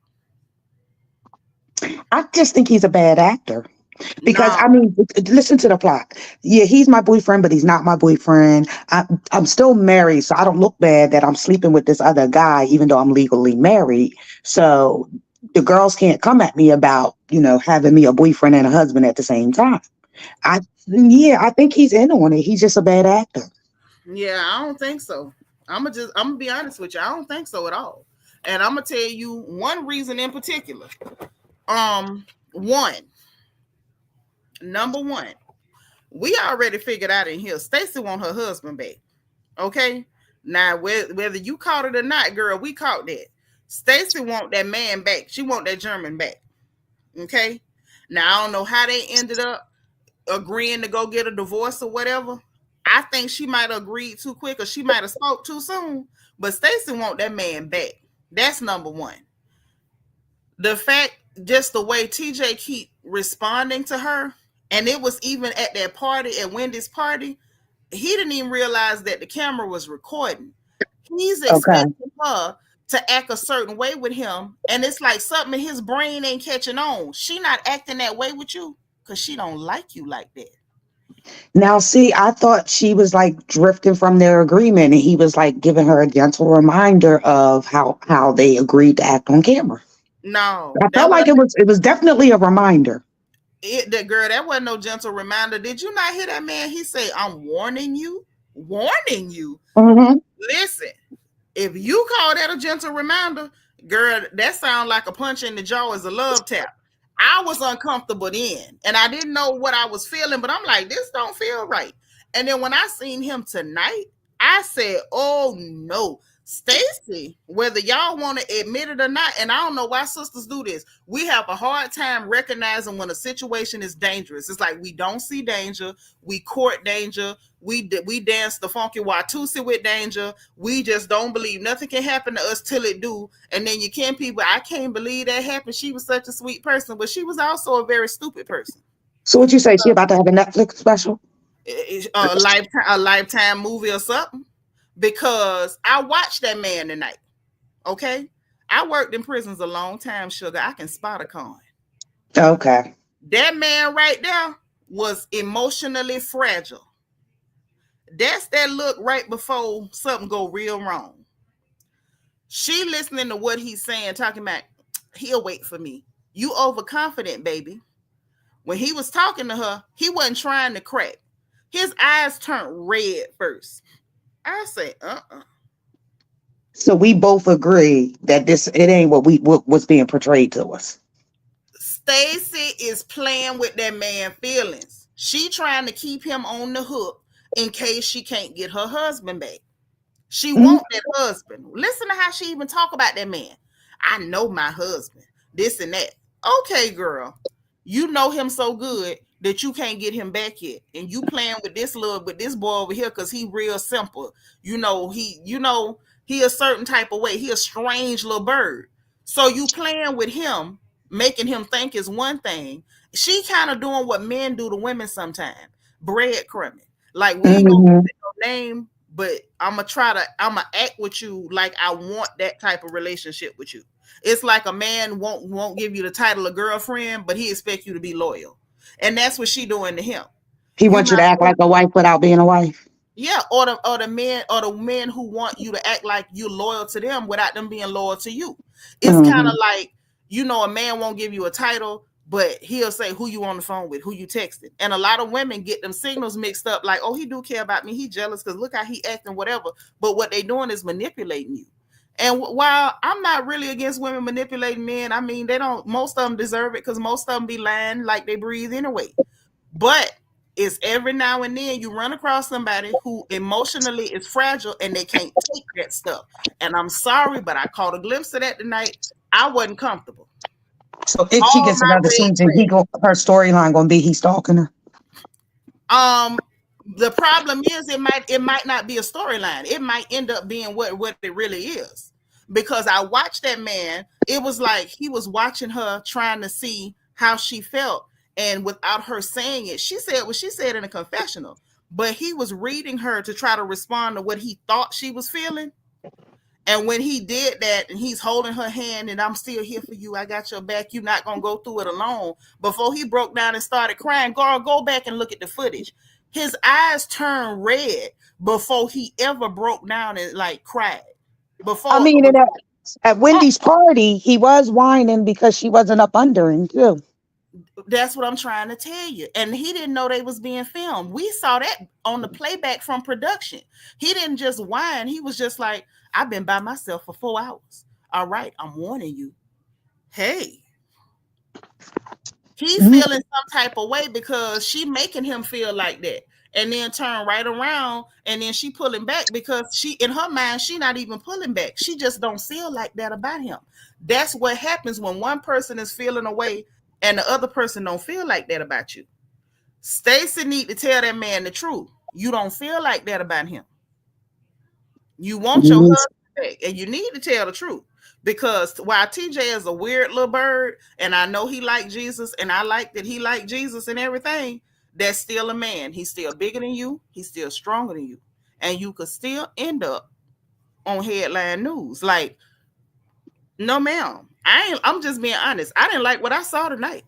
I just think he's a bad actor. Because I no, mean, listen to the plot. Yeah, he's my boyfriend, but he's not my boyfriend. I'm still married, so I don't look bad that I'm sleeping with this other guy, even though I'm legally married. So the girls can't come at me about having me a boyfriend and a husband at the same time. I think he's in on it. He's just a bad actor. yeah, I don't think so. I'm gonna be honest with you. I don't think so at all. And I'm gonna tell you one reason in particular. One, number one, we already figured out in here. Stacy want her husband back. Okay. Now, whether you caught it or not, girl, we caught that. Stacy want that man back. She want that German back. Okay. Now I don't know how they ended up agreeing to go get a divorce or whatever. I think she might have agreed too quick or she might have spoke too soon. But Stacy want that man back. That's number one. The fact, just the way TJ keep responding to her, and it was even at that party, at Wendy's party, he didn't even realize that the camera was recording. He's Okay. expecting her to act a certain way with him, and it's like something in his brain ain't catching on. She not acting that way with you because she don't like you like that. Now, see, I thought she was like drifting from their agreement, and he was like giving her a gentle reminder of how they agreed to act on camera. No, I that felt like wasn't it was definitely a reminder. it. That girl, that wasn't no gentle reminder. Did you not hear that man? He say, "I'm warning you, warning you." Hmm. Listen, if you call that a gentle reminder, girl, that sounds like a punch in the jaw as a love tap. I was uncomfortable then, and I didn't know what I was feeling, but I'm like, this don't feel right. And then when I seen him tonight, I said, oh no. Stacy, whether y'all want to admit it or not, and I don't know why sisters do this, we have a hard time recognizing when a situation is dangerous. It's like we don't see danger, we court danger, we dance the funky watusi with danger. We just don't believe nothing can happen to us till it do. And then you can't people. I can't believe that happened. She was such a sweet person, but she was also a very stupid person. So what you say? She about to have a Netflix special? A lifetime movie or something. Because I watched that man tonight. Okay, I worked in prisons a long time, sugar. I can spot a con. Okay. That man right there was emotionally fragile. That's that look right before something go real wrong. She listening to what he's saying, talking about he'll wait for me. You overconfident, baby. When he was talking to her, he wasn't trying to crack. His eyes turned red first. I say, So we both agree that it ain't what was being portrayed to us. Stacy is playing with that man's feelings. She trying to keep him on the hook in case she can't get her husband back. She Mhm. want that husband. Listen to how she even talk about that man. I know my husband. This and that. Okay, girl. You know him so good that you can't get him back yet. And you playing with this boy over here because he real simple. He a certain type of way. He a strange little bird. So you playing with him, making him think is one thing. She kind of doing what men do to women sometimes, breadcrumbing. Like we ain't gonna Hmm. say no name, but I'ma act with you like I want that type of relationship with you. It's like a man won't give you the title of girlfriend, but he expect you to be loyal, and that's what she doing to him. He You wants you my to act like a wife without being a wife. yeah, or the men who want you to act like you're loyal to them without them being loyal to you. It's kind of Hmm. like, a man won't give you a title, but he'll say who you on the phone with, who you texting. And a lot of women get them signals mixed up, like, oh, he do care about me, he jealous because look how he acting, whatever. But what they doing is manipulating you. And while I'm not really against women manipulating men, I mean, they don't, most of them deserve it because most of them be lying like they breathe anyway. But it's every now and then you run across somebody who emotionally is fragile and they can't take that stuff. And I'm sorry, but I caught a glimpse of that tonight. I wasn't comfortable. So if she All gets my another red season, flags. her storyline gonna be he stalking her. Um, the problem is it might not be a storyline. It might end up being what it really is. Because I watched that man, it was like he was watching her trying to see how she felt. And without her saying it, she said what she said in a confessional. But he was reading her to try to respond to what he thought she was feeling. And when he did that and he's holding her hand and I'm still here for you, I got your back, you're not gonna go through it alone. Before he broke down and started crying, girl, go back and look at the footage. His eyes turned red before he ever broke down and like cried. I Before mean, at oh, Wendy's party, he was whining because she wasn't up under him too. that's what I'm trying to tell you. And he didn't know they was being filmed. We saw that on the playback from production. He didn't just whine. He was just like, I've been by myself for 4 hours. All right, I'm warning you. Hey, he Mhm. feeling some type of way because she making him feel like that, and then turn right around and then she pulling back because she in her mind she not even pulling back, she just don't feel like that about him. That's what happens when one person is feeling away and the other person don't feel like that about you. Stacy need to tell that man the truth. You don't feel like that about him. You want your Mhm. husband back, and you need to tell the truth. Because while TJ is a weird little bird, and I know he liked Jesus, and I like that he liked Jesus and everything, that's still a man. He's still bigger than you. He's still stronger than you, and you could still end up on headline news. Like, no, ma'am, I ain't. I'm just being honest. I didn't like what I saw tonight.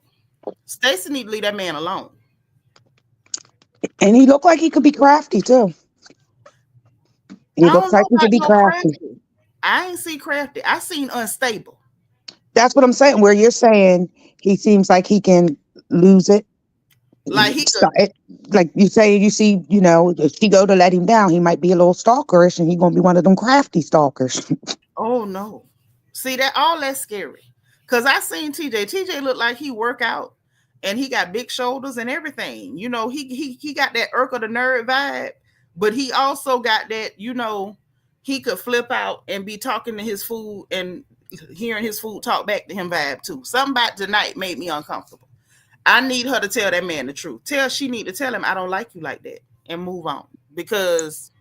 Stacy need to leave that man alone. And he looked like he could be crafty too. He I looks don't know like he could about be no crafty. crafty. I ain't see crafty. I seen unstable. That's what I'm saying. Where you're saying he seems like he can lose it. Like he could. Start it like you say, you see, if she go to let him down, he might be a little stalkerish, and he gonna be one of them crafty stalkers. Oh no. See that all that's scary. Cause I seen TJ. TJ looked like he work out and he got big shoulders and everything. He got that Urkel the nerd vibe, but he also got that, he could flip out and be talking to his food and hearing his food talk back to him vibe too. Something about tonight made me uncomfortable. I need her to tell that man the truth. She need to tell him I don't like you like that and move on. Because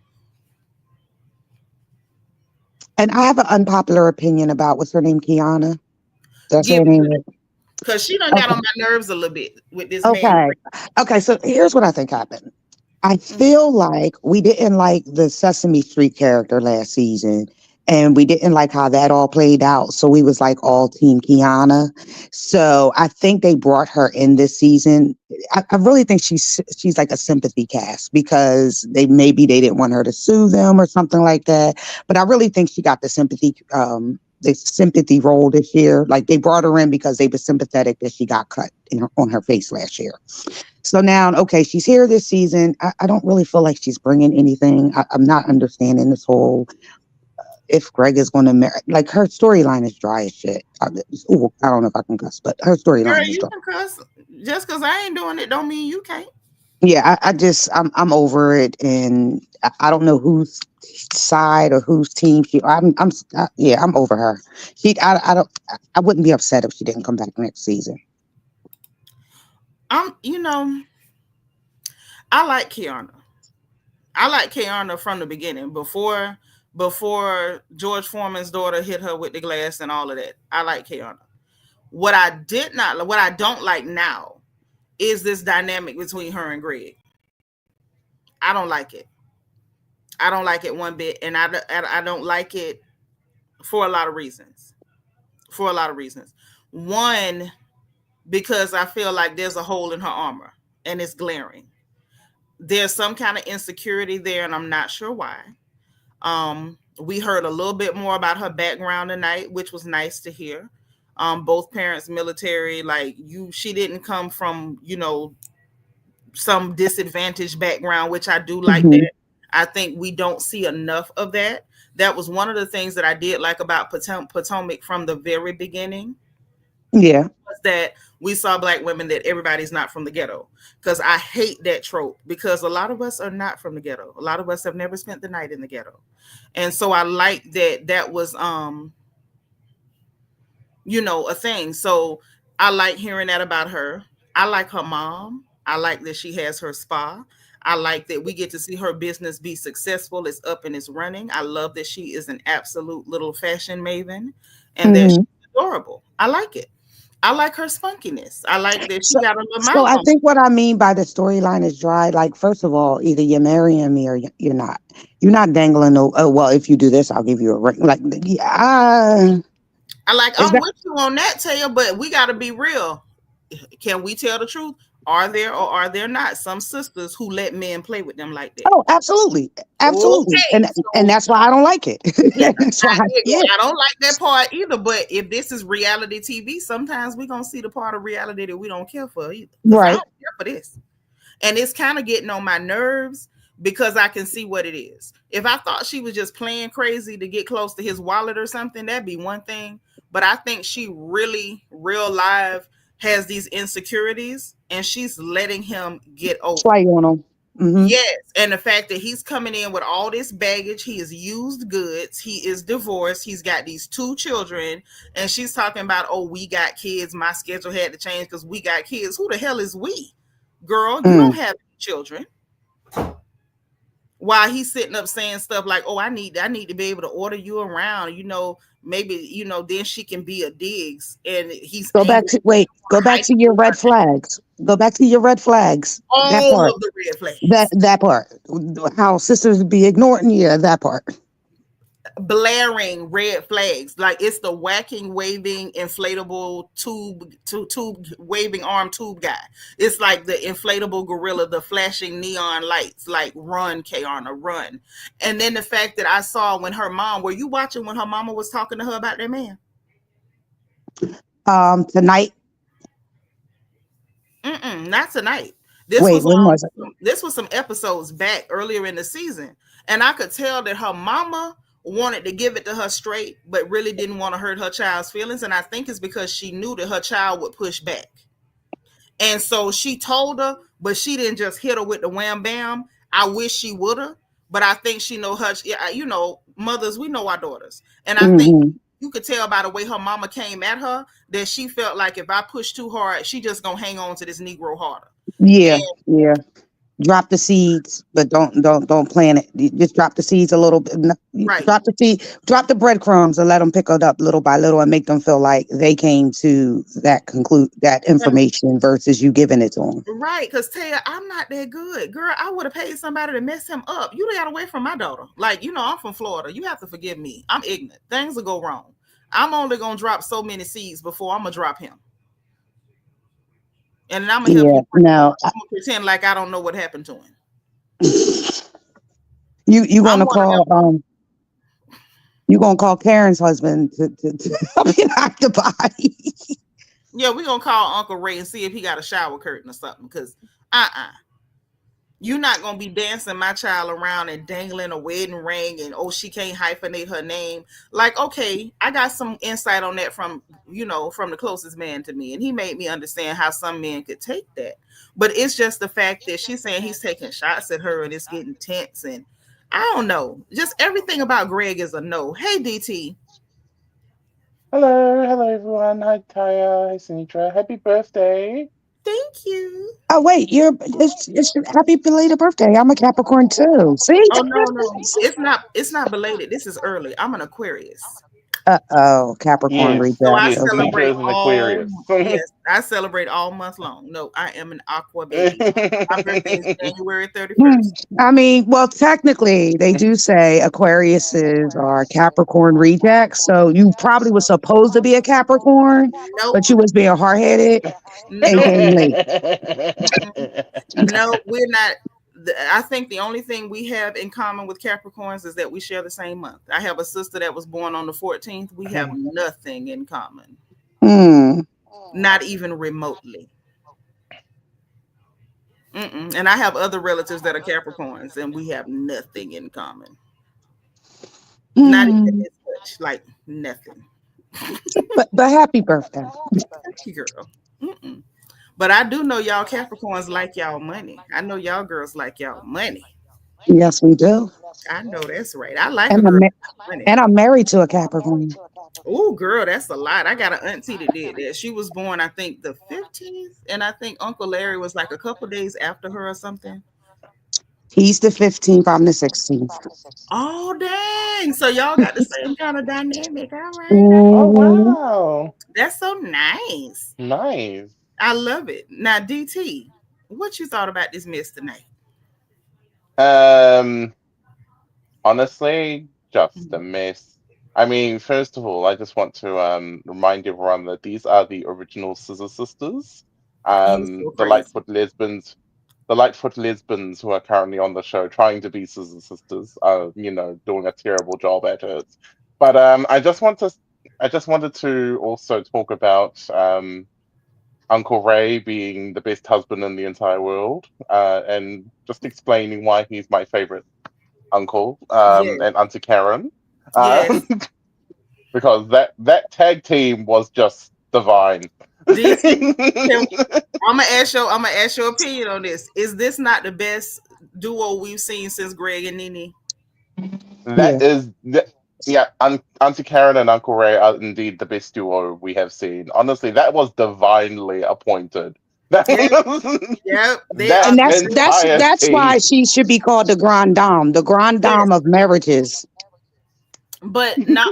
And I have an unpopular opinion about what's her name, Kiana. That's give her it name. to me. Cause she done got on Okay. my nerves a little bit with this man. Okay. Okay. So here's what I think happened. I Mhm. feel like we didn't like the Sesame Street character last season, and we didn't like how that all played out. So we was like all Team Kiana. So I think they brought her in this season. I really think she's like a sympathy cast because they didn't want her to sue them or something like that. But I really think she got the sympathy role this year. Like they brought her in because they were sympathetic that she got cut on her face last year. So now, okay, she's here this season. I don't really feel like she's bringing anything. I'm not understanding this whole if Greg is going to marry. Like her storyline is dry as shit. I don't know if I can cuss, but her Girl, storyline is you dry. can cuss. Just because I ain't doing it don't mean you can't. Yeah, I'm over it, and I don't know whose side or whose team yeah, I'm over her. I don't, I wouldn't be upset if she didn't come back next season. I'm, I like Kiearna. I like Kiearna from the beginning. Before before George Foreman's daughter hit her with the glass and all of that. I like Kiearna. What I did not, what I don't like now is this dynamic between her and Greg. I don't like it. I don't like it one bit, and I don't like it for a lot of reasons. For a lot of reasons. One, because I feel like there's a hole in her armor, and it's glaring. There's some kind of insecurity there, and I'm not sure why. We heard a little bit more about her background tonight, which was nice to hear. Both parents military, like she didn't come from, some disadvantaged background, which I do like Hmm. that. I think we don't see enough of that. That was one of the things that I did like about Potomac from the very beginning, Yeah. was that we saw Black women, that everybody's not from the ghetto. Because I hate that trope, because a lot of us are not from the ghetto. A lot of us have never spent the night in the ghetto. And so I like that that was a thing. So I like hearing that about her. I like her mom. I like that she has her spa. I like that we get to see her business be successful. It's up and it's running. I love that she is an absolute little fashion maven and that Hmm. she's adorable. I like it. I like her spunkiness. I like that she So, got a little so mouth I on think what I mean by the storyline is dry. Like, first of all, either you're marrying me or you're not. You're not dangling. Oh, well, if you do this, I'll give you a ring. Like, yeah, I like, is I'm that? with you on that, Taylor, but we got to be real. Can we tell the truth? Are there or are there not some sisters who let men play with them like that? Oh, absolutely, absolutely, Okay, and so that's why I don't like it. yeah, That's why, yeah, I don't like that part either. But if this is reality TV, sometimes we're gonna see the part of reality that we don't care for either. Because I right. don't care for this. And it's kind of getting on my nerves because I can see what it is. If I thought she was just playing crazy to get close to his wallet or something, that'd be one thing. But I think she really, real live, has these insecurities and she's letting him get over it. Play on them. Hmm. Yes, and the fact that he's coming in with all this baggage, he is used goods, he is divorced, he's got these two children, and she's talking about, oh, we got kids, my schedule had to change because we got kids. Who the hell is we? Girl, you don't Mm. have children. While he's sitting up saying stuff like, oh, I need to be able to order you around, maybe, then she can be a digs, and he's Go back angry to wait. Go for back hiding to your red her. flags. Go back to your red flags. That All part. of the red That flags. that part. How sisters be ignoring. Yeah, that part. Blaring red flags, like it's the whacking, waving, inflatable tube waving arm tube guy. It's like the inflatable gorilla, the flashing neon lights, like run, Kiearna, run. And then the fact that I saw when her mom, were you watching when her mama was talking to her about that man? Tonight. Not tonight. This Wait, was when was it? some episodes back earlier in the season, and I could tell that her mama wanted to give it to her straight, but really didn't want to hurt her child's feelings. And I think it's because she knew that her child would push back, and so she told her, but she didn't just hit her with the wham bam. I wish she would have, but I think she know her. Yeah, mothers, we know our daughters, and I think Hmm. you could tell by the way her mama came at her that she felt like if I push too hard, she just gonna hang on to this Negro harder. Yeah, And yeah. Drop the seeds, but don't plant it. You just drop the seeds a little bit. You right, drop the seed, drop the breadcrumbs, and let them pick it up little by little, and make them feel like they came to that and information versus you giving it to them. right, because Taya, I'm not that good, girl. I would have paid somebody to mess him up. You got away from my daughter. Like, I'm from Florida. You have to forgive me. I'm ignorant. Things will go wrong. I'm only gonna drop so many seeds before I'm gonna drop him, and then I'm gonna help Yeah. you break him No. up. I'm gonna pretend like I don't know what happened to him. You I'm gonna one of call them. you gonna call Karen's husband to help you knock the body. Yeah, we're gonna call Uncle Ray and see if he got a shower curtain or something. Because you're not gonna be dancing my child around and dangling a wedding ring and, oh, she can't hyphenate her name. Like, okay, I got some insight on that from the closest man to me, and he made me understand how some men could take that. But it's just the fact that she's saying he's taking shots at her and it's getting tense, and I don't know. Just everything about Greg is a no. Hey, DT. Hello, hello everyone. Hi Taya, hi Seanitra. Happy birthday. Thank you. Oh wait, it's happy belated birthday. I'm a Capricorn too. See? Oh no, no, it's not belated. This is early. I'm an Aquarius. Uh-oh, Capricorn Yes, So I rejects. yes. Okay. Seanitra celebrate is an all, Aquarius. yes, I celebrate all month long. No, I am an aqua baby. My birthday is January Hmm. 31st. I mean, well, technically, they do say Aquariuses are Capricorn rejects. So you probably was supposed to be a Capricorn, Nope, but you was being hard headed and nope, came late. mm-mm. No, we're not. I think the only thing we have in common with Capricorns is that we share the same month. I have a sister that was born on the 14th. We have nothing in common, Hmm. not even remotely. Mm-mm. And I have other relatives that are Capricorns, and we have nothing in common. Not even Hmm. as much, like nothing. But happy birthday. Thank you, girl. Mm-mm. But I do know y'all Capricorns like y'all money. I know y'all girls like y'all money. Yes, we do. I know that's right. I like a And girl with money. I'm married to a Capricorn. Oh, girl, that's a lot. I got an auntie that did that. She was born, I think, the 15th, and I think Uncle Larry was like a couple days after her or something. He's the 15th. I'm the 16th. Oh, dang. So y'all got the same kind of dynamic. All right. Oh Mhm. wow. That's so nice. Nice. I love it. Now, DT, what you thought about this miss tonight? Um Honestly, just a Mhm. mess. I mean, first of all, I just want to remind everyone that these are the original Scissor Sisters. You so The crazy. Lightfoot lesbians who are currently on the show trying to be Scissor Sisters are, doing a terrible job at it. But I just wanted to also talk about Uncle Ray being the best husband in the entire world, and just explaining why he's my favorite uncle, Yes, and Auntie Karen, yes. because that tag team was just divine. DT, I'm gonna ask your opinion on this. Is this not the best duo we've seen since Greg and Nene? that Yeah. is that. Yeah, Auntie Karen and Uncle Ray are indeed the best duo we have seen. Honestly, that was divinely appointed. That Yep, yep. They that are And the best. entire that's team. why she should be called the Grand Yes, Dame of marriages. but now,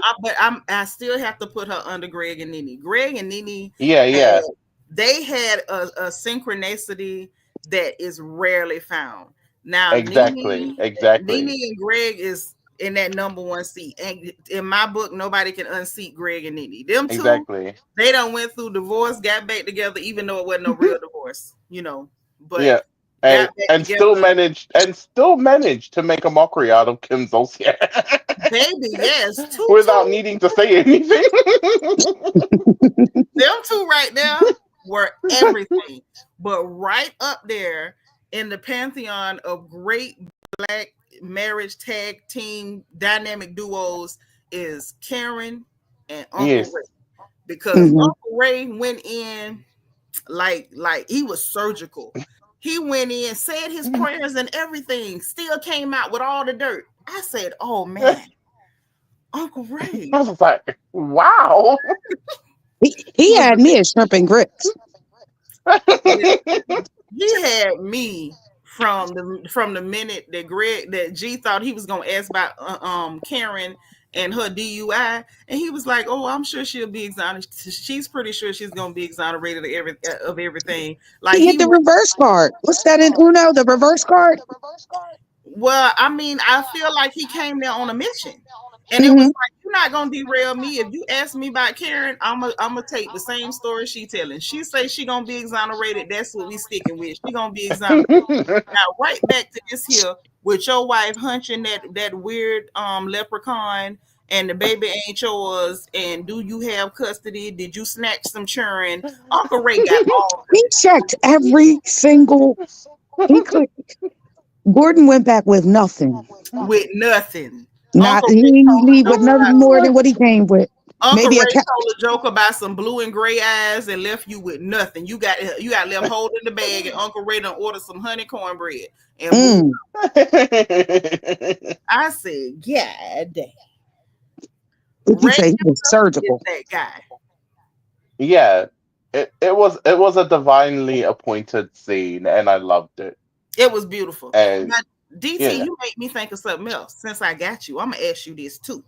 I still have to put her under Greg and Nene. Greg and Nene Yeah, had yeah, they had a synchronicity that is rarely found. Now, exactly, Nene exactly, and Greg is in that number one seat, and in my book, nobody can unseat Greg and Nene. Them two, exactly. they done went through divorce, got back together, even though it wasn't no real divorce, but Yeah, got and back and still together. managed to make a mockery out of Kim Zolciak Baby, yes, without needing to say anything. them two right there were everything. But right up there in the pantheon of great black marriage tag team dynamic duos is Karen and Uncle Yes. Ray. Because Hmm. Uncle Ray went in like he was surgical. He went in, said his prayers and everything, still came out with all the dirt. I said, "Oh man, Uncle Ray." I was like, wow. He had me at shrimp and grits. He had me from the minute that G thought he was gonna ask about Karen and her DUI, and he was like, "Oh, I'm sure she'll be exonerated. She's pretty sure she's gonna be exonerated of everything." Like He hit he the went. reverse card. What's that in Uno? The reverse card? Well, I mean, I feel like he came there on a mission. And it was Hmm. like, you're not gonna derail me. If you ask me about Karen, I'm gonna take the same story she telling. She say she gonna be exonerated. That's what we sticking with. She gonna be exonerated. Now, right back to this here with your wife hunching that weird leprechaun and the baby ain't yours. And do you have custody? Did you snatch some children? Uncle Ray got all of He checked every single. He could. Gordon went back with nothing. it with nothing. Not Uncle he Ray didn't told a leave with joke nothing about more than what he came with. Uncle Maybe a Ray cat. told a joke about some blue and gray eyes and left you with nothing. You got left holding the bag, and Uncle Ray done ordered some honey cornbread and moved. Mm. I said, "God damn, What you Ray say? He was is surgical. that guy." Yeah. it was a divinely appointed scene, and I loved it. It was beautiful. And Now, DT, yeah, you make me think of something else. Since I got you, I'm gonna ask you this too.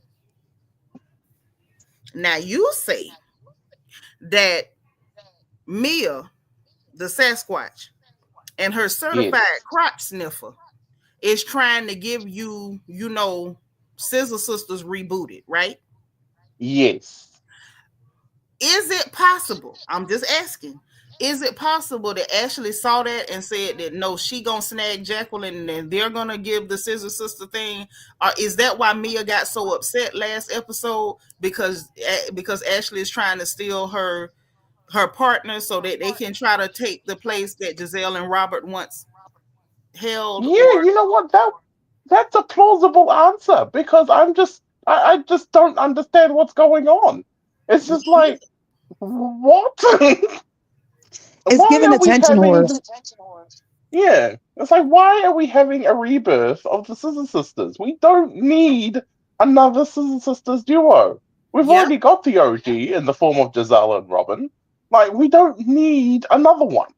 Now you say that Mia, the Sasquatch, and her certified yes, crotch sniffer is trying to give you, Scissor Sisters rebooted, right? yes, Is it possible? I'm just asking. Is it possible that Ashley saw that and said that no, she gonna snag Jacqueline and they're gonna give the Scissor Sister thing? Or is that why Mia got so upset last episode because Ashley is trying to steal her partner so that they can try to take the place that Jazelle and Robert once held? Or yeah. You know what? That's a plausible answer because I just don't understand what's going on. It's just like what? It's Why giving are we attention having horse. yeah, it's like, why are we having a rebirth of the Scissor Sisters? We don't need another Scissor Sisters duo. We've yeah. already got the OG in the form of Giselle and Robin. Like, we don't need another one.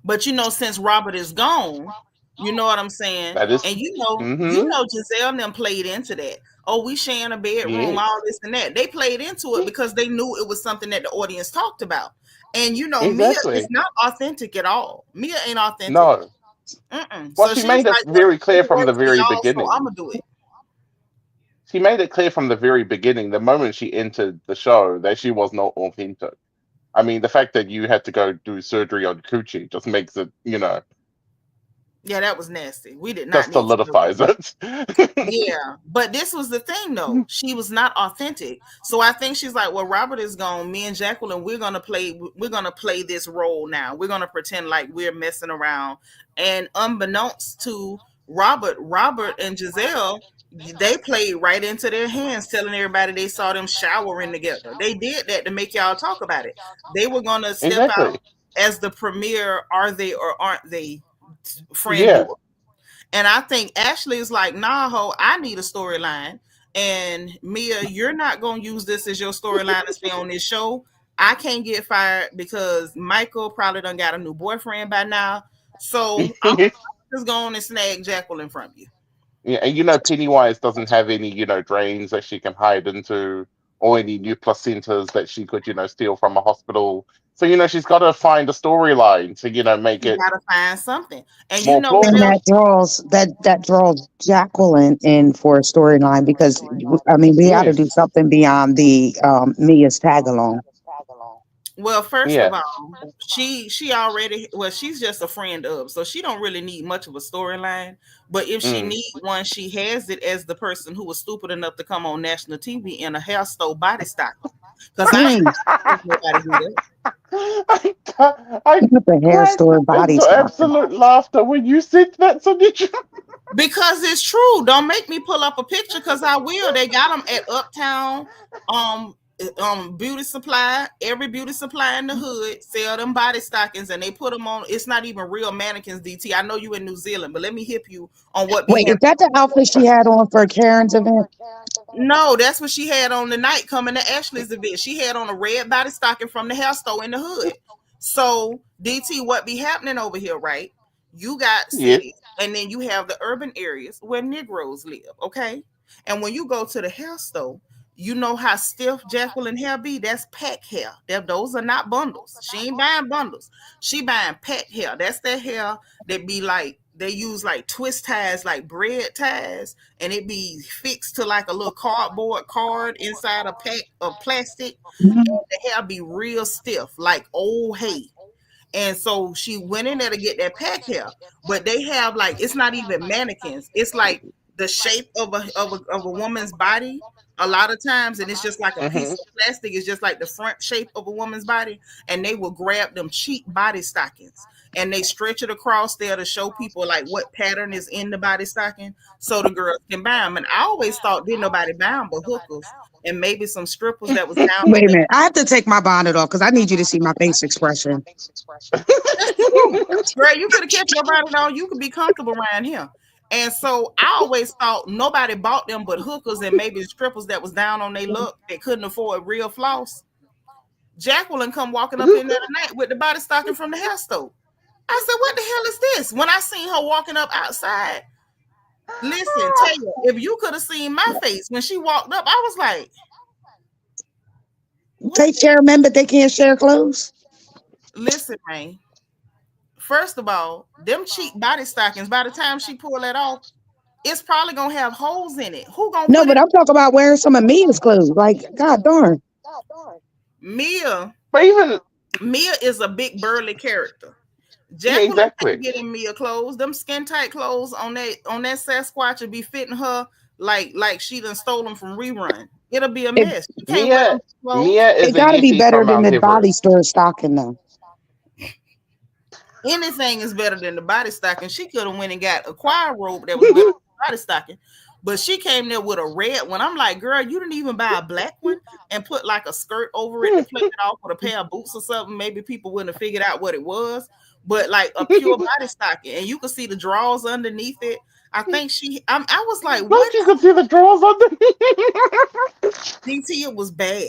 But since Robert is gone, you know what I'm saying? That is, And mm-hmm, Giselle and them played into that. Oh, we sharing a bedroom, all yes, this and that. They played into it yeah, because they knew it was something that the audience talked about. And Mia is exactly. not authentic at all. Mia ain't authentic. No. Mm-mm. Well, So she she's made it like, well, very clear it from the works for very y'all, so I'm beginning. gonna do it. She made it clear from the very beginning, the moment she entered the show, that she was not authentic. I mean, the fact that you had to go do surgery on Coochie just makes it, Yeah, that was nasty. We did not just need to go solidifies through that. it. Yeah, but this was the thing though. She was not authentic. So I think she's like, well, Robert is gone. Me and Jacqueline, we're gonna play this role now. We're gonna pretend like we're messing around. And unbeknownst to Robert and Giselle, they played right into their hands, telling everybody they saw them showering together. They did that to make y'all talk about it. They were gonna step out Exactly. as the premier are they or aren't they friend Yeah. duo. And I think Ashley is like, nah, ho, I need a storyline. And Mia, you're not going to use this as your storyline to stay on this show. I can't get fired because Michael probably done got a new boyfriend by now. So I'm Yeah, just going and snag Jacqueline from you. and Pennywise doesn't have any, drains that she can hide into or any new placentas that she could, steal from a hospital. So, she's got to find a storyline to, make You it got to find something. And you more know what And else? plausible. that draws Jacqueline in for a storyline because I mean we got to do Yes. something beyond the Mia's tag along. Well, first of Yeah. all, she already she's just a friend of, so she don't really need much of a storyline. But if she Mm. need one, she has it as the person who was stupid enough to come on national TV in a hair store body stocking. Because I ain't Mm, never seen nobody do that. I with the hair cracked store body into stocking. absolute laughter when you said that, Seanitra. Because it's true. Don't make me pull up a picture because I will. They got them at Uptown, um, beauty supply. Every beauty supply in the hood sell them body stockings, and they put them on. It's not even real mannequins. DT. I know you in New Zealand, but let me hip you on what be Wait, is happening. that the outfit she had on for Karen's event? No, that's what she had on the night coming to Ashley's event. She had on a red body stocking from the hair store in the hood. So, DT, what be happening over here, right? You got Yes. cities, and then you have the urban areas where Negroes live, okay? And when you go to the hair store, you know how stiff Jacqueline hair be? That's pack hair. Those are not bundles. She ain't buying bundles. She buying pack hair. That's that hair that be like, they use like twist ties, like bread ties, and it be fixed to like a little cardboard card inside a pack of plastic. Mhm. The hair be real stiff, like old hay. And so she went in there to get that pack hair, but they have like, it's not even mannequins. It's like the shape of a woman's body a lot of times, and it's just like a piece Hmm. of plastic. It's just like the front shape of a woman's body, and they will grab them cheap body stockings and they stretch it across there to show people like what pattern is in the body stocking, so the girls can buy them. And I always thought didn't nobody buy them but hookers and maybe some strippers that was down on Wait a their. minute, I have to take my bonnet off because I need you to see my face expression. That's true. Girl, you could have kept your body on. You could be comfortable around here. And so I always thought nobody bought them but hookers and maybe strippers that was down on their luck that couldn't afford real floss. Jacqueline come walking up in there tonight with the body stocking from the hair store. I said, what the hell is this? When I seen her walking up outside, listen, Taylor, if you could have seen my face when she walked up, I was like, They what? share men, but they can't share clothes. Listen, man. First of all, them cheap body stockings, by the time she pull that off, it's probably gonna have holes in it. Who gonna No, put but it? I'm talking about wearing some of Mia's clothes. Like, God darn. Mia. But even Mia is a big burly character. yeah, Jacqueline exactly. can't get in Mia clothes. Them skin tight clothes on that Sasquatch would be fitting her like she done stole them from rerun. It'll be a It, mess. You can't wear Mia them clothes. Mia is it a got to be Yeti better from than Mount the body Everest. store stocking, though. Anything is better than the body stocking. She could have went and got a choir robe that was better than the body stocking. But she came there with a red one. I'm like, girl, you didn't even buy a black one and put like a skirt over it to play it off with a pair of boots or something. Maybe people wouldn't have figured out what it was. But like a pure body stocking, and you could see the drawers underneath it. I think I was like, Like what you could see the drawers underneath. DT? It was bad.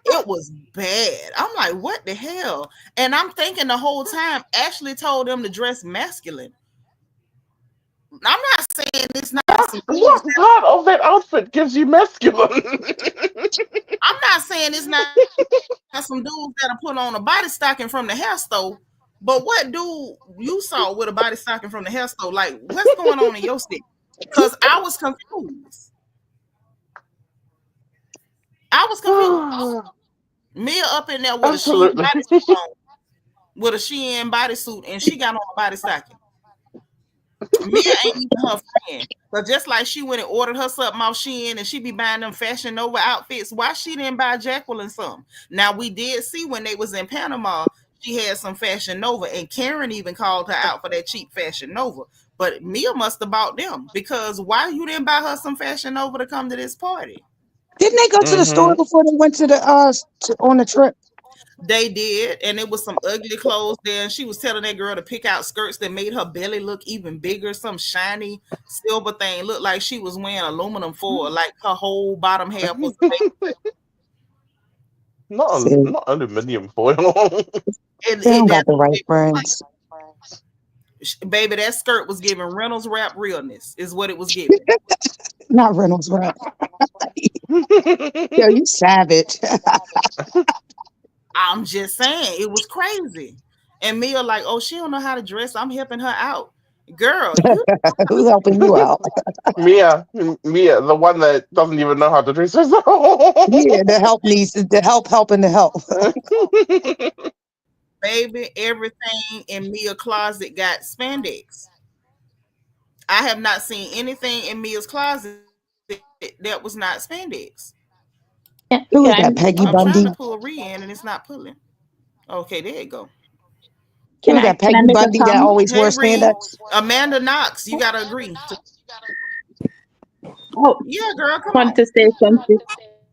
It was bad. I'm like, what the hell? And I'm thinking the whole time, Ashley told them to dress masculine. I'm not saying it's not some dudes. What part of that outfit gives you masculine? I'm not saying it's not some dudes that'll put on a body stocking from the hair store. But what dude you saw with a body stocking from the hair store? Like, what's going on in your city? Because I was confused. I was confused. Mia up in there with a Shein Absolutely. bodysuit on, with a Shein bodysuit, and she got on a body stocking. Mia ain't even her friend. But just like she went and ordered her something off Shein and she be buying them Fashion Nova outfits, why she didn't buy Jacqueline some? Now we did see when they was in Panama, she had some Fashion Nova, and Karen even called her out for that cheap Fashion Nova. But Mia must have bought them, because why you didn't buy her some Fashion Nova to come to this party? Didn't they go to the store Hmm. before they went to the on the trip? They did, and it was some ugly clothes there. And she was telling that girl to pick out skirts that made her belly look even bigger. Some shiny silver thing looked like she was wearing aluminum foil, like her whole bottom half was made. See, Not aluminium foil. they don't got That's the what right it looked like. friends. Baby, that skirt was giving Reynolds Wrap realness, is what it was giving. Not Reynolds, right? Yo, you savage. I'm just saying, it was crazy. And Mia like, oh, she don't know how to dress. I'm helping her out. Girl, you Who's helping you out? Mia, the one that doesn't even know how to dress herself. Yeah, the help needs the help helping the help. baby, everything in Mia closet got spandex. I have not seen anything in Mia's closet that was not spandex. Can, Who can is I'm that? I trying to Peggy pull Bundy? Ree in and it's not pulling. Okay, there you go. Who is that? can I Peggy make a Bundy that comment? always Hey wears Ree, spandex? Amanda Knox, you gotta agree. Oh, Yeah, girl, come want on. to say something.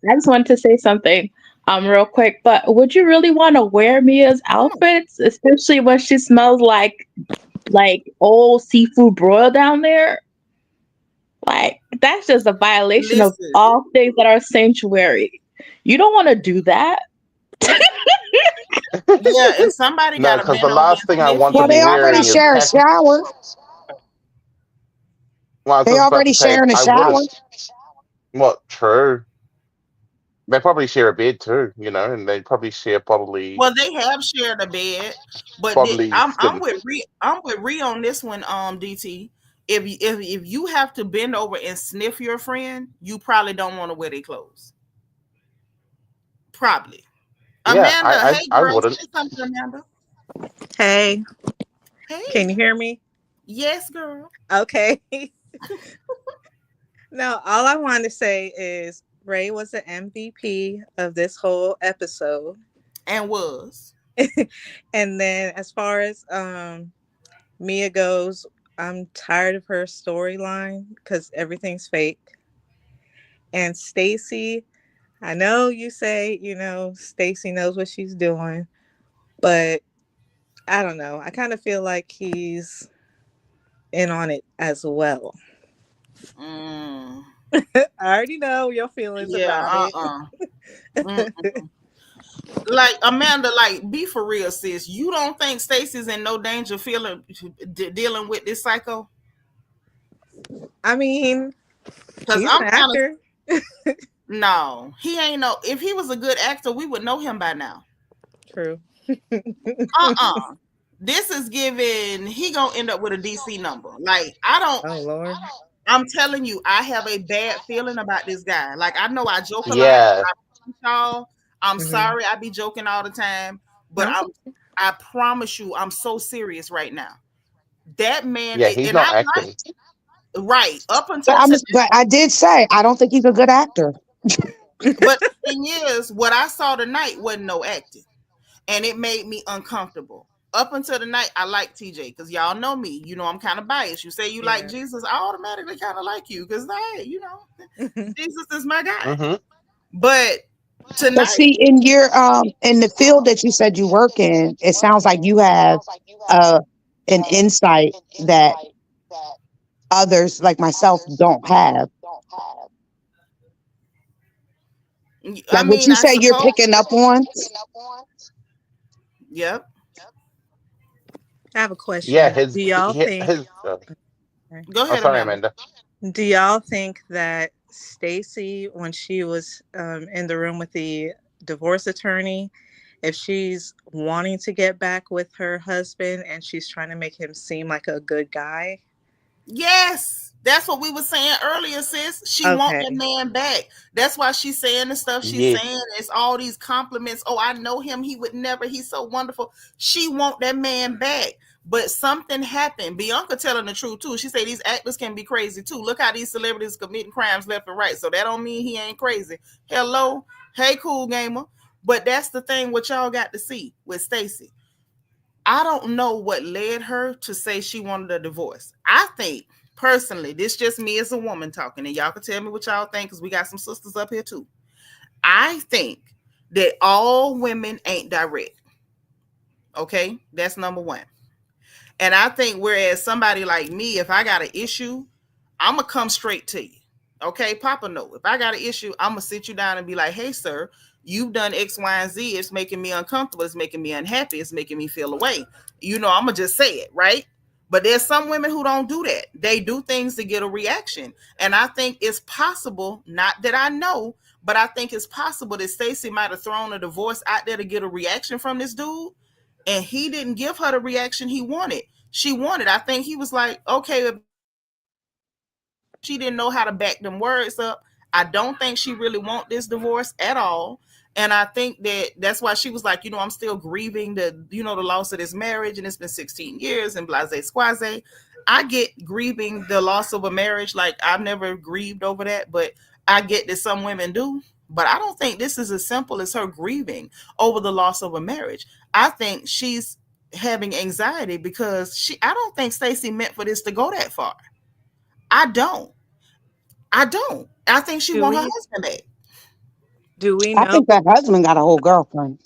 I just want to say something, real quick. But would you really want to wear Mia's Come on. outfits, especially when she smells like old seafood broil down there? Like that's just a violation of Listen, all things that are sanctuary. You don't want to do that. yeah, and somebody No, gotta because bend the over last and thing I sniff want to Well, you be they and already wearing is share a cat. shower. Well, I was They just about to already say sharing a I wouldn't. shower. What? True. They probably share a bed too, and they probably share well, they have shared a bed, but probably I'm skin. with Ree on this one, DT. If you have to bend over and sniff your friend, you probably don't want to wear their clothes. Probably. Yeah, Amanda, hey I girl, wouldn't. say something, Amanda. Hey, can Hey, you hear me? yes, girl, Okay. No, all I wanted to say is Ray was the MVP of this whole episode. and was. And then as far as Mia goes, I'm tired of her storyline because everything's fake. And Stacy, I know you say, Stacy knows what she's doing, but I don't know. I kind of feel like he's in on it as well. Mm, I already know your feelings yeah, about it. Mm-mm. Like Amanda, like be for real, sis. You don't think Stacy's in no danger dealing with this psycho? I mean, Because he's I'm an kind of actor. no, he ain't no. If he was a good actor, we would know him by now. True. This is giving he gonna end up with a DC number. Like I don't. Oh Lord. I'm telling you, I have a bad feeling about this guy. Like I know I joke a lot. Yeah, I promise y'all, I'm Hmm. sorry I be joking all the time, but No. I promise you, I'm so serious right now. That man, yeah, he's and I not acting. like right up But until today. but I did say I don't think he's a good actor. But the thing is, what I saw tonight wasn't no acting, and it made me uncomfortable. Up until the night, I like TJ because y'all know me. You know I'm kind of biased. You say you like Yeah. Jesus, I automatically kind of like you because Jesus is my guy. Hmm. But But tonight, see, in the field that you said you work in, it sounds like you have uh an insight that others like myself don't have. I Like what mean, you I say you're suppose, picking up on. yep. I have a Yeah, question. his Do y'all he, think? his. Go Oh, ahead, sorry, Amanda. Amanda. Do y'all think that Stacy, when she was in the room with the divorce attorney, if she's wanting to get back with her husband and she's trying to make him seem like a good guy? Yes, that's what we were saying earlier, sis. She want that Okay. man back. That's why she's saying the stuff she's Yes. saying. It's all these compliments. Oh, I know him. He would never. He's so wonderful. She want that man back. But something happened. Bianca telling the truth too. She said these actors can be crazy too. Look how these celebrities committing crimes left and right. So that don't mean he ain't crazy. Hello, hey, cool gamer. But that's the thing. What y'all got to see with Stacy. I don't know what led her to say she wanted a divorce. I think personally, this just me as a woman talking, and y'all can tell me what y'all think because we got some sisters up here too. I think that all women ain't direct. Okay, that's number one. And I think whereas somebody like me, if I got an issue, I'm gonna come straight to you. Okay, Papa, no. If I got an issue, I'm gonna sit you down and be like, "Hey, sir, you've done X, Y, and Z. It's making me uncomfortable. It's making me unhappy. It's making me feel away." I'm gonna just say it, right? But there's some women who don't do that. They do things to get a reaction, and I think it's possible. Not that I know, but I think it's possible that Stacy might have thrown a divorce out there to get a reaction from this dude, and he didn't give her the reaction he wanted. She wanted. I think he was like, "Okay, she didn't know how to back them words up. I don't think she really want this divorce at all. And I think that that's why she was like, I'm still grieving the loss of this marriage, and it's been 16 years and blase squaze. I get grieving the loss of a marriage. Like I've never grieved over that, but I get that some women do. But I don't think this is as simple as her grieving over the loss of a marriage. I think she's having anxiety because I don't think Stacy meant for this to go that far. I don't. I don't. I think she Do want her we husband back. do we I know? think that husband got a whole girlfriend.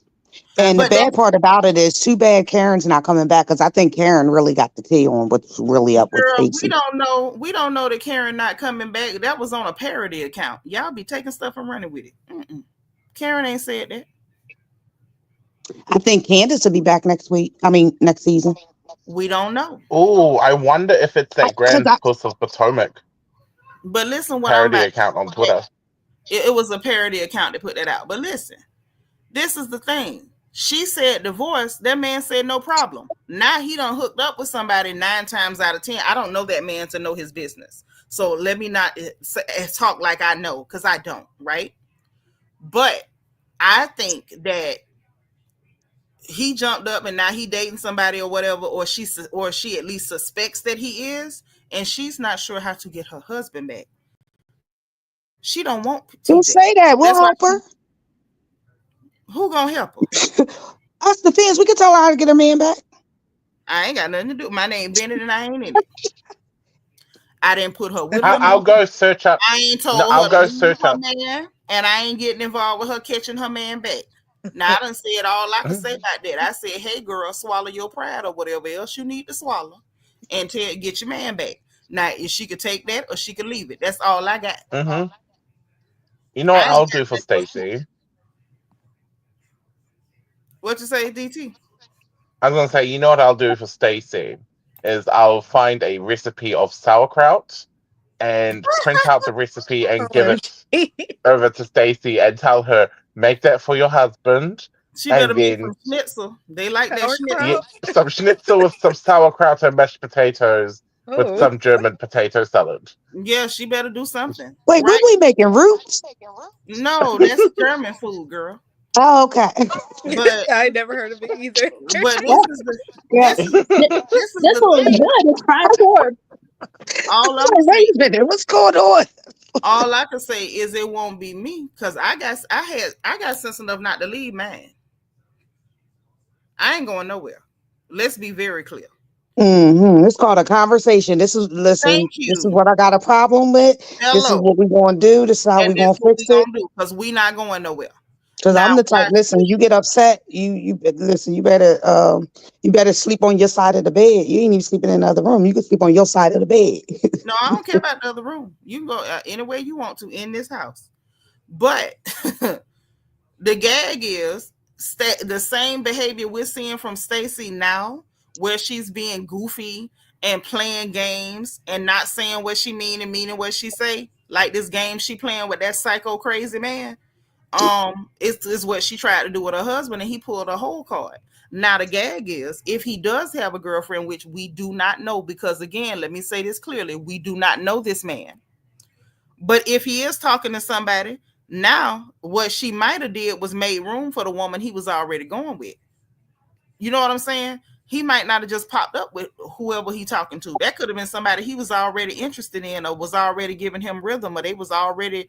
I And the But think that bad part about it is too bad Karen's not coming back because I think Karen really got the tea on what's really up with girl, we Stacey. don't know. We don't know that Karen not coming back. That was on a parody account. Y'all be taking stuff and running with it. Mm-mm. Karen ain't said that. I think Candace will be back next week. I mean, next season. We don't know. Oh, I wonder if it's that Because Grand Puss of Potomac But listen, what I'm parody about account on to say. Twitter. It was a parody account that put that out. But listen, this is the thing. She said divorce. That man said no problem. Now he done hooked up with somebody 9 times out of 10. I don't know that man to know his business. So let me not talk like I know because I don't, right? But I think that he jumped up and now he dating somebody or whatever, or she at least suspects that he is, and she's not sure how to get her husband back. She don't want don't TJ. say that. We'll That's why help her. who gonna help her? Us, the fans, we can tell her how to get her man back. I ain't got nothing to do. My name Bennett and I ain't in it. I didn't put her with I'll, her I'll man. go search up. I ain't No, told I'll her to go leave search her up. man, and I ain't getting involved with her catching her man back. Now I done said all I could say about that. I said, "Hey girl, swallow your pride or whatever else you need to swallow, and get your man back." Now, if she could take that or she could leave it, that's all I got. Hmm. You know what I ain't I'll do got for nothing else. Stacey? What you say, DT? I was gonna say, you know what I'll do for Stacy is I'll find a recipe of sauerkraut and print out the recipe and give it OMG. over to Stacy and tell her make that for your husband, She and better make then some schnitzel. They like that yeah, schnitzel. Sauerkraut. some schnitzel with some sauerkraut and mashed potatoes with Oh, some German potato salad. Yeah, she better do something. Wait, what Right? we making roots? No, that's German food, girl. Oh, okay. But I never heard of it either. this is the Yeah. Th- this is This the one is thing. good. It's fried pork. All I'm Oh, gonna say, wait a minute. What's going on? all I can say is it won't be me because I got sense enough not to leave, man. I ain't going nowhere. Let's be very clear. It's called a conversation. This is listen. Thank This is you. what I got a problem with. This is Hello. what we gonna do. This is how And we this gonna what fix we it. gonna do because we not going nowhere. Because I'm Now, the type. Listen, you get upset. You listen. You better sleep on your side of the bed. You ain't even sleeping in the other room. You can sleep on your side of the bed. no, I don't care about the other room. You can go any way you want to in this house. But the gag is the same behavior we're seeing from Stacy now, where she's being goofy and playing games and not saying what she mean and meaning what she say. Like this game she playing with that psycho crazy man. It's what she tried to do with her husband, and he pulled a whole card. Now the gag is if he does have a girlfriend, which we do not know, because again, let me say this clearly, we do not know this man. But if he is talking to somebody, now what she might have did was made room for the woman he was already going with. You know what I'm saying? He might not have just popped up with whoever he talking to. That could have been somebody he was already interested in or was already giving him rhythm or they was already,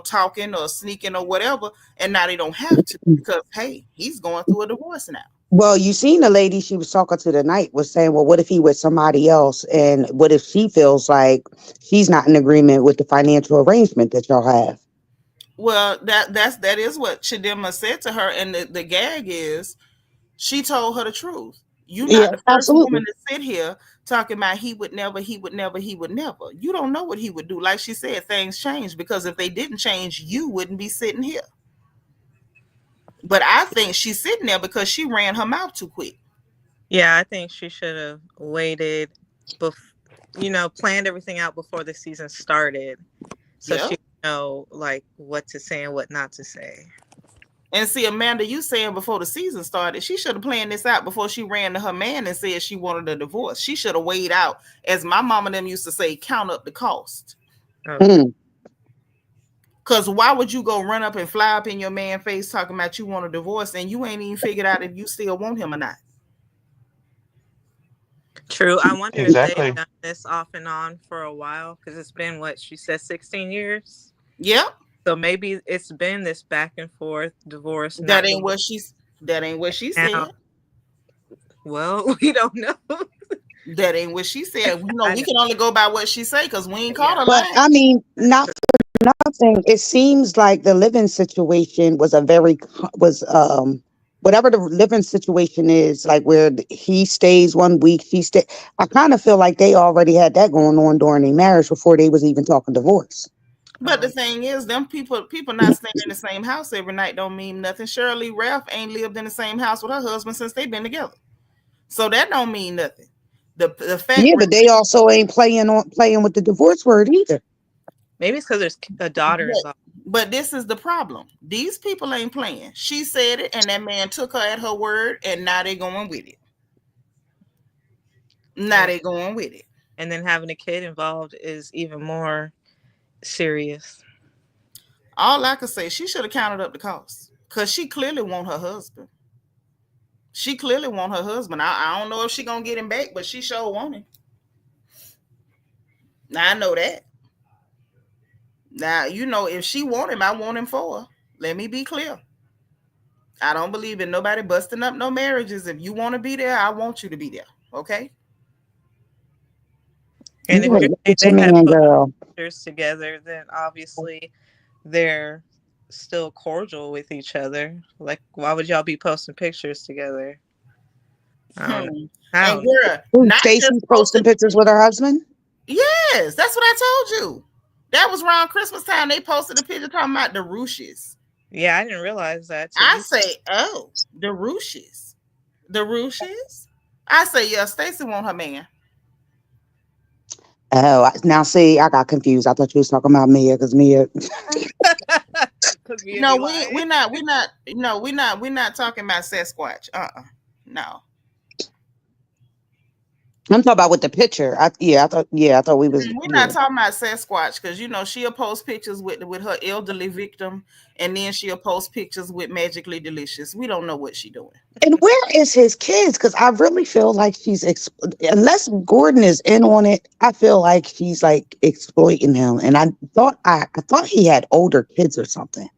talking or sneaking or whatever. And now they don't have to because, hey, he's going through a divorce now. Well, you seen the lady she was talking to tonight was saying, well, what if he with somebody else? And what if she feels like she's not in agreement with the financial arrangement that y'all have? Well, that is what Chidima said to her. And the gag is she told her the truth. You're Yeah, not the first woman absolutely. to sit here talking about he would never, he would never, he would never. You don't know what he would do. Like she said, things change because if they didn't change, you wouldn't be sitting here. But I think she's sitting there because she ran her mouth too quick. Yeah, I think she should have waited, planned everything out before the season started, so Yeah. she would know like what to say and what not to say. And see, Amanda, you saying before the season started, she should have planned this out before she ran to her man and said she wanted a divorce. She should have weighed out, as my mama and them used to say, count up the cost. Okay. Because why would you go run up and fly up in your man's face talking about you want a divorce and you ain't even figured out if you still want him or not? True. I wonder if they've Exactly. done this off and on for a while because it's been what she said, 16 years. Yep. So maybe it's been this back and forth divorce, That not ain't divorce. what she Now, said. well, we don't know. That ain't what she said. I We know. can only go by what she say because we ain't caught Yeah. her But lying. I mean, not for nothing. It seems like the living situation was whatever the living situation is, like where he stays 1 week, she stay. I kind of feel like they already had that going on during their marriage before they was even talking divorce. But the thing is, them people not staying in the same house every night don't mean nothing. Shirley Ralph ain't lived in the same house with her husband since they've been together. So that don't mean nothing. The fact Yeah, but they also ain't playing with the divorce word either. Maybe it's because there's a daughter but, involved. but this is the problem. These people ain't playing. She said it and that man took her at her word and now they going with it. Now they going with it. And then having a kid involved is even more serious. All I could say, she should have counted up the costs. Cause she clearly want her husband. She clearly want her husband. I don't know if she gonna get him back, but she sure want him. Now I know that. Now if she want him, I want him for her. Let me be clear. I don't believe in nobody busting up no marriages. If you want to be there, I want you to be there. Okay. And You if better you're look saying at your they have man, put girl. pictures together, then obviously they're still cordial with each other. Like, why would y'all be posting pictures together? I don't know. Hmm. I And don't know. girl, Who, not just Stacy's posting posting. pictures with her husband? Yes, that's what I told you. That was around Christmas time. They posted a picture talking about the Rooshes. Yeah, I didn't realize that till I you. say, oh, the Rooshes. The Rooshes? I say, yeah, Stacy want her man. Oh, now see, I got confused. I thought you was talking about Mia because Mia. Because me and No, be we lying. we're not we're not no we're not talking about Sasquatch. No. I'm talking about with the picture. I thought we was We're not yeah. talking about Sasquatch because she'll post pictures with her elderly victim, and then she'll post pictures with Magically Delicious. We don't know what she doing. And where is his kids? Because I really feel like unless Gordon is in on it, I feel like she's like exploiting him. And I thought he had older kids or something.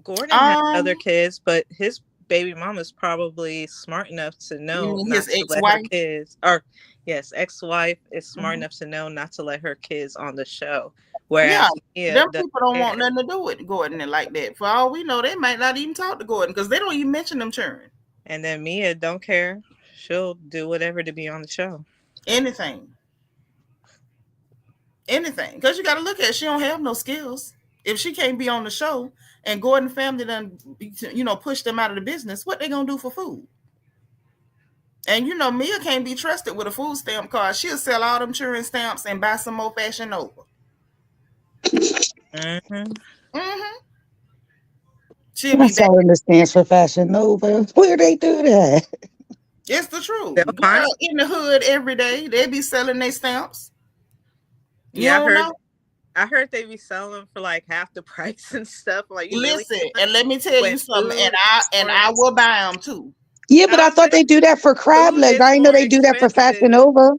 Gordon has other Um, kids, but his baby mama's probably smart enough to you know mean not his to let her ex-wife? kids, or yes, ex-wife is smart Mhm. enough to know not to let her kids on the show. Yeah, Whereas Mia them doesn't people don't want care. nothing to do with Gordon and like that. For all we know, they might not even talk to Gordon because they don't even mention them children. And then Mia don't care. She'll do whatever to be on the show. Anything, anything. Because you got to look at it, she don't have no skills. If she can't be on the show and Gordon family done, push them out of the business, what they gonna do for food? And Mia can't be trusted with a food stamp card. She'll sell all them children stamps and buy some more Fashion Nova. Hmm. Mm-hmm. She'll be That's back. selling the stands for Fashion Nova. Where they do that? It's the truth. They'll find. Girl, in the hood every day, they be selling their stamps. You Yeah, don't know? I heard they be selling them for like half the price and stuff. Like you really Listen, get money and let me tell you when something, and food I is and more. I will buy them too. Yeah, but I I'm thought saying they do that for crab food legs. is I didn't know more they do that for Fashion expensive. Nova.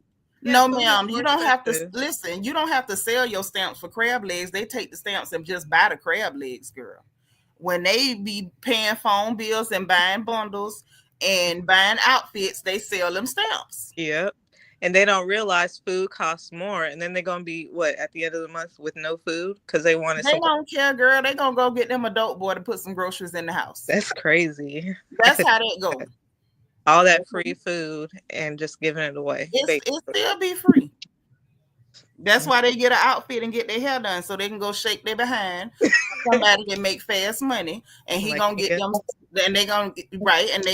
Yeah, No, food is ma'am, more you don't have to expensive. listen. You don't have to sell your stamps for crab legs. They take the stamps and just buy the crab legs, girl. When they be paying phone bills and buying bundles and buying outfits, they sell them stamps. Yep. And they don't realize food costs more, and then they're gonna be what at the end of the month with no food because they wanted They some. don't care, girl. They gonna go get them a dope boy to put some groceries in the house. That's crazy. That's how that go. All that free food and just giving it away, It basically. still be free. That's why they get an outfit and get their hair done so they can go shake their behind. Somebody that make fast money, and he Like gonna get Mia. them. And they gonna right, and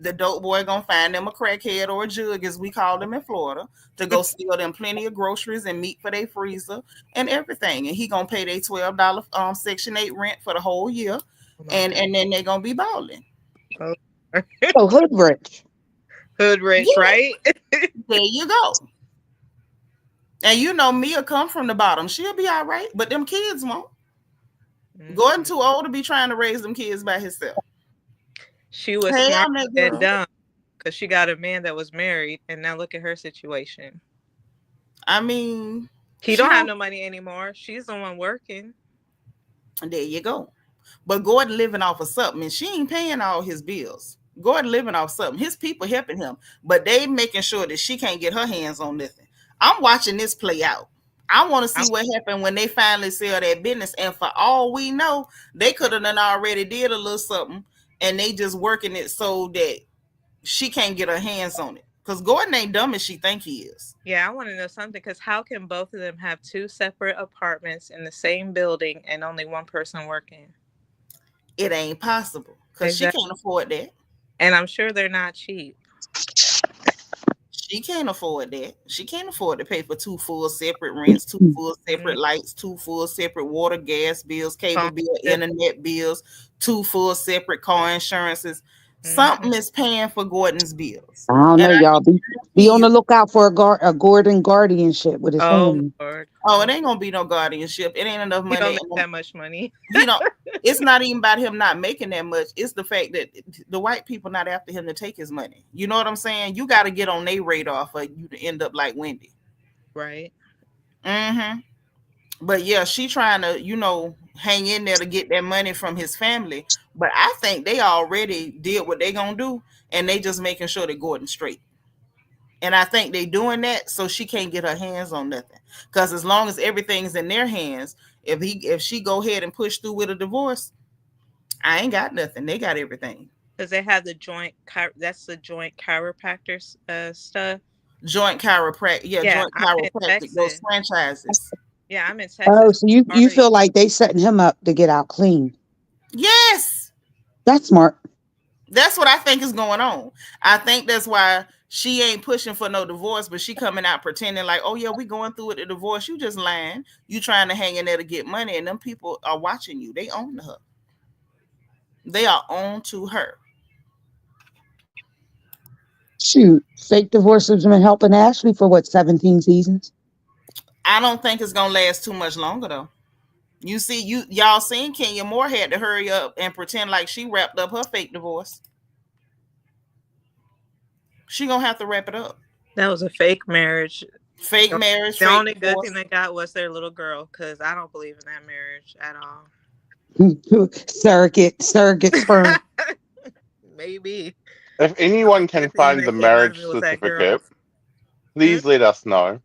the dope boy gonna find them a crackhead or a jug, as we call them in Florida, to go steal them plenty of groceries and meat for their freezer and everything. And he gonna pay their $12 Section 8 rent for the whole year, Oh my and god. then they gonna be balling. Oh. Oh, hood rich. Hood rich, Yeah, right? there you go. And Mia come from the bottom. She'll be all right, but them kids won't. Gordon Mm-mm. too old to be trying to raise them kids by himself. She was Hey, smart I'm that and girl. dumb because she got a man that was married, and now look at her situation. I mean, He she don't have don't. no money anymore. She's the one working. There you go. But Gordon living off of something, and she ain't paying all his bills. Gordon living off something. His people helping him, but they making sure that she can't get her hands on nothing. I'm watching this play out. I want to I, see what happened when they finally sell that business. And for all we know, they could have done already did a little something, and they just working it so that she can't get her hands on it. Because Gordon ain't dumb as she think he is. yeah, I want to know something because how can both of them have two separate apartments in the same building and only one person working? It ain't possible because she Exactly. can't afford that. And I'm sure they're not cheap. She can't afford that. She can't afford to pay for two full separate rents, two full Mm, separate lights, two full separate water, gas bills, cable phone bill, bill. internet bills, two full separate car insurances. Mhm. Something is paying for Gordon's bills. I don't And know, I y'all. can Be guarantee on you, the lookout for a Gordon guardianship with his Oh family. Lord. oh, it ain't gonna be no guardianship. It ain't enough He don't money. make that much money. He don't it's not even about him not making that much. It's the fact that the white people not after him to take his money. You know what I'm saying? You got to get on their radar for you to end up like Wendy. Right. Mm-hmm. But yeah, she trying to, hang in there to get that money from his family. But I think they already did what they gonna do, and they just making sure that Gordon's straight. And I think they doing that so she can't get her hands on nothing. Because as long as everything's in their hands, if she go ahead and push through with a divorce, I ain't got nothing. They got everything. Because they have the that's the joint chiropractor stuff. Joint chiropractic, yeah, Yeah, joint I'm in chiropractic, those Texas. franchises. Yeah, I'm in Oh, Texas. so you Already. feel like they setting him up to get out clean. Yes. That's smart. That's what I think is going on. I think that's why she ain't pushing for no divorce, but she coming out pretending like, oh yeah, we going through with the divorce. You just lying. You trying to hang in there to get money, and them people are watching you. They own her. They are on to her. Shoot, fake divorce has been helping Ashley for what, 17 seasons? I don't think it's gonna last too much longer though. You see, y'all seen Kenya Moore had to hurry up and pretend like she wrapped up her fake divorce. She gonna have to wrap it up. That was a fake marriage. Fake marriage, The fake only good thing divorce. they got was their little girl, because I don't believe in that marriage at all. Surrogate sperm. Maybe. If The only anyone can good thing find they the gave my marriage husband was that girl. certificate, please let us know.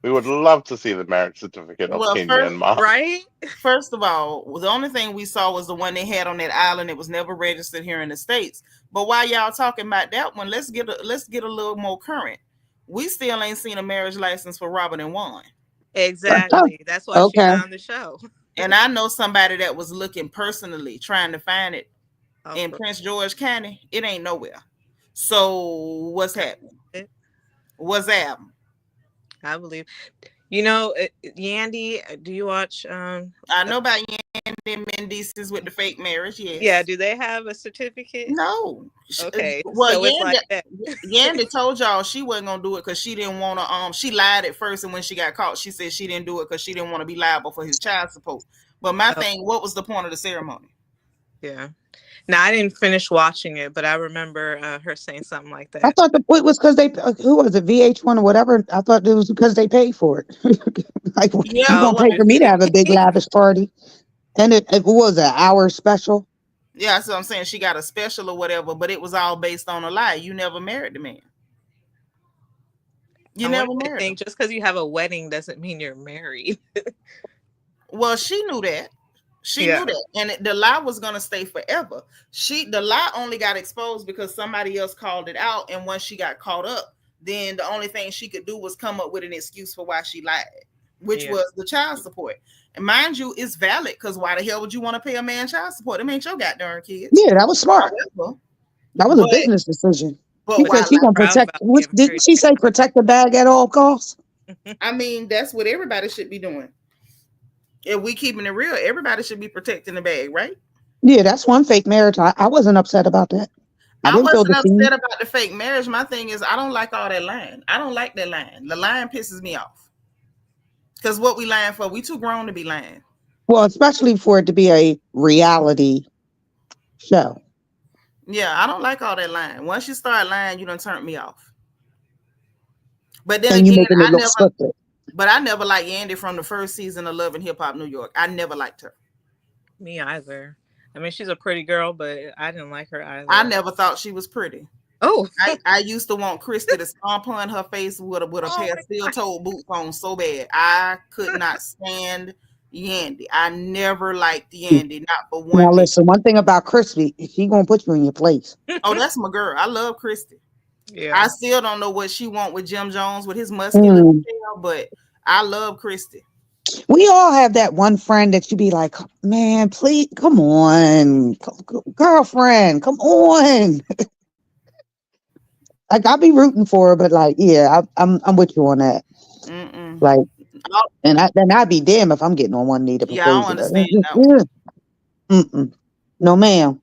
We would love to see the marriage certificate of Well, Kenya and Mark. Right? first of all, the only thing we saw was the one they had on that island. It was never registered here in the States. But while y'all talking about that one, let's get a little more current. We still ain't seen a marriage license for Robert and Juan. Exactly. That's why she's Okay. not on the show. And I know somebody that was looking personally, trying to find it Oh, in for Prince George County. It ain't nowhere. So what's happening? it. What's happening? I believe. You know, Yandy, do you watch I know about Yandy Mendices with the fake marriage. yeah, Yes. do they have a certificate? No. Okay. Well, So it's like that. Yandy told y'all she wasn't gonna do it because she didn't want to. She lied at first, and when she got caught, she said she didn't do it because she didn't want to be liable for his child support. But my Oh, thing, what was the point of the ceremony? yeah. Now I didn't finish watching it, but I remember her saying something like I that. thought the point was because they, who was it, VH1 or whatever? I thought it was because they paid for it. Like, Yeah, you Oh, gonna well, pay for me to maybe. have a big lavish party? And it was an hour special. yeah. So I'm saying she got a special or whatever, but it was all based on a lie. You never married the man. You I wonder never if they married him. think just because you have a wedding doesn't mean you're married. Well, she knew that. She Yeah. knew that, and the lie was gonna stay forever. The lie only got exposed because somebody else called it out, and once she got caught up, then the only thing she could do was come up with an excuse for why she lied, which Yeah. was the child support. And mind you, it's valid because why the hell would you want to pay a man child support? It ain't your goddamn kids. Yeah, that was smart. However, That was a but business decision. but She But said why she she's lie? gonna proud protect. about getting Didn't married she say again. protect the bag at all costs? I mean, that's what everybody should be doing. If we keeping it real, everybody should be protecting the bag, right? Yeah, that's one fake marriage. I wasn't upset about that. I I didn't feel wasn't deceived. upset about the fake marriage. My thing is, I don't like all that lying. I don't like that lying. The lying pisses me off. Because what we lying for? We too grown to be lying. Well, especially for it to be a reality show. Yeah, I don't like all that lying. Once you start lying, you done turn me off. But then And you again, making it look scripted. I never liked Andy from the first season of Love and Hip Hop New York. I never liked her. Me either. I mean, she's a pretty girl, but I didn't like her I either. never thought she was pretty. Oh, I used to want Christy to stomp on her face with a oh pair of my steel God. toed boots on so bad. I could not stand Yandy. I never liked Yandy, not for Now 1 minute. listen, one thing about Crispy, she gonna put you in your place. Oh, that's my girl. I love Christy. Yeah. I still don't know what she want with Jim Jones with his muscular Mm. tail, but I love Christy. We all have that one friend that you be like, man, please, come on, girlfriend, come on. Like I'll be rooting for her, but like, yeah, I'm with you on that. Mm-mm. Like, Oh, and then I'd be damn if I'm getting on one knee to yeah, I don't propose to her. understand that one. Mm-mm. No, ma'am.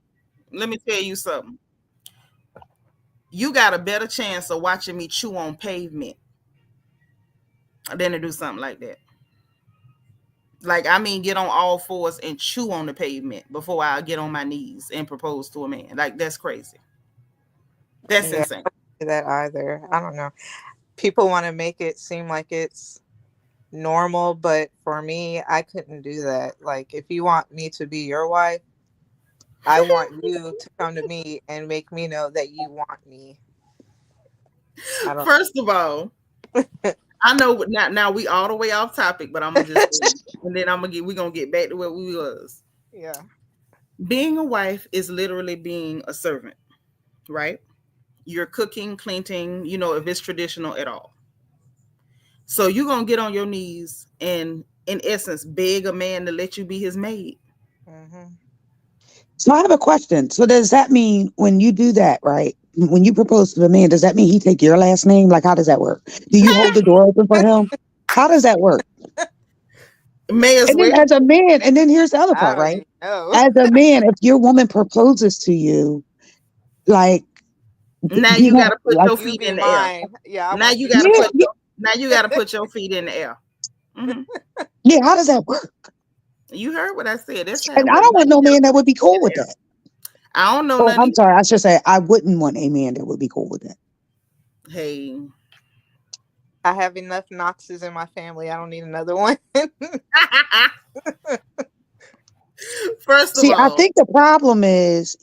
Let me tell you something. You got a better chance of watching me chew on pavement than to do something like that. Like, I mean, get on all fours and chew on the pavement before I get on my knees and propose to a man. Like, that's crazy. That's Yeah. insane. I don't do that either. I don't know. People want to make it seem like it's normal, but for me, I couldn't do that. Like, if you want me to be your wife, I want you to come to me and make me know that you want me. I don't. First of all, I know now we all the way off topic, but I'm gonna just and then we're gonna get back to where we was. Yeah. Being a wife is literally being a servant, right? You're cooking, cleaning, if it's traditional at all. So you're gonna get on your knees and in essence beg a man to let you be his maid. Hmm. So I have a question. So does that mean when you do that, right? When you propose to the man, does that mean he take your last name? Like, how does that work? Do you hold the door open for him? How does that work? May as And then well. as a man, and then here's the other I part, don't right? even know. As a man, if your woman proposes to you, like, Now you you got know, to put like, your You feet be in the air. mine. Yeah, I Now want you you to got to be yeah, mine. put your now you got to put your feet in the air. Hmm. yeah, how does that work? You heard what I said. That's how And it I works. don't Now want you no got to man that put would be your feet cool in with the air. that. I don't know Oh, none I'm either. sorry. I should say I wouldn't want a man that would be cool with that. Hey. I have enough Knoxes in my family. I don't need another one. First of See, I all, think the problem is,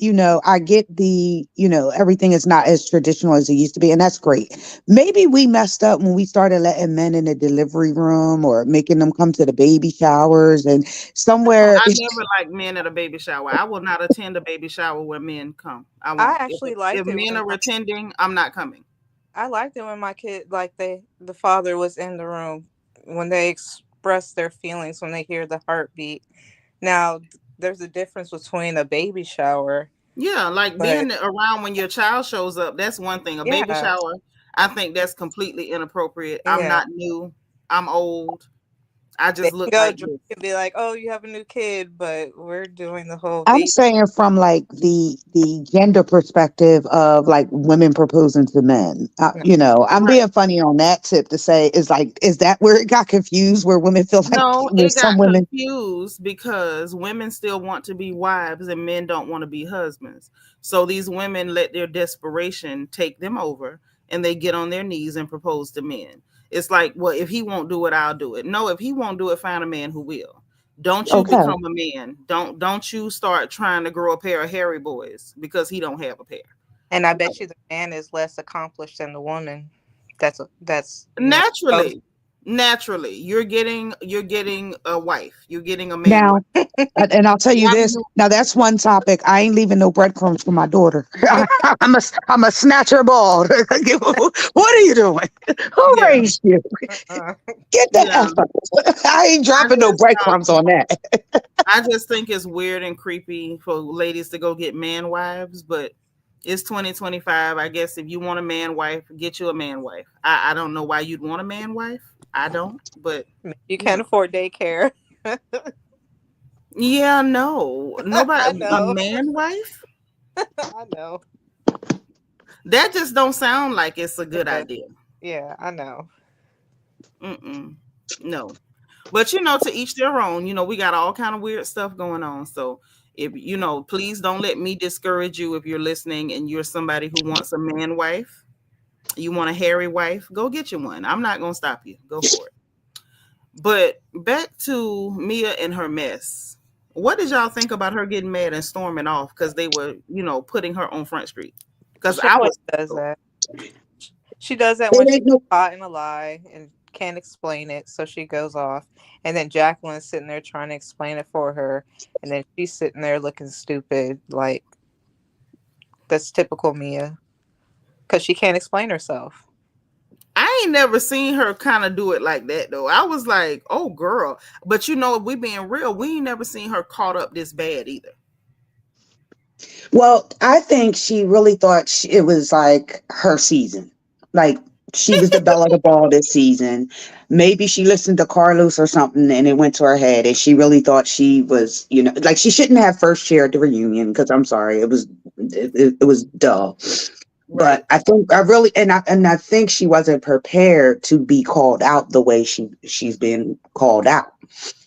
I get everything is not as traditional as it used to be, and that's great. Maybe we messed up when we started letting men in the delivery room or making them come to the baby showers and somewhere. I never like men at a baby shower. I will not attend a baby shower where men come. I I won't. If actually if liked it men when are attending, I'm not coming. I liked it when my kid, like the father was in the room when they express their feelings when they hear the heartbeat. Now, there's a difference between a baby shower, Yeah, like but being around when your child shows up, that's one thing. A baby yeah, shower, I think that's completely inappropriate. I'm yeah, not new. I'm old. I they just can look go like drink this. and be like, "Oh, you have a new kid," but we're doing the whole I'm baby. saying from like the gender perspective of like women proposing to men. No, I'm Right. being funny on that tip to say is that where it got confused? Where women feel like No, it there's some got women. confused because women still want to be wives and men don't want to be husbands. So these women let their desperation take them over and they get on their knees and propose to men. It's like, well, if he won't do it, I'll do it. No, if he won't do it, find a man who will. Don't you Okay. become a man. Don't you start trying to grow a pair of hairy boys because he don't have a pair. and I bet you the man is less accomplished than the woman. That's oh, Naturally, naturally, you're getting a wife. You're getting a man wife. Now, and I'll tell you Why do this. you Now that's one topic. I ain't leaving no breadcrumbs for my daughter. I'm a snatch her ball. What are you doing? Who yeah. raised you? uh-uh. Get the Yeah. F out. I ain't I dropping no just breadcrumbs on that. I just think it's weird and creepy for ladies to go get man wives, but it's 2025. I guess if you want a man wife, get you a man wife. I don't know why you'd want a man wife. I don't, but You you can't know. afford daycare. Yeah, no. I Nobody a know. man wife? I know. That just don't sound like it's a It good does. idea. Yeah, I know. Mm-mm. No. But to each their own. We got all kind of weird stuff going on. So if please don't let me discourage you if you're listening and you're somebody who wants a man wife, you want a hairy wife, go get you one. I'm not gonna stop you. Go for it. But back to Mia and her mess. What did y'all think about her getting mad and storming off because they were, putting her on Front Street? Because She I always was does that. She does that when It she ain't gets no caught in a lie and can't explain it, so she goes off. And then Jacqueline's sitting there trying to explain it for her, and then she's sitting there looking stupid. Like, that's typical Mia, because she can't explain herself. I ain't never seen her kind of do it like that though. I was like, oh girl. But if we being real, we ain't never seen her caught up this bad either. Well, I think she really thought it was like her season. Like she was the belle of the ball this season. Maybe she listened to Carlos or something and it went to her head and she really thought she was, like she shouldn't have first chair at the reunion because I'm sorry, it was dull. Right. But I think I think she wasn't prepared to be called out the way she's been called out.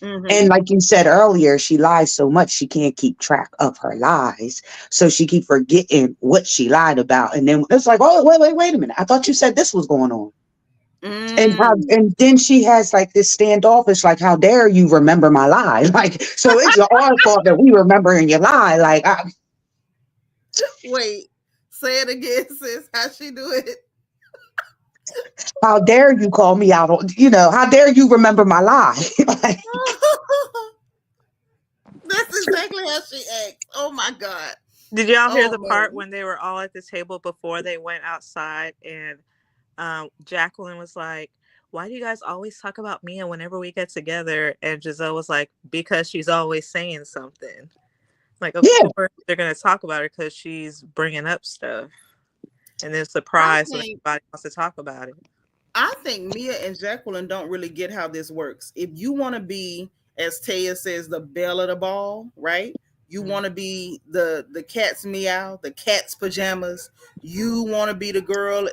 Mm-hmm. And like you said earlier, she lies so much she can't keep track of her lies. So she keep forgetting what she lied about. And then it's like, oh, wait a minute. I thought you said this was going on. Mm. And then she has like this standoffish, like, how dare you remember my lie? Like, so it's our fault that we remembering your lie. Like, Wait. Say it again, sis. How she do it? how dare you call me out on, how dare you remember my lie? Like, That's exactly how she acts. Oh my god. Did y'all hear Oh the part man. when they were all at the table before they went outside and Jacqueline was like, "Why do you guys always talk about Mia whenever we get together?" And Giselle was like, "Because she's always saying something." Like, of course, they're going to talk about her because she's bringing up stuff. And then surprised when everybody wants to talk about it. I think Mia and Jacqueline don't really get how this works. If you want to be, as Taya says, the belle of the ball, right? You want to be the cat's meow, the cat's pajamas. You want to be the girl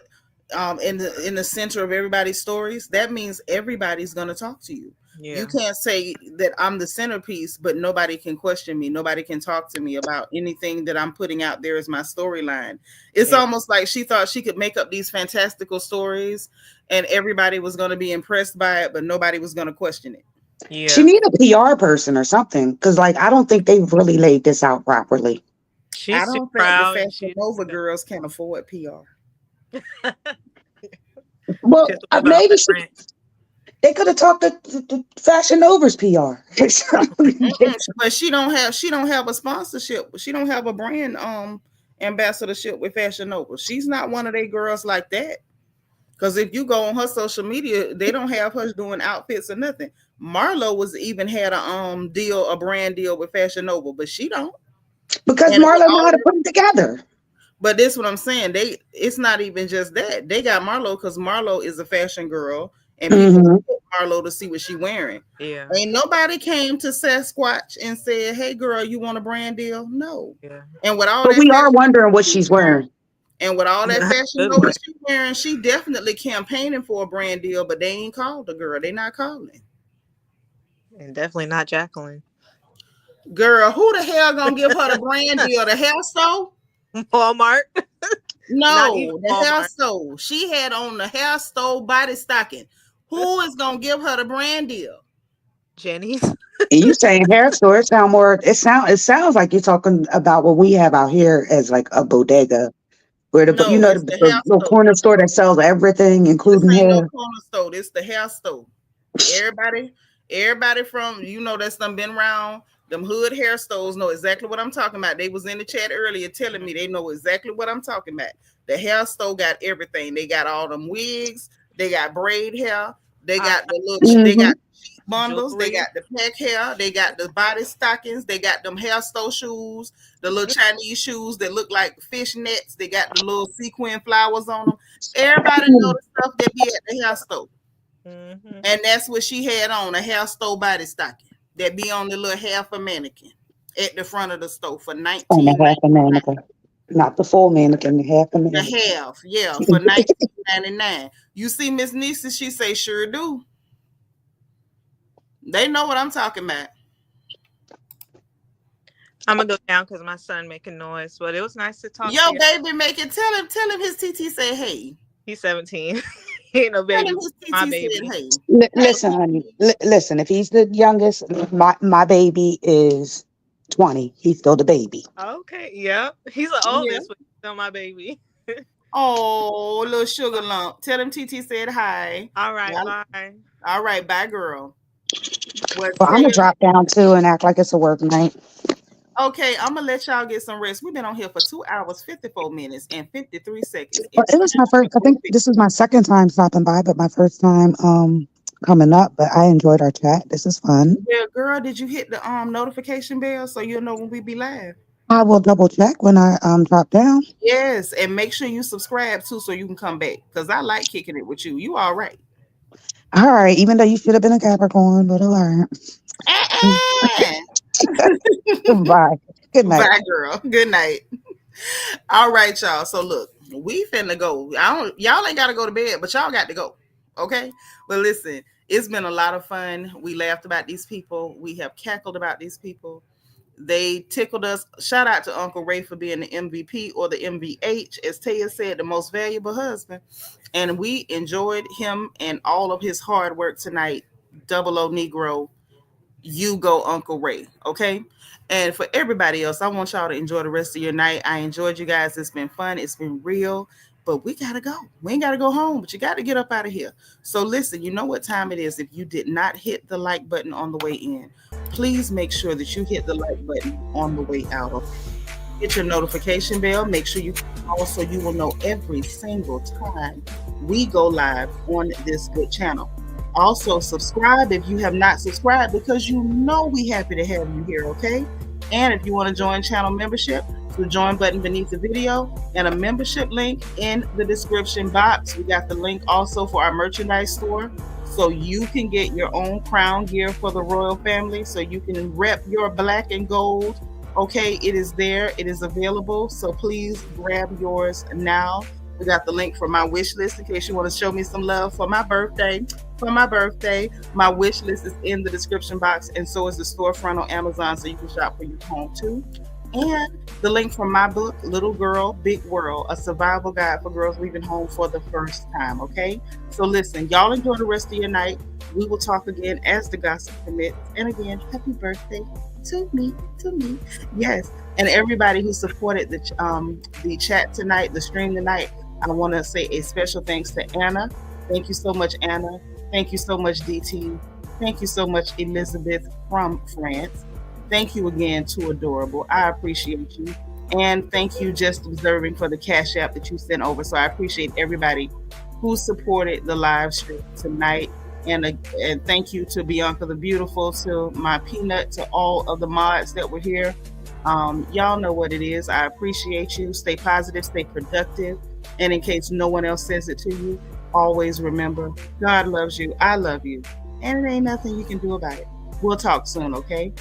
in the center of everybody's stories. That means everybody's going to talk to you. Yeah. You can't say that I'm the centerpiece, but nobody can question me. Nobody can talk to me about anything that I'm putting out there as my storyline. It's almost like she thought she could make up these fantastical stories and everybody was going to be impressed by it, but nobody was going to question it. Yeah. She need a PR person or something, because like I don't think they've really laid this out properly. I don't think the Fashion Nova girls can afford PR. Well, maybe they could have talked to Fashion Nova's PR. But she don't have a sponsorship. She don't have a brand ambassadorship with Fashion Nova. She's not one of their girls like that. Because if you go on her social media, they don't have her doing outfits or nothing. Marlo even had a brand deal with Fashion Nova, but she don't. Because Marlo know how to put them together. But this is what I'm saying. It's not even just that. They got Marlo because Marlo is a fashion girl. And people pick Marlo to see what she wearing. Yeah. Ain't nobody came to Sasquatch and said, "Hey girl, you want a brand deal?" No. Yeah. And with all but we are wondering what she's wearing. And with all that fashion Nova she's wearing, she definitely campaigning for a brand deal, but they ain't called the girl. They not calling. And definitely not Jacqueline. Girl, who the hell gonna give her the brand deal? The hair store? Walmart. No, the hair store. She had on the hair store body stocking. Who is gonna give her the brand deal? Jenny's. And you saying hair store? It sounds like you're talking about what we have out here as like a bodega, where the little corner store that sells everything, including hair. No corner store. It's the hair store. Everybody from that's done been around. Them hood hair stores know exactly what I'm talking about. They was in the chat earlier telling me they know exactly what I'm talking about. The hair store got everything. They got all them wigs. They got braid hair. They got the little. They got sheet bundles. Jewelry. They got the pack hair. They got the body stockings. They got them hair store shoes. The little Chinese shoes that look like fish nets. They got the little sequin flowers on them. Everybody know the stuff that be at the hair store. Mm-hmm. And that's what she had on, a hair store body stocking that be on the little half a mannequin at the front of the store for $19.99. Not the full mannequin, the half a mannequin. The half, yeah, for $19.99. You see Miss Nisa, she say sure do. They know what I'm talking about. I'm gonna go down because my son making noise, but it was nice to talk. Yo, baby, tell him his TT say hey. He's 17. He ain't no baby. My baby. Hey. Listen, honey. Listen, if he's the youngest, my baby is 20. He's still the baby. Okay, yeah. He's the oldest, but he's still my baby. Oh, little sugar lump. Tell him TT said hi. All right, bye. All right, bye, girl. Well, I'm gonna drop down too and act like it's a work night. Okay, I'm gonna let y'all get some rest. We've been on here for 2 hours, 54 minutes, and 53 seconds. Well, it was my first. I think this is my second time stopping by, but my first time coming up. But I enjoyed our chat. This is fun. Yeah, girl, did you hit the notification bell so you'll know when we be live? I will double check when I drop down. Yes, and make sure you subscribe too so you can come back because I like kicking it with you. You all right? All right, even though you should have been a Capricorn, but all right. Bye. Good night. Bye, girl. Good night. All right, y'all. So look, we finna go. Y'all ain't gotta go to bed, but y'all got to go. Okay. But listen, it's been a lot of fun. We laughed about these people. We have cackled about these people. They tickled us. Shout out to Uncle Ray for being the MVP or the MVH, as Taya said, the most valuable husband. And we enjoyed him and all of his hard work tonight. 00 Negro. You go, Uncle Ray. Okay. And for everybody else, I want y'all to enjoy the rest of your night. I enjoyed you guys. It's been fun. It's been real. But we got to go. We ain't got to go home, but you got to get up out of here. So listen, you know what time it is. If you did not hit the like button on the way in, please make sure that you hit the like button on the way out. Hit your notification bell. Make sure you follow so you will know every single time we go live on this good channel. Also, subscribe if you have not subscribed because you know we happy to have you here, okay? And if you want to join channel membership, the join button beneath the video and a membership link in the description box. We got the link also for our merchandise store, so you can get your own crown gear for the royal family, so you can rep your black and gold. Okay, it is there, it is available, so please grab yours now. We got the link for my wish list in case you want to show me some love for my birthday. My wish list is in the description box, and so is the storefront on Amazon, so you can shop for your home too. And the link from my book, Little Girl, Big World, a survival guide for girls leaving home for the first time. Okay, so listen, y'all enjoy the rest of your night. We will talk again as the gossip permits. And again, happy birthday to me. Yes, and everybody who supported the chat tonight, the stream tonight. I want to say a special thanks to Anna. Thank you so much, Anna. Thank you so much, DT. Thank you so much, Elizabeth from France. Thank you again to Adorable. I appreciate you. And thank you, Just Observing, for the Cash App that you sent over. So I appreciate everybody who supported the live stream tonight. And thank you to Bianca the Beautiful, to my Peanut, to all of the mods that were here. Y'all know what it is. I appreciate you. Stay positive, stay productive. And in case no one else says it to you, always remember, God loves you. I love you. And it ain't nothing you can do about it. We'll talk soon, okay?